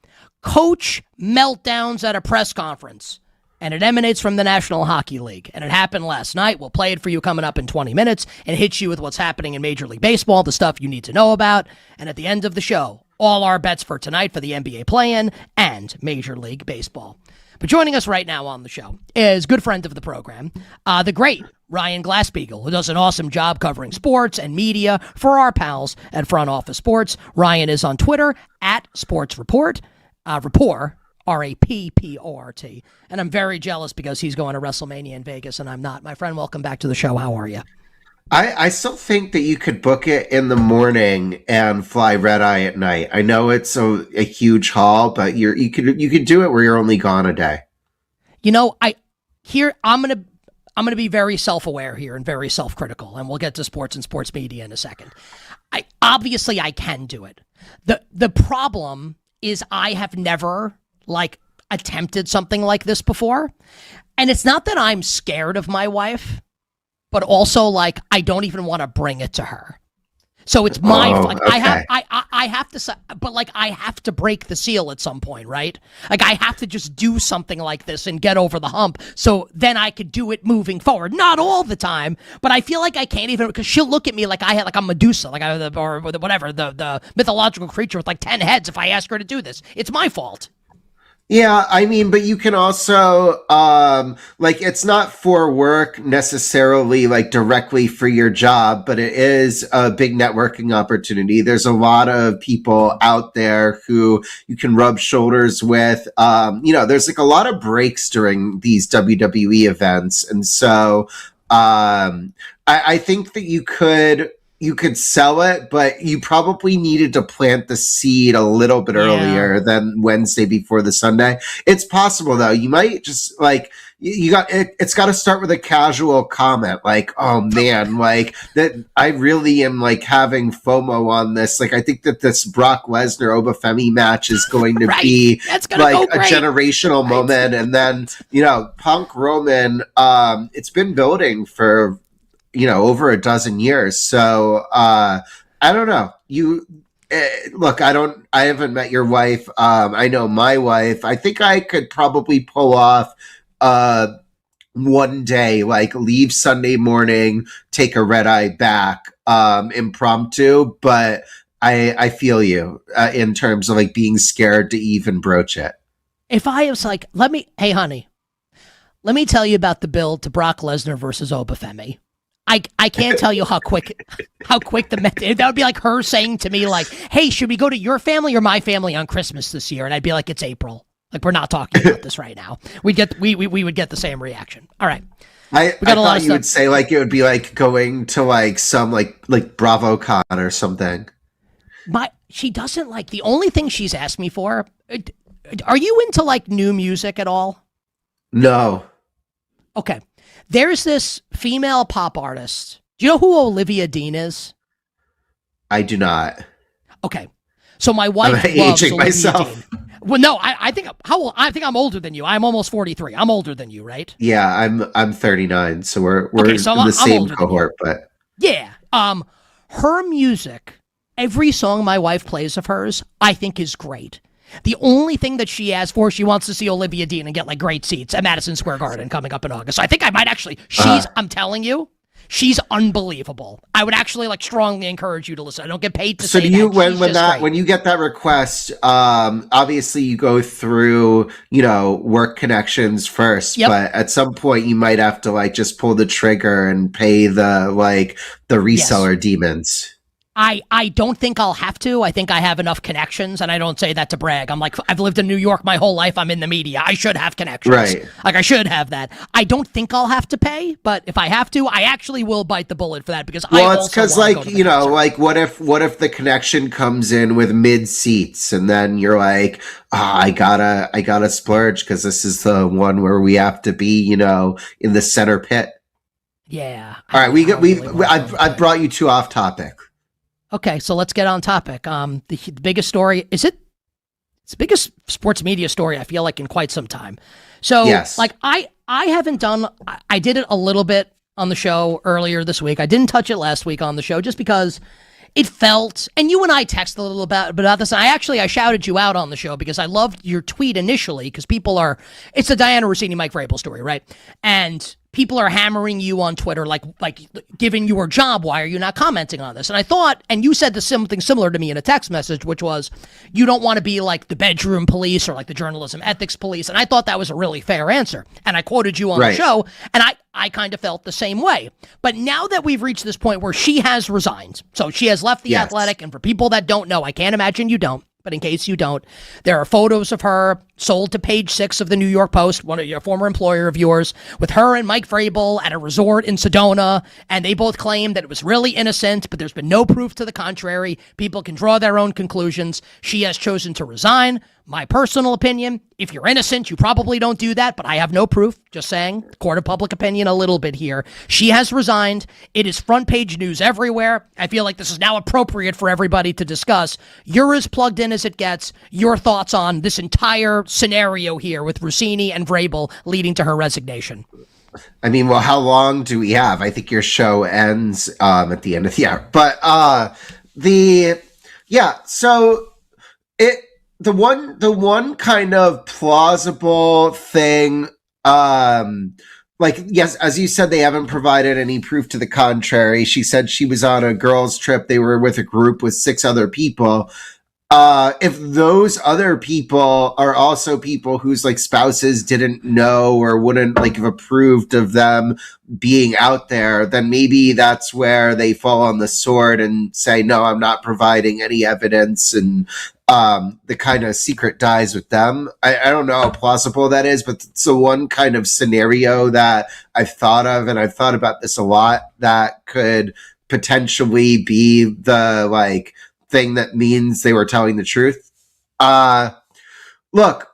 Coach meltdowns at a press conference, and it emanates from the National Hockey League, and it happened last night. We'll play it for you coming up in 20 minutes and hit you with what's happening in Major League Baseball, the stuff you need to know about, and at the end of the show, all our bets for tonight for the NBA play-in and Major League Baseball. But joining us right now on the show is good friend of the program, the great Ryan Glasspiegel, who does an awesome job covering sports and media for our pals at Front Office Sports. Ryan is on Twitter at Sports Report. Rapport, R-A-P-P-O-R-T. And I'm very jealous because he's going to WrestleMania in Vegas and I'm not. My friend, welcome back to the show. How are you? I still think that you could book it in the morning and fly red eye at night. I know it's a huge haul, but you could do it where you're only gone a day. You know, I'm gonna be very self-aware here and very self-critical, and we'll get to sports and sports media in a second. I can do it. The problem is I have never attempted something like this before. And it's not that I'm scared of my wife, but also I don't even want to bring it to her. So it's my okay. I have to, but I have to break the seal at some point, right? I have to just do something like this and get over the hump, so then I could do it moving forward. Not all the time, but I feel like I can't even, because she'll look at me like I'm Medusa, or whatever the mythological creature with 10 heads. If I ask her to do this, it's my fault. Yeah, I mean, but you can also, it's not for work necessarily, directly for your job, but it is a big networking opportunity. There's a lot of people out there who you can rub shoulders with. There's a lot of breaks during these WWE events. And so, I think that you could sell it, but you probably needed to plant the seed a little bit earlier than Wednesday before the Sunday. It's possible though. You might just it's got to start with a casual comment oh man, that I really am having FOMO on this. I think that this Brock Lesnar Obafemi match is going to be a generational moment. And then, Punk Roman, it's been building for over a dozen years. So, I don't know. Look, I haven't met your wife. I know my wife. I think I could probably pull off, one day, leave Sunday morning, take a red eye back, impromptu. But I feel you, in terms of being scared to even broach it. If I was hey honey, let me tell you about the build to Brock Lesnar versus Obafemi. I can't tell you how quick that would be like her saying to me hey, should we go to your family or my family on Christmas this year? And I'd be like, it's April. We're not talking about this right now. We would get the same reaction. All right. I thought you would say it would be going to some BravoCon or something. She doesn't the only thing she's asked me for. Are you into new music at all? No. Okay. There's this female pop artist. Do you know who Olivia Dean is? I do not. Okay. So my wife I'm loves aging Olivia myself. Dean. Well, no, I think how old? I think I'm older than you. I'm almost 43. I'm older than you, right? Yeah, I'm 39, so we're Okay, so in the I'm same older than you. cohort, but Yeah. Her music, every song my wife plays of hers, I think is great. The only thing that she asks for, she wants to see Olivia Dean and get like great seats at Madison Square Garden coming up in August. So I think I might actually, I'm telling you, she's unbelievable. I would actually like strongly encourage you to listen. I don't get paid to so say do you that. when you get that request, obviously you go through, work connections first, Yep. but at some point you might have to like just pull the trigger and pay the reseller demons. I don't think I'll have to. I think I have enough connections, and I don't say that to brag. I'm like, I've lived in New York my whole life. I'm in the media. I should have connections. Right. Like, I should have that. I don't think I'll have to pay, but if I have to, I actually will bite the bullet for that because it's because like, like what if the connection comes in with mid seats and then you're like, I gotta splurge because this is the one where we have to be, in the center pit. Yeah. All right. I've brought you two off topic. Okay, so let's get on topic. The biggest story, it's the biggest sports media story I feel like in quite some time. So, yes. like, I haven't done, I did it a little bit on the show earlier this week. I didn't touch it last week on the show just because it felt, and you and I texted a little about this. I shouted you out on the show because I loved your tweet initially because it's the Diana Rossini, Mike Vrabel story, right? And people are hammering you on Twitter, like giving your job. Why are you not commenting on this? And I thought, and you said something similar to me in a text message, which was, you don't want to be like the bedroom police or like the journalism ethics police. And I thought that was a really fair answer. And I quoted you on the show, and I kind of felt the same way. But now that we've reached this point where she has resigned, so she has left The Athletic, and for people that don't know, I can't imagine you don't, but in case you don't, there are photos of her sold to page 6 of the New York Post, one of your former employer of yours, with her and Mike Vrabel at a resort in Sedona, and they both claim that it was really innocent, but there's been no proof to the contrary. People can draw their own conclusions. She has chosen to resign. My personal opinion, if you're innocent, you probably don't do that, but I have no proof. Just saying, court of public opinion a little bit here. She has resigned. It is front page news everywhere. I feel like this is now appropriate for everybody to discuss. You're as plugged in as it gets. Your thoughts on this entire scenario here with Rossini and Vrabel leading to her resignation. I mean, well, how long do we have? I think your show ends at the end of the hour. But so the one kind of plausible thing, yes, as you said, they haven't provided any proof to the contrary. She said she was on a girls' trip. They were with a group with 6 other people. If those other people are also people whose like spouses didn't know or wouldn't like have approved of them being out there, then maybe that's where they fall on the sword and say, no, I'm not providing any evidence, and the kind of secret dies with them. I don't know how plausible that is, but it's the one kind of scenario that I've thought of, and I've thought about this a lot, that could potentially be the like thing that means they were telling the truth. Look,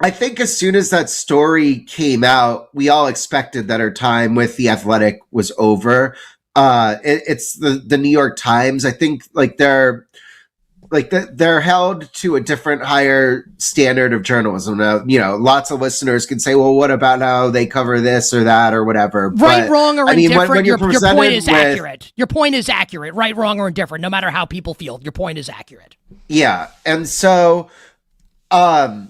I think as soon as that story came out, we all expected that her time with The Athletic was over. It's the New York Times. I think they're held to a different, higher standard of journalism. Now, lots of listeners can say, well, what about how they cover this or that or whatever? Right, but, wrong, or indifferent, when your point is accurate. Your point is accurate. Right, wrong, or indifferent, no matter how people feel, your point is accurate. Yeah, and so I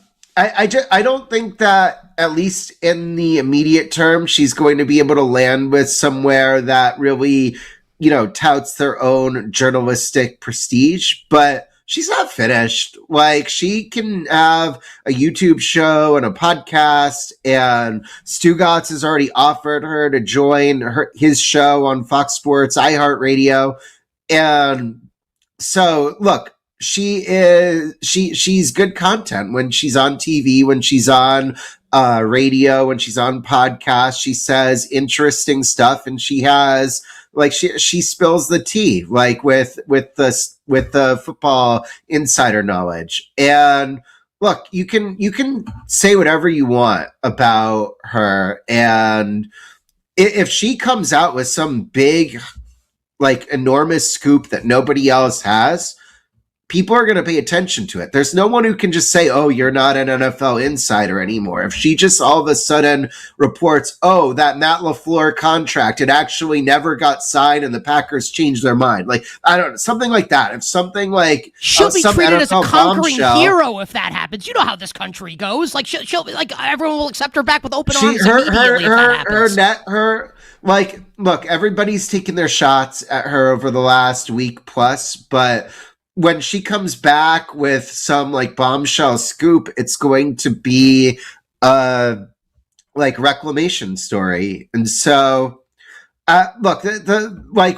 don't think that, at least in the immediate term, she's going to be able to land with somewhere that really, touts their own journalistic prestige, but she's not finished. Like, she can have a YouTube show and a podcast, and Stugotz has already offered her to join his show on Fox Sports, iHeartRadio. And so, look, she's good content when she's on TV, when she's on radio, when she's on podcasts. She says interesting stuff, and she has she spills the tea, like with the football insider knowledge. And look, you can say whatever you want about her, and if she comes out with some big like enormous scoop that nobody else has, people are going to pay attention to it. There's no one who can just say, oh, you're not an NFL insider anymore. If she just all of a sudden reports, oh, that Matt LaFleur contract, it actually never got signed and the Packers changed their mind. Like, I don't know, something like that. If something like she'll be some treated NFL as a conquering bombshell, hero if that happens. You know how this country goes. Like she'll be like, everyone will accept her back with open arms immediately if that happens. Look, everybody's taken their shots at her over the last week plus, but when she comes back with some like bombshell scoop, it's going to be a like reclamation story. And so look,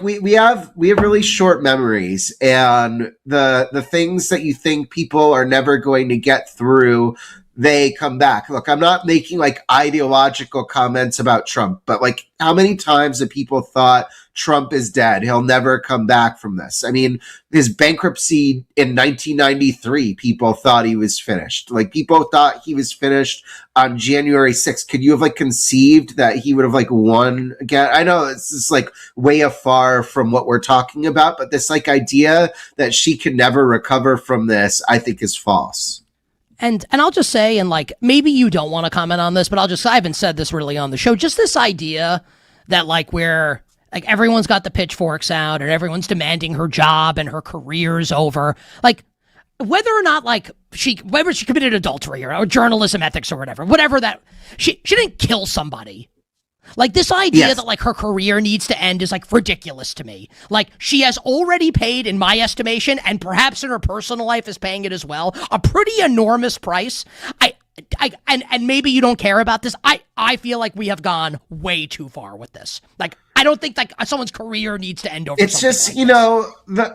we have really short memories, and the things that you think people are never going to get through, they come back. Look, I'm not making like ideological comments about Trump, but like how many times have people thought Trump is dead? He'll never come back from this. I mean, his bankruptcy in 1993, people thought he was finished. Like people thought he was finished on January 6th. Could you have like conceived that he would have like won again? I know it's just like way afar from what we're talking about, but this like idea that she can never recover from this, I think is false. And I'll just say, and like, maybe you don't want to comment on this, but I haven't said this really on the show, just this idea that like we're, like everyone's got the pitchforks out and everyone's demanding her job and her career's over. Like whether or not like whether she committed adultery or journalism ethics or whatever that, she didn't kill somebody. Like this idea that like her career needs to end is like ridiculous to me. Like she has already paid, in my estimation, and perhaps in her personal life is paying it as well, a pretty enormous price. And maybe you don't care about this. I feel like we have gone way too far with this. Like I don't think like someone's career needs to end over. It's just, you know,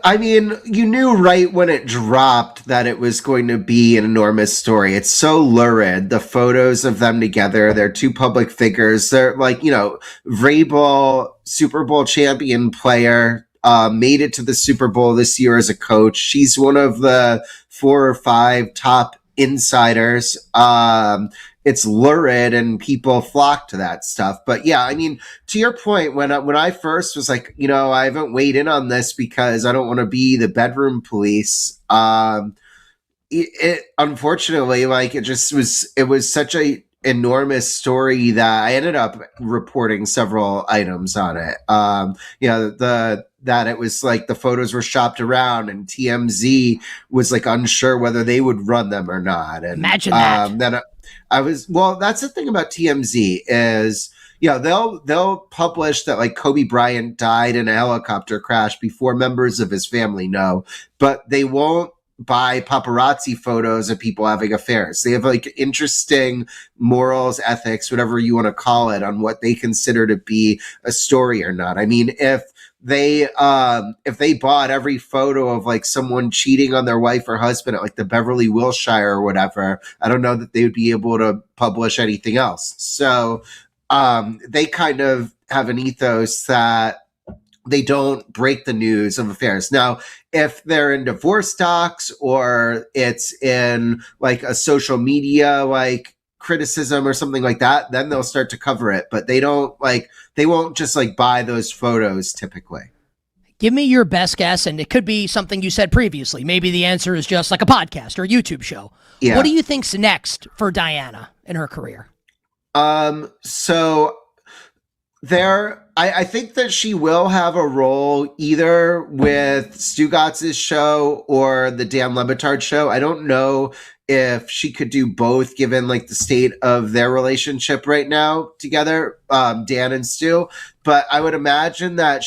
I mean, you knew right when it dropped that it was going to be an enormous story. It's so lurid. The photos of them together, they're two public figures. They're like, you know, Vrabel, Super Bowl champion player, made it to the Super Bowl this year as a coach. She's one of the 4 or 5 top insiders. It's lurid and people flock to that stuff. But yeah, I mean, to your point, when I first was like, you know, I haven't weighed in on this because I don't want to be the bedroom police. It unfortunately, like it was such a enormous story that I ended up reporting several items on it. You know, that it was like the photos were shopped around and TMZ was like unsure whether they would run them or not. And imagine that. Then that's the thing about TMZ is, you know, they'll publish that like Kobe Bryant died in a helicopter crash before members of his family know, but they won't buy paparazzi photos of people having affairs. They have like interesting morals, ethics, whatever you want to call it, on what they consider to be a story or not. I mean, if they bought every photo of like someone cheating on their wife or husband at like the Beverly Wilshire or whatever, I don't know that they would be able to publish anything else. So they kind of have an ethos that they don't break the news of affairs. Now, if they're in divorce docs or it's in like a social media like criticism or something like that, then they'll start to cover it. But they won't just like buy those photos typically. Give me your best guess, and it could be something you said previously. Maybe the answer is just like a podcast or a YouTube show. Yeah. What do you think's next for Diana in her career? So I think that she will have a role either with Stugatz's show or the Dan Le Batard show. I don't know if she could do both given like the state of their relationship right now together, Dan and Stu. But I would imagine that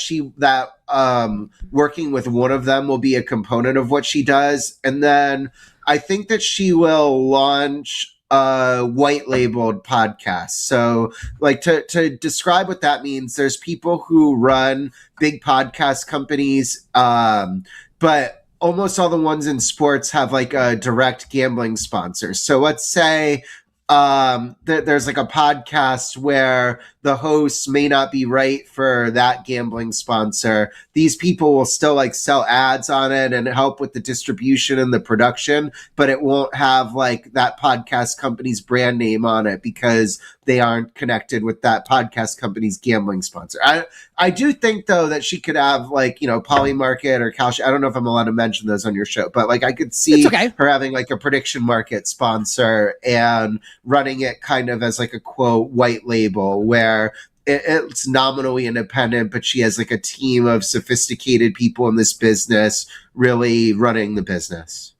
working with one of them will be a component of what she does. And then I think that she will launch a white labeled podcast. So like to describe what that means, there's people who run big podcast companies, but almost all the ones in sports have like a direct gambling sponsor. So let's say there's like a podcast where the hosts may not be right for that gambling sponsor. These people will still like sell ads on it and help with the distribution and the production, but it won't have like that podcast company's brand name on it because they aren't connected with that podcast company's gambling sponsor. I do think though that she could have like, Polymarket or Kalshi. I don't know if I'm allowed to mention those on your show, but like I could see her having like a prediction market sponsor and running it kind of as like a quote white label where it's nominally independent, but she has like a team of sophisticated people in this business really running the business.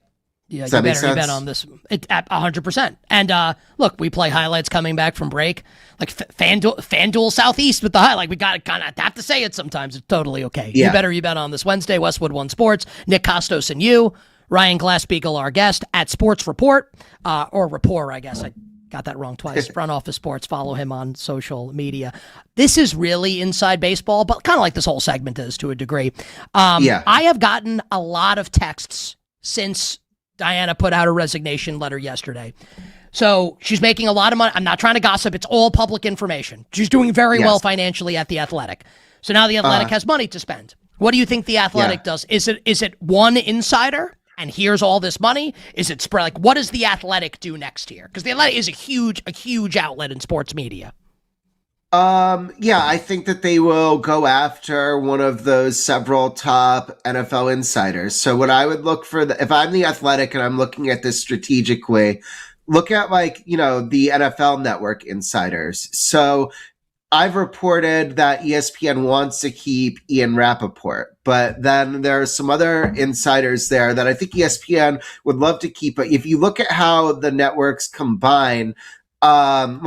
Yeah, you better bet on this. 100%. And look, we play highlights coming back from break. Like FanDuel Southeast with the highlight. We got to kind of have to say it sometimes. It's totally okay. Yeah. You bet on this Wednesday, Westwood One Sports. Nick Kostos and you. Ryan Glassbeagle, our guest, at Sports Report. Or Rapport, I guess. I got that wrong twice. Front Office Sports. Follow him on social media. This is really inside baseball, but kind of like this whole segment is to a degree. I have gotten a lot of texts since Diana put out a resignation letter yesterday. So she's making a lot of money. I'm not trying to gossip. It's all public information. She's doing very well financially at The Athletic. So now The Athletic has money to spend. What do you think The Athletic does? Is it one insider? And here's all this money? Is it spread? Like, what does The Athletic do next year? Because The Athletic is a huge outlet in sports media. I think that they will go after one of those several top NFL insiders. So what I would look for, if I'm The Athletic and I'm looking at this strategically, look at like, the NFL Network insiders. So I've reported that ESPN wants to keep Ian Rappaport, but then there are some other insiders there that I think ESPN would love to keep. But if you look at how the networks combine, so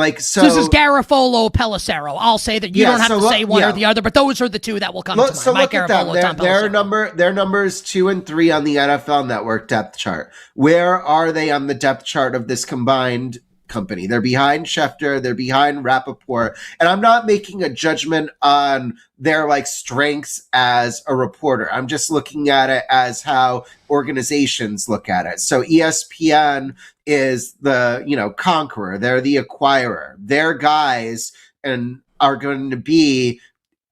this is Garofalo, Pelissero. I'll say that you don't have to say one or the other, but those are the two that will come to mind. So look at them. Their numbers 2 and 3 on the NFL Network depth chart. Where are they on the depth chart of this combined company? They're behind Schefter, they're behind Rappaport, and I'm not making a judgment on their like strengths as a reporter. I'm just looking at it as how organizations look at it. So ESPN is the conqueror, they're the acquirer. Their guys and are going to be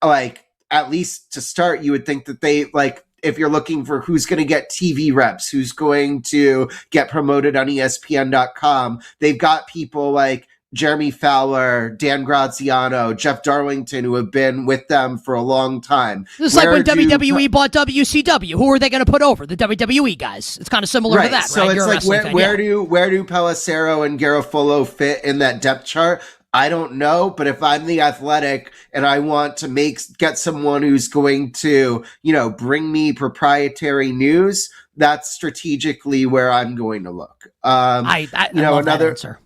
like, at least to start, you would think that they like, if you're looking for who's going to get TV reps, who's going to get promoted on ESPN.com, they've got people like Jeremy Fowler, Dan Graziano, Jeff Darlington, who have been with them for a long time. This is like when WWE bought WCW. Who are they going to put over? The WWE guys. It's kind of similar to that, so right? So it's like, where do Pelissero and Garofalo fit in that depth chart? I don't know, but if I'm The Athletic and I want to get someone who's going to, bring me proprietary news, that's strategically where I'm going to look. I love that answer.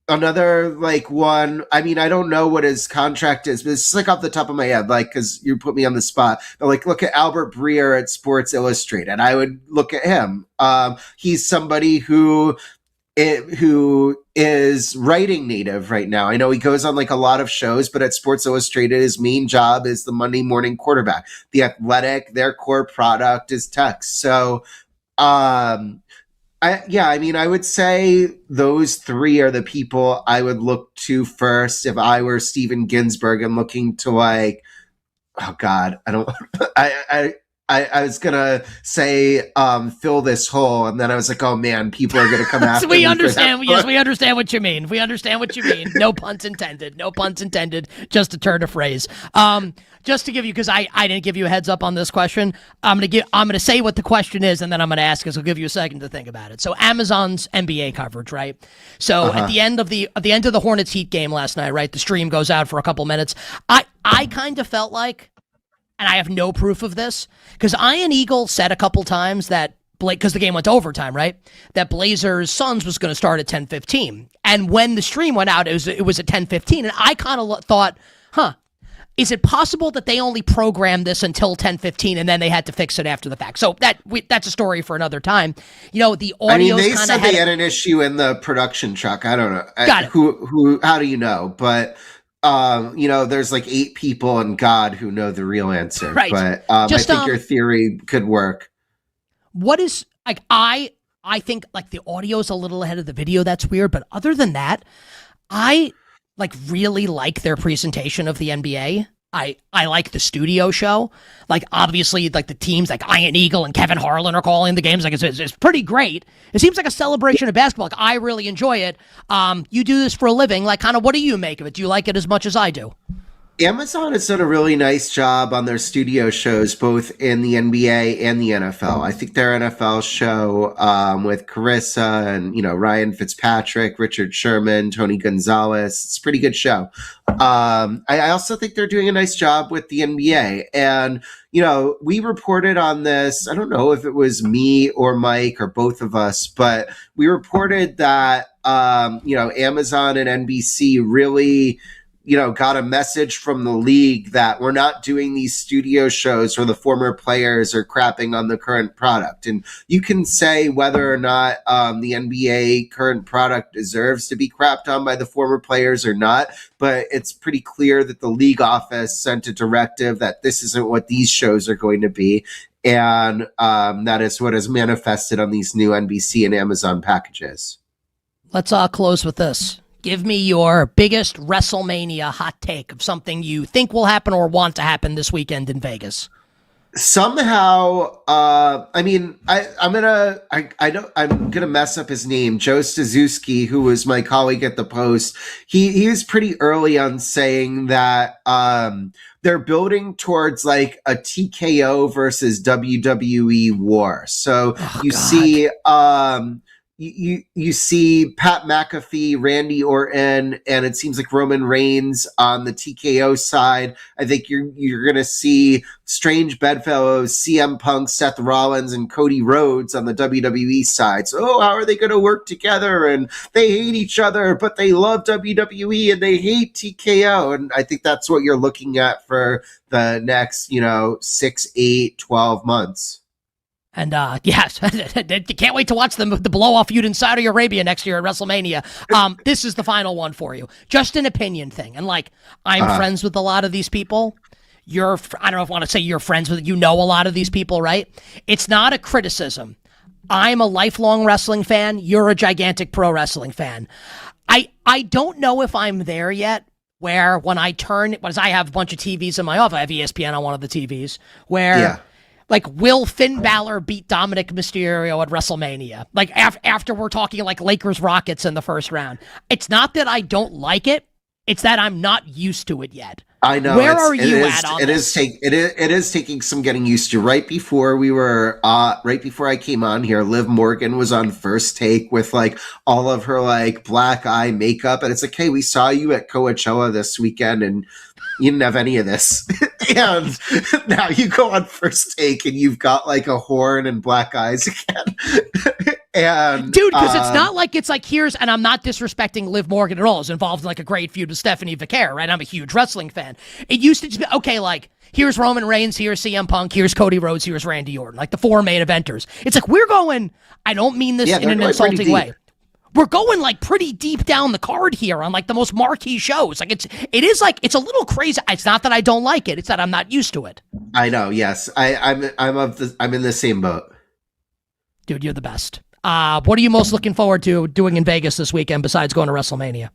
Another like one, I mean, I don't know what his contract is, but it's like off the top of my head, like, cause you put me on the spot, but like, look at Albert Breer at Sports Illustrated. I would look at him. He's somebody who is writing native right now. I know he goes on like a lot of shows, but at Sports Illustrated, his main job is the Monday morning quarterback. The Athletic, their core product is text. So, I would say those three are the people I would look to first if I were Steven Ginsburg and looking to like, oh God, I was gonna say fill this hole, and then I was like, oh man, people are gonna come after me. We understand. Yes, we understand what you mean. We understand what you mean. No puns intended. No puns intended. Just a turn of phrase. Just to give you, because I didn't give you a heads up on this question. I'm gonna say what the question is, and then I'm gonna ask us. I'll give you a second to think about it. So Amazon's NBA coverage, right? So at the end of the Hornets Heat game last night, right? The stream goes out for a couple minutes. I kind of felt like, and I have no proof of this, because Ian Eagle said a couple times that, because the game went to overtime, right, that Blazers Suns was going to start at 10:15. And when the stream went out, it was at 10:15. And I kind of thought, is it possible that they only programmed this until 10:15 and then they had to fix it after the fact? So that's a story for another time. The audio. They said they had an issue in the production truck. I don't know. Got it. Who? How do you know? But there's like 8 people and God who know the real answer. Right. But I think your theory could work. What is like I think like the audio is a little ahead of the video. That's weird. But other than that, I like really like their presentation of the NBA. I like the studio show. Like, obviously, like the teams like Iron Eagle and Kevin Harlan are calling the games. Like, it's pretty great. It seems like a celebration of basketball. Like, I really enjoy it. You do this for a living. Like, kind of, what do you make of it? Do you like it as much as I do? Amazon has done a really nice job on their studio shows, both in the NBA and the NFL. I think their NFL show with Carissa and, Ryan Fitzpatrick, Richard Sherman, Tony Gonzalez, it's a pretty good show. I also think they're doing a nice job with the NBA. And, we reported on this. I don't know if it was me or Mike or both of us, but we reported that, Amazon and NBC really got a message from the league that we're not doing these studio shows where the former players are crapping on the current product. And you can say whether or not the NBA current product deserves to be crapped on by the former players or not, but it's pretty clear that the league office sent a directive that this isn't what these shows are going to be. And that is what is manifested on these new NBC and Amazon packages. Let's close with this. Give me your biggest WrestleMania hot take of something you think will happen or want to happen this weekend in Vegas. Somehow, I'm gonna mess up his name. Joe Stazuski, who was my colleague at the Post, he was pretty early on saying that they're building towards like a TKO versus WWE war. So see You see Pat McAfee, Randy Orton, and it seems like Roman Reigns on the TKO side. I think you're going to see strange bedfellows, CM Punk, Seth Rollins, and Cody Rhodes on the WWE side. So, how are they going to work together? And they hate each other, but they love WWE and they hate TKO. And I think that's what you're looking at for the next, 6, 8, 12 months. And yes, can't wait to watch the blow-off feud in Saudi Arabia next year at WrestleMania. This is the final one for you. Just an opinion thing. And I'm friends with a lot of these people. I don't know if I want to say you're friends with, a lot of these people, right? It's not a criticism. I'm a lifelong wrestling fan. You're a gigantic pro wrestling fan. I don't know if I'm there yet, where when I have a bunch of TVs in my office. I have ESPN on one of the TVs, where... Yeah. Will Finn Balor beat Dominic Mysterio at WrestleMania? After we're talking Lakers Rockets in the first round. It's not that I don't like it. It's that I'm not used to it yet. I know. Where are you at on this? It is taking some getting used to. Right before I came on here, Liv Morgan was on First Take with all of her black eye makeup, and it's like, hey, we saw you at Coachella this weekend, and you didn't have any of this. And now you go on First Take and you've got a horn and black eyes again. And dude, because it's not here's, and I'm not disrespecting Liv Morgan at all. Is involved in a great feud with Stephanie Vaquer, right? I'm a huge wrestling fan. It used to just be, okay, here's Roman Reigns, here's CM Punk, here's Cody Rhodes, here's Randy Orton, the 4 main eventers. It's we're going, I don't mean this in an insulting way. We're going pretty deep down the card here on the most marquee shows. It's a little crazy. It's not that I don't like it. It's that I'm not used to it. I know. Yes, I'm in the same boat. Dude, you're the best. What are you most looking forward to doing in Vegas this weekend besides going to WrestleMania?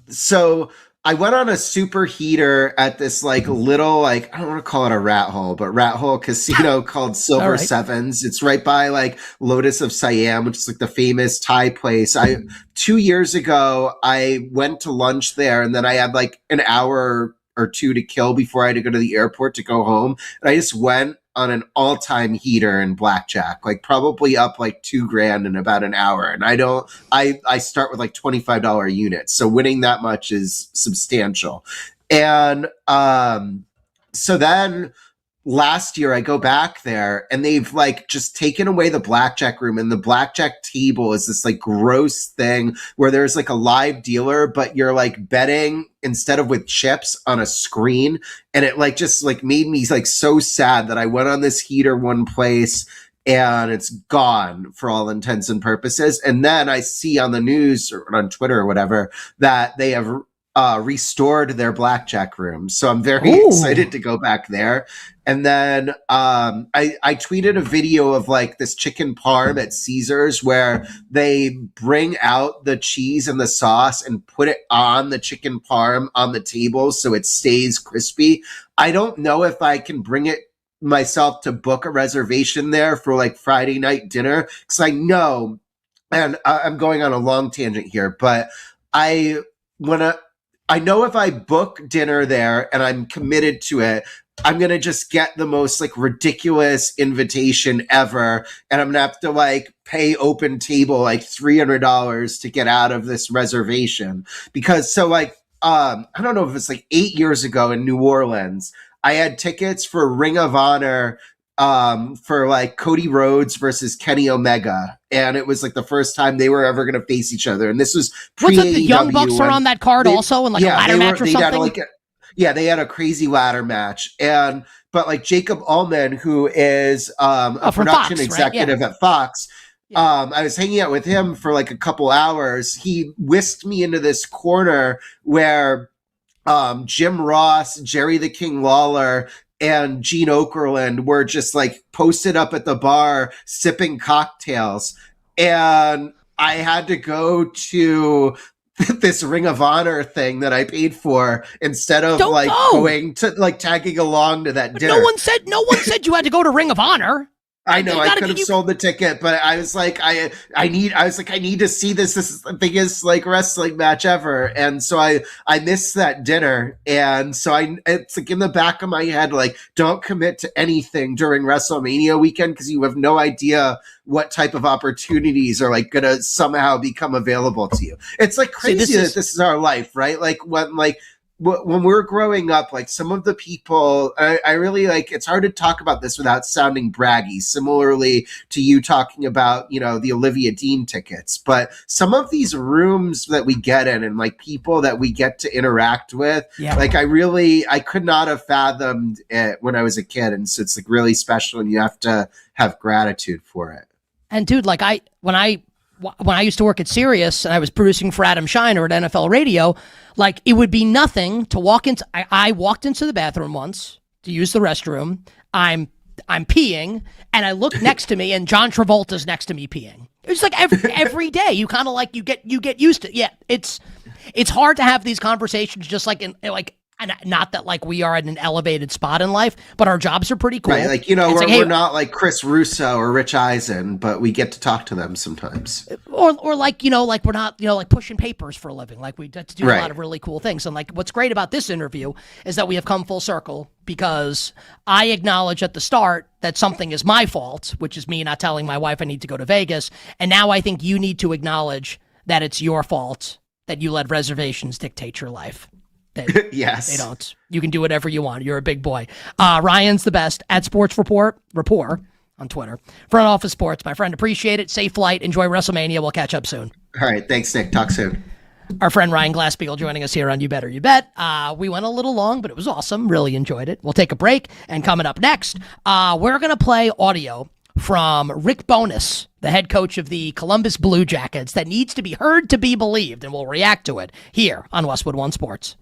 So I went on a super heater at this little I don't want to call it a rat hole, but rat hole casino called Silver Sevens. It's right by Lotus of Siam, which is the famous Thai place. 2 years ago I went to lunch there, and then I had an hour or two to kill before I had to go to the airport to go home. And I just went on an all-time heater in blackjack, probably up $2,000 in about an hour. And I start with $25 units. So winning that much is substantial. And so then last year I go back there and they've just taken away the blackjack room, and the blackjack table is this gross thing where there's a live dealer, but you're betting instead of with chips on a screen. And it just made me so sad that I went on this heater one place and it's gone for all intents and purposes. And then I see on the news or on Twitter or whatever that they have restored their blackjack room. So I'm very excited to go back there. And then I tweeted a video of like this chicken parm at Caesars where they bring out the cheese and the sauce and put it on the chicken parm on the table so it stays crispy. I don't know if I can bring it myself to book a reservation there for like Friday night dinner, because I know, and I'm going on a long tangent here, but I know if I book dinner there and I'm committed to it, I'm going to just get the most like ridiculous invitation ever. And I'm going to have to like pay open table like $300 to get out of this reservation. Because so like, I don't know if it's like 8 years ago in New Orleans, I had tickets for Ring of Honor for like Cody Rhodes versus Kenny Omega. And it was like the first time they were ever going to face each other. And this was pre-AEW. What's it, the Young Bucks are on that card also in like a ladder match or something? They had a crazy ladder match. But like Jacob Ullman, who is a production Fox, executive at Fox, I was hanging out with him for like a couple hours. He whisked me into this corner where Jim Ross, Jerry the King Lawler, and Gene Okerlund were just like posted up at the bar sipping cocktails. And I had to go to this Ring of Honor thing that I paid for instead of going to like tagging along to that dinner. No one said you had to go to Ring of Honor. I know I could have sold the ticket, but I was like, I need to see this. This is the biggest like wrestling match ever. And so I missed that dinner. And so it's like in the back of my head, like, don't commit to anything during WrestleMania weekend, because you have no idea what type of opportunities are like going to somehow become available to you. It's like crazy that this is our life, right? Like when we're growing up, like some of the people, I really like, it's hard to talk about this without sounding braggy, similarly to you talking about, you know, the Olivia Dean tickets, but some of these rooms that we get in and like people that we get to interact with, like I could not have fathomed it when I was a kid. And so it's like really special and you have to have gratitude for it. And dude, like when I used to work at Sirius and I was producing for Adam Shiner at NFL Radio, like it would be nothing to walk into. I walked into the bathroom once to use the restroom. I'm peeing, and I look next to me, and John Travolta's next to me peeing. It's like every day. You kind of like you get used to it. Yeah, it's hard to have these conversations just like in like. And not that like we are at an elevated spot in life, but our jobs are pretty cool. Right, like, you know, we're not like Chris Russo or Rich Eisen, but we get to talk to them sometimes. Or like, you know, like we're not, you know, like pushing papers for a living. Like we get to do a lot of really cool things. And like what's great about this interview is that we have come full circle, because I acknowledge at the start that something is my fault, which is me not telling my wife I need to go to Vegas. And now I think you need to acknowledge that it's your fault that you let reservations dictate your life. Yes. They don't. You can do whatever you want. You're a big boy. Ryan's the best at Sports Rapport on Twitter. Front Office Sports, my friend. Appreciate it. Safe flight. Enjoy WrestleMania. We'll catch up soon. All right. Thanks, Nick. Talk soon. Our friend Ryan Glassbeagle joining us here on You Better You Bet. We went a little long, but it was awesome. Really enjoyed it. We'll take a break, and coming up next, we're going to play audio from Rick Bowness, the head coach of the Columbus Blue Jackets, that needs to be heard to be believed, and we'll react to it here on Westwood One Sports.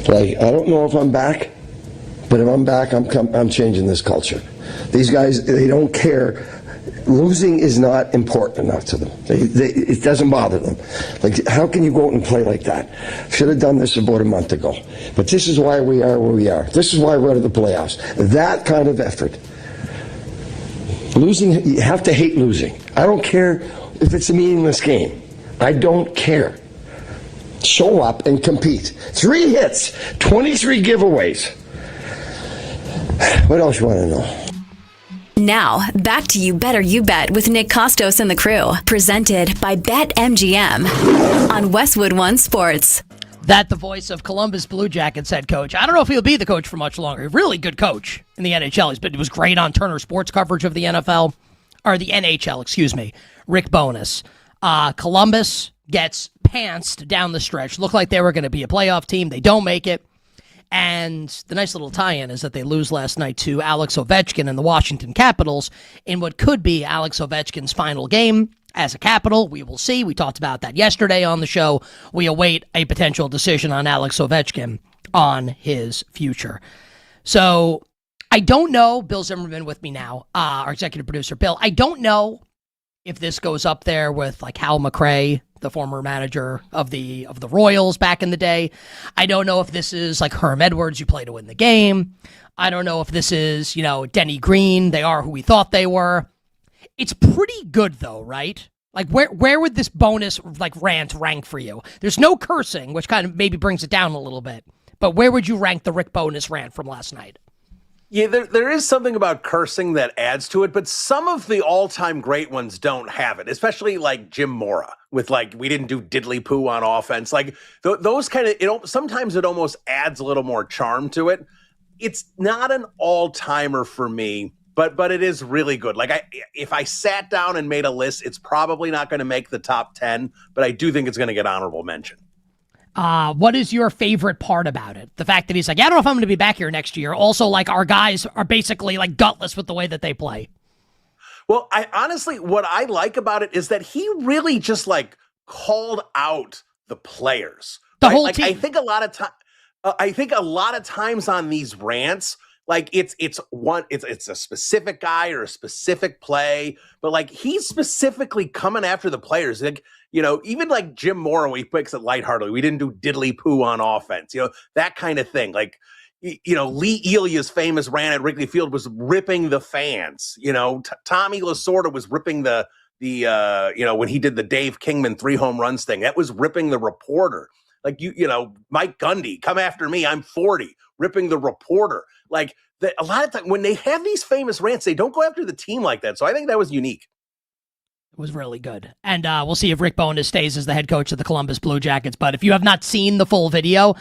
Like, I don't know if I'm back, but if I'm back, I'm changing this culture. These guys, they don't care. Losing is not important enough to them. It doesn't bother them. Like, how can you go out and play like that? Should have done this about a month ago. But this is why we are where we are. This is why we're at the playoffs. That kind of effort. Losing, you have to hate losing. I don't care if it's a meaningless game. I don't care. Show up and compete. 3 hits, 23 giveaways. What else you want to know? Now, back to You Better You Bet with Nick Kostos and the crew. Presented by BetMGM on Westwood One Sports. That the voice of Columbus Blue Jackets head coach. I don't know if he'll be the coach for much longer. Really good coach in the NHL. He was great on Turner Sports coverage of the NFL. Or the NHL, excuse me. Rick Bowness. Columbus gets pantsed down the stretch. Looked like they were going to be a playoff team. They don't make it. And the nice little tie-in is that they lose last night to Alex Ovechkin and the Washington Capitals in what could be Alex Ovechkin's final game as a Capital. We will see. We talked about that yesterday on the show. We await a potential decision on Alex Ovechkin on his future. So I don't know. Bill Zimmerman with me now, our executive producer, Bill. I don't know if this goes up there with like Hal McRae, the former manager of the Royals back in the day. I don't know if this is like Herm Edwards, you play to win the game. I don't know if this is, Denny Green. They are who we thought they were. It's pretty good though, right? Like where would this bonus like rant rank for you? There's no cursing, which kind of maybe brings it down a little bit. But where would you rank the Rick Bowness rant from last night? Yeah, there is something about cursing that adds to it, but some of the all-time great ones don't have it, especially like Jim Mora with like, we didn't do diddly poo on offense. Like those kind of, sometimes it almost adds a little more charm to it. It's not an all-timer for me, but it is really good. Like if I sat down and made a list, it's probably not going to make the top 10, but I do think it's going to get honorable mention. What is your favorite part about it? The fact that he's like, I don't know if I'm going to be back here next year. Also, like, our guys are basically like gutless with the way that they play. Well, I honestly, what I like about it is that he really just like called out the players. The whole team. I think a lot of times on these rants, like it's a specific guy or a specific play, but like he's specifically coming after the players. Like, even like Jim Mora, he picks it lightheartedly. We didn't do diddly poo on offense, that kind of thing. Like, Lee Elia's famous rant at Wrigley Field was ripping the fans. Tommy Lasorda was ripping the when he did the Dave Kingman 3 home runs thing, that was ripping the reporter. Like, Mike Gundy, come after me, I'm 40, ripping the reporter. Like, a lot of times when they have these famous rants, they don't go after the team like that. So I think that was unique. It was really good. And we'll see if Rick Bowness stays as the head coach of the Columbus Blue Jackets. But if you have not seen the full video,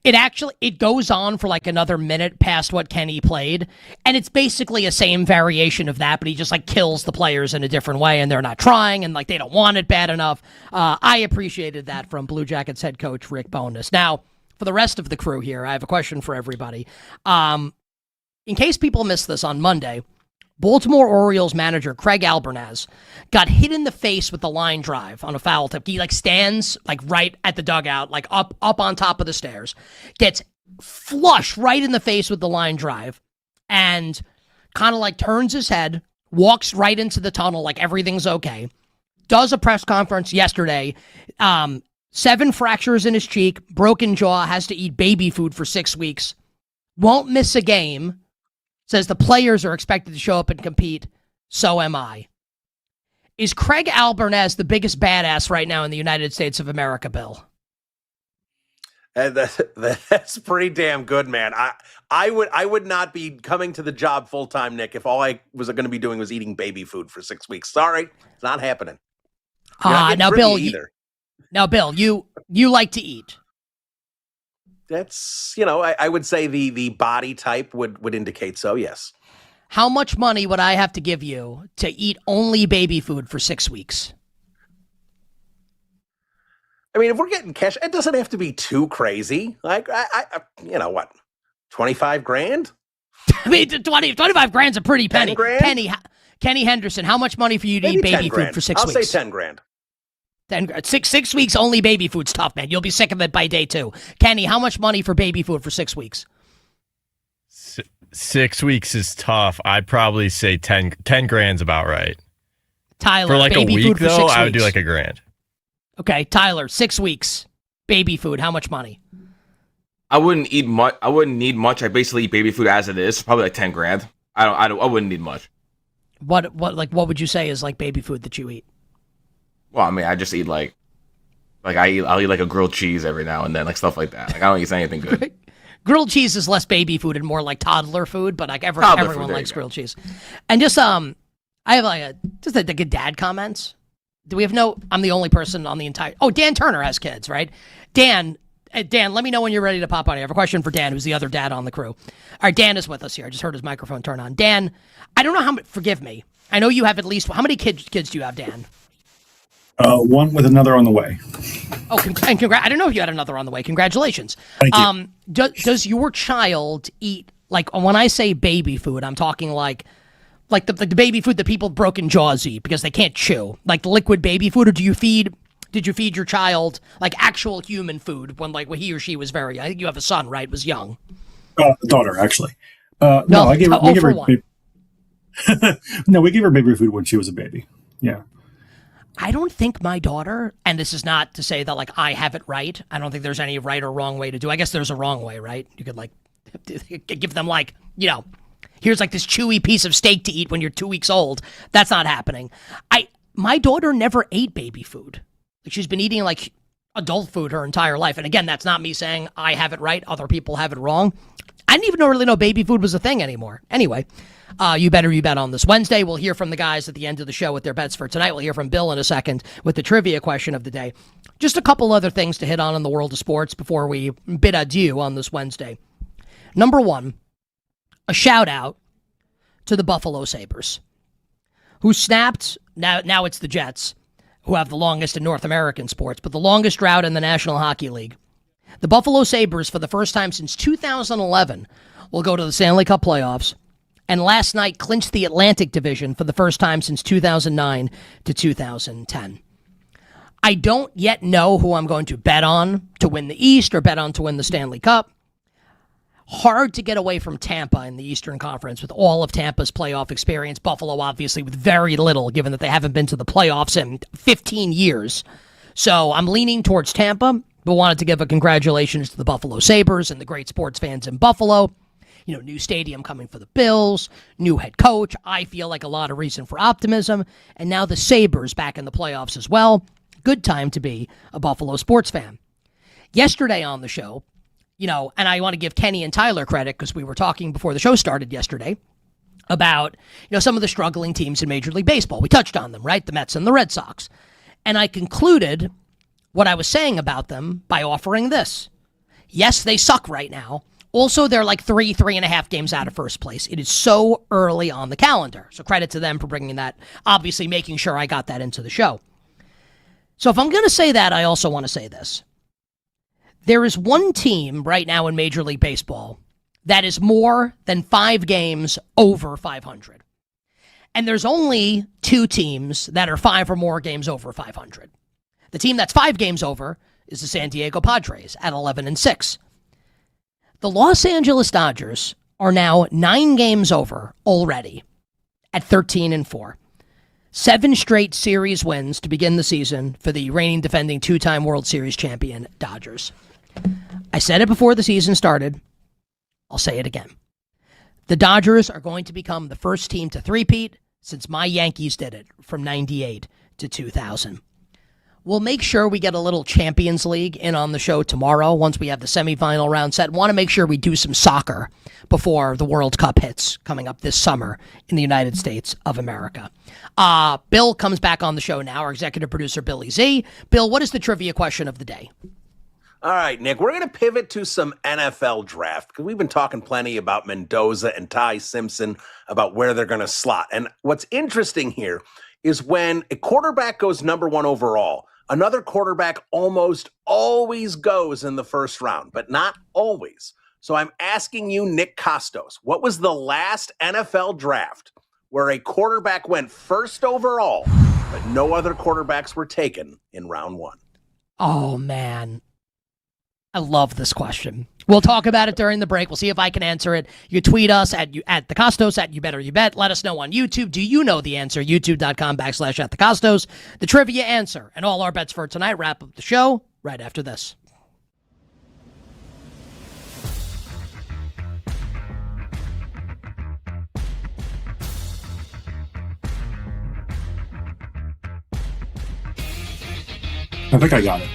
it goes on for like another minute past what Kenny played. And it's basically a same variation of that, but he just like kills the players in a different way and they're not trying and like they don't want it bad enough. I appreciated that from Blue Jackets head coach Rick Bowness. Now, for the rest of the crew here, I have a question for everybody. In case people missed this on Monday, Baltimore Orioles manager Craig Albernaz got hit in the face with the line drive on a foul tip. He like stands like right at the dugout, like up on top of the stairs, gets flush right in the face with the line drive, and kind of like turns his head, walks right into the tunnel like everything's okay. Does a press conference yesterday. 7 fractures in his cheek, broken jaw, has to eat baby food for 6 weeks, won't miss a game. Says the players are expected to show up and compete. So am I. Is Craig Albernaz the biggest badass right now in the United States of America, Bill? That's pretty damn good, man. I would not be coming to the job full time, Nick, if all I was going to be doing was eating baby food for 6 weeks. Sorry, it's not happening. Now, Bill, you like to eat. That's, I would say the body type would indicate so, yes. How much money would I have to give you to eat only baby food for 6 weeks? I mean, if we're getting cash, it doesn't have to be too crazy. Like, I 25 grand? I mean, 25 grand's a pretty penny. 10 grand? Kenny Henderson, how much money for you to eat baby food for 6 weeks? I'll say 10 grand. Six weeks only baby food's tough, man. You'll be sick of it by day 2. Kenny, how much money for baby food for 6 weeks? 6 weeks is tough. I'd probably say 10 grand's about right. Tyler, for like baby a week, food for though, 6 weeks. I would do like $1,000. Okay, Tyler, 6 weeks. Baby food, how much money? I wouldn't eat much. I wouldn't need much. I basically eat baby food as it is. Probably like 10 grand. I wouldn't need much. What would you say is like baby food that you eat? Well, I mean, I just eat I'll eat like a grilled cheese every now and then, like stuff like that. Like I don't eat anything good. Grilled cheese is less baby food and more like toddler food, but like everyone likes grilled cheese. And just I have like a good dad comments. Do we have I'm the only person on the entire. Oh, Dan Turner has kids, right? Dan, let me know when you're ready to pop on. I have a question for Dan, who's the other dad on the crew. All right, Dan is with us here. I just heard his microphone turn on. Dan, I don't know how. Forgive me. I know you have at least. How many kids do you have, Dan? One with another on the way. Oh, and congrats! I don't know if you had another on the way. Congratulations. Thank you. Does your child eat, like, when I say baby food, I'm talking like the baby food that people with broken jaws eat because they can't chew, like the liquid baby food, or did you feed your child like actual human food when he or she was I think you have a son, right? Was young. Daughter, actually. We give her we gave her baby food when she was a baby. Yeah. I don't think my daughter, and this is not to say that like I have it right. I don't think there's any right or wrong way to do. I guess there's a wrong way, right? You could like give them like, here's like this chewy piece of steak to eat when you're 2 weeks old. That's not happening. My daughter never ate baby food. Like she's been eating like adult food her entire life. And again, that's not me saying I have it right. Other people have it wrong. I didn't even really know baby food was a thing anymore. Anyway, you bet on this Wednesday. We'll hear from the guys at the end of the show with their bets for tonight. We'll hear from Bill in a second with the trivia question of the day. Just a couple other things to hit on in the world of sports before we bid adieu on this Wednesday. Number one, a shout out to the Buffalo Sabres, who snapped, now it's the Jets, who have the longest in North American sports, but the longest drought in the National Hockey League. The Buffalo Sabres, for the first time since 2011, will go to the Stanley Cup playoffs, and last night clinched the Atlantic Division for the first time since 2009 to 2010. I don't yet know who I'm going to bet on to win the East or bet on to win the Stanley Cup. Hard to get away from Tampa in the Eastern Conference with all of Tampa's playoff experience. Buffalo, obviously, with very little, given that they haven't been to the playoffs in 15 years. So I'm leaning towards Tampa, but wanted to give a congratulations to the Buffalo Sabres and the great sports fans in Buffalo. New stadium coming for the Bills, new head coach. I feel like a lot of reason for optimism. And now the Sabres back in the playoffs as well. Good time to be a Buffalo sports fan. Yesterday on the show, and I want to give Kenny and Tyler credit because we were talking before the show started yesterday about, some of the struggling teams in Major League Baseball. We touched on them, right? The Mets and the Red Sox. And I concluded what I was saying about them by offering this. Yes, they suck right now. Also, they're like 3.5 games out of first place. It is so early on the calendar. So credit to them for bringing that, obviously making sure I got that into the show. So if I'm going to say that, I also want to say this. There is one team right now in Major League Baseball that is more than 5 games over 500. And there's only 2 teams that are 5 or more games over 500. The team that's 5 games over is the San Diego Padres at 11-6. The Los Angeles Dodgers are now 9 games over already at 13-4. 7 straight series wins to begin the season for the reigning defending 2-time World Series champion Dodgers. I said it before the season started. I'll say it again. The Dodgers are going to become the first team to three-peat since my Yankees did it from 98 to 2000. We'll make sure we get a little Champions League in on the show tomorrow once we have the semifinal round set. Want to make sure we do some soccer before the World Cup hits coming up this summer in the United States of America. Bill comes back on the show now, our executive producer, Billy Z. Bill, what is the trivia question of the day? All right, Nick, we're going to pivot to some NFL draft because we've been talking plenty about Mendoza and Ty Simpson about where they're going to slot. And what's interesting here is when a quarterback goes number 1 overall, another quarterback almost always goes in the first round, but not always. So I'm asking you, Nick Kostos, what was the last NFL draft where a quarterback went first overall but no other quarterbacks were taken in round 1. Oh, man. I love this question. We'll talk about it during the break. We'll see if I can answer it. You tweet us at the Kostos, at You Better You Bet. Let us know on YouTube. Do you know the answer? YouTube.com/at the Kostos. The trivia answer and all our bets for tonight. Wrap up the show right after this. I think I got it.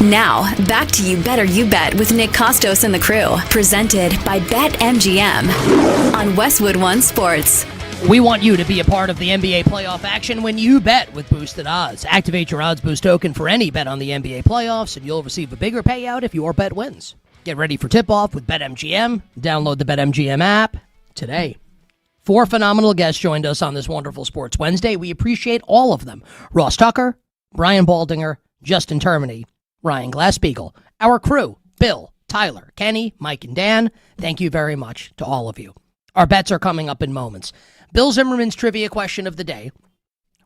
Now, back to You Better You Bet with Nick Kostos and the crew. Presented by BetMGM on Westwood One Sports. We want you to be a part of the NBA playoff action when you bet with boosted odds. Activate your odds boost token for any bet on the NBA playoffs, and you'll receive a bigger payout if your bet wins. Get ready for tip-off with BetMGM. Download the BetMGM app today. 4 phenomenal guests joined us on this wonderful Sports Wednesday. We appreciate all of them. Ross Tucker, Brian Baldinger, Justin Termini, Ryan Glasspiegel, our crew, Bill, Tyler, Kenny, Mike, and Dan. Thank you very much to all of you. Our bets are coming up in moments. Bill Zimmerman's trivia question of the day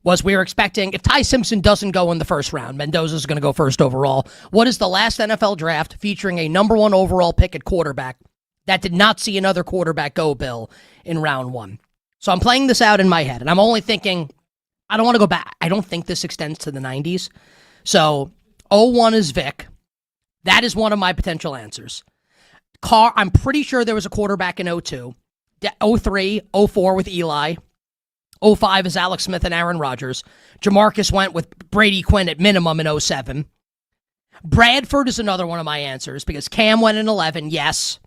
was, we were expecting, if Ty Simpson doesn't go in the first round, Mendoza's going to go first overall, what is the last NFL draft featuring a number 1 overall pick at quarterback that did not see another quarterback go, Bill, in round 1? So I'm playing this out in my head, and I'm only thinking, I don't want to go back. I don't think this extends to the 90s. So 01 is Vic. That is one of my potential answers. I'm pretty sure there was a quarterback in 02. 03, 04 with Eli. 05 is Alex Smith and Aaron Rodgers. Jamarcus went with Brady Quinn at minimum in 07. Bradford is another one of my answers because Cam went in 11, yes.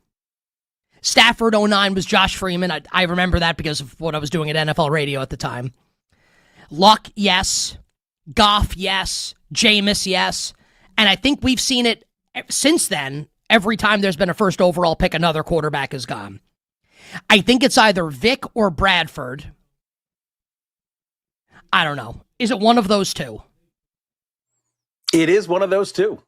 Stafford 09 was Josh Freeman. I remember that because of what I was doing at NFL radio at the time. Luck, yes. Goff, yes. Jameis, yes. And I think we've seen it since then. Every time there's been a first overall pick, another quarterback is gone. I think it's either Vic or Bradford. I don't know. Is it one of those two? It is one of those two.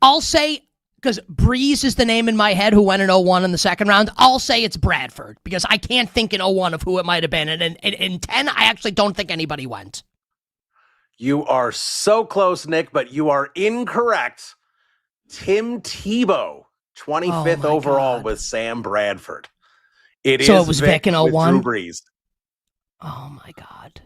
I'll say, because Breeze is the name in my head who went in 01 in the second round, I'll say it's Bradford because I can't think in 01 of who it might have been. And in 10, I actually don't think anybody went. You are so close, Nick, but you are incorrect. Tim Tebow, 25th overall with Sam Bradford. It was Vic in 01? Drew Brees. Oh, my God.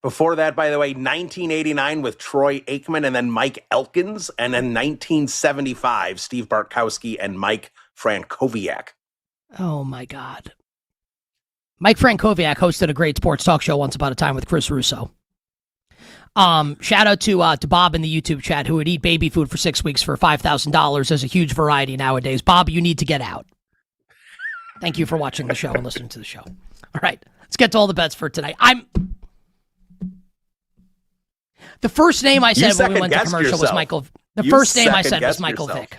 Before that, by the way, 1989 with Troy Aikman and then Mike Elkins. And then 1975, Steve Bartkowski and Mike Frankowiak. Oh, my God. Mike Frankowiak hosted a great sports talk show once upon a time with Chris Russo. Shout out to Bob in the YouTube chat who would eat baby food for 6 weeks for $5,000. There's a huge variety nowadays. Bob, you need to get out. Thank you for watching the show and listening to the show. All right, let's get to all the bets for tonight. The first name I said when we went to commercial was Michael. The first name I said was Michael Vick.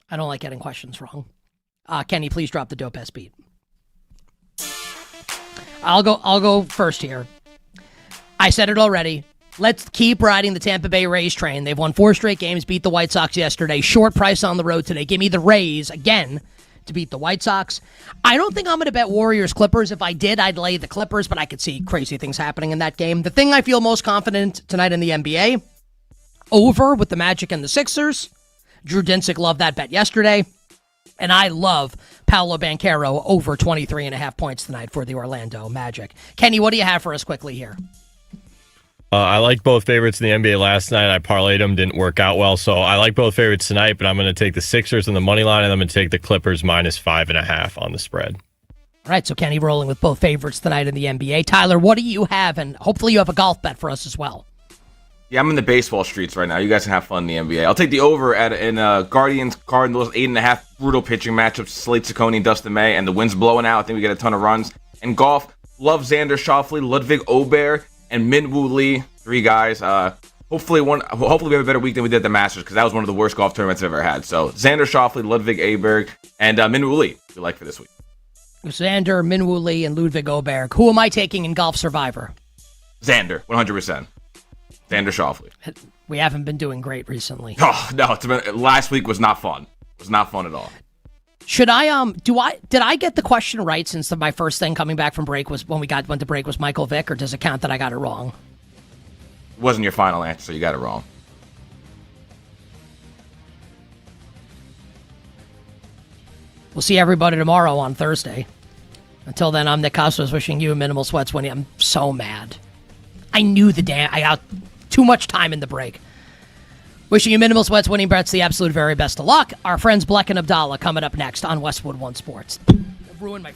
I don't like getting questions wrong. Kenny, please drop the dope ass beat. I'll go first here. I said it already. Let's keep riding the Tampa Bay Rays train. They've won 4 straight games, beat the White Sox yesterday. Short price on the road today. Give me the Rays again to beat the White Sox. I don't think I'm going to bet Warriors-Clippers. If I did, I'd lay the Clippers, but I could see crazy things happening in that game. The thing I feel most confident tonight in the NBA, over with the Magic and the Sixers. Drew Dinsick loved that bet yesterday. And I love Paolo Banchero over 23.5 points tonight for the Orlando Magic. Kenny, what do you have for us quickly here? I like both favorites in the NBA last night. I parlayed them, didn't work out well. So I like both favorites tonight, but I'm going to take the Sixers on the money line, and I'm going to take the Clippers minus 5.5 on the spread. All right, so Kenny rolling with both favorites tonight in the NBA. Tyler, what do you have? And hopefully you have a golf bet for us as well. Yeah, I'm in the baseball streets right now. You guys can have fun in the NBA. I'll take the over in Guardians-Cardinals 8.5 brutal pitching matchup. Slade Ciccone and Dustin May, and the wind's blowing out. I think we get a ton of runs. And golf, love Xander Schauffele, Ludwig Ober, and Min Woo Lee. 3 guys. Hopefully we have a better week than we did at the Masters because that was one of the worst golf tournaments I've ever had. So Xander Schauffele, Ludwig Aberg, and Min Woo Lee. We like for this week. Xander, Min Woo Lee, and Ludwig Oberg. Who am I taking in Golf Survivor? Xander, 100%. Xander Schauffele. We haven't been doing great recently. Oh no! Last week was not fun. It was not fun at all. Should I did I get the question right since my first thing coming back from break was when we went to break was Michael Vick, or does it count that I got it wrong? It wasn't your final answer, so you got it wrong. We'll see everybody tomorrow on Thursday. Until then, I'm Nick Kostos wishing you minimal sweats winning. I'm so mad. I knew I got too much time in the break. Wishing you minimal sweats, winning bets, the absolute very best of luck. Our friends Bleck and Abdallah coming up next on Westwood One Sports. Ruined my...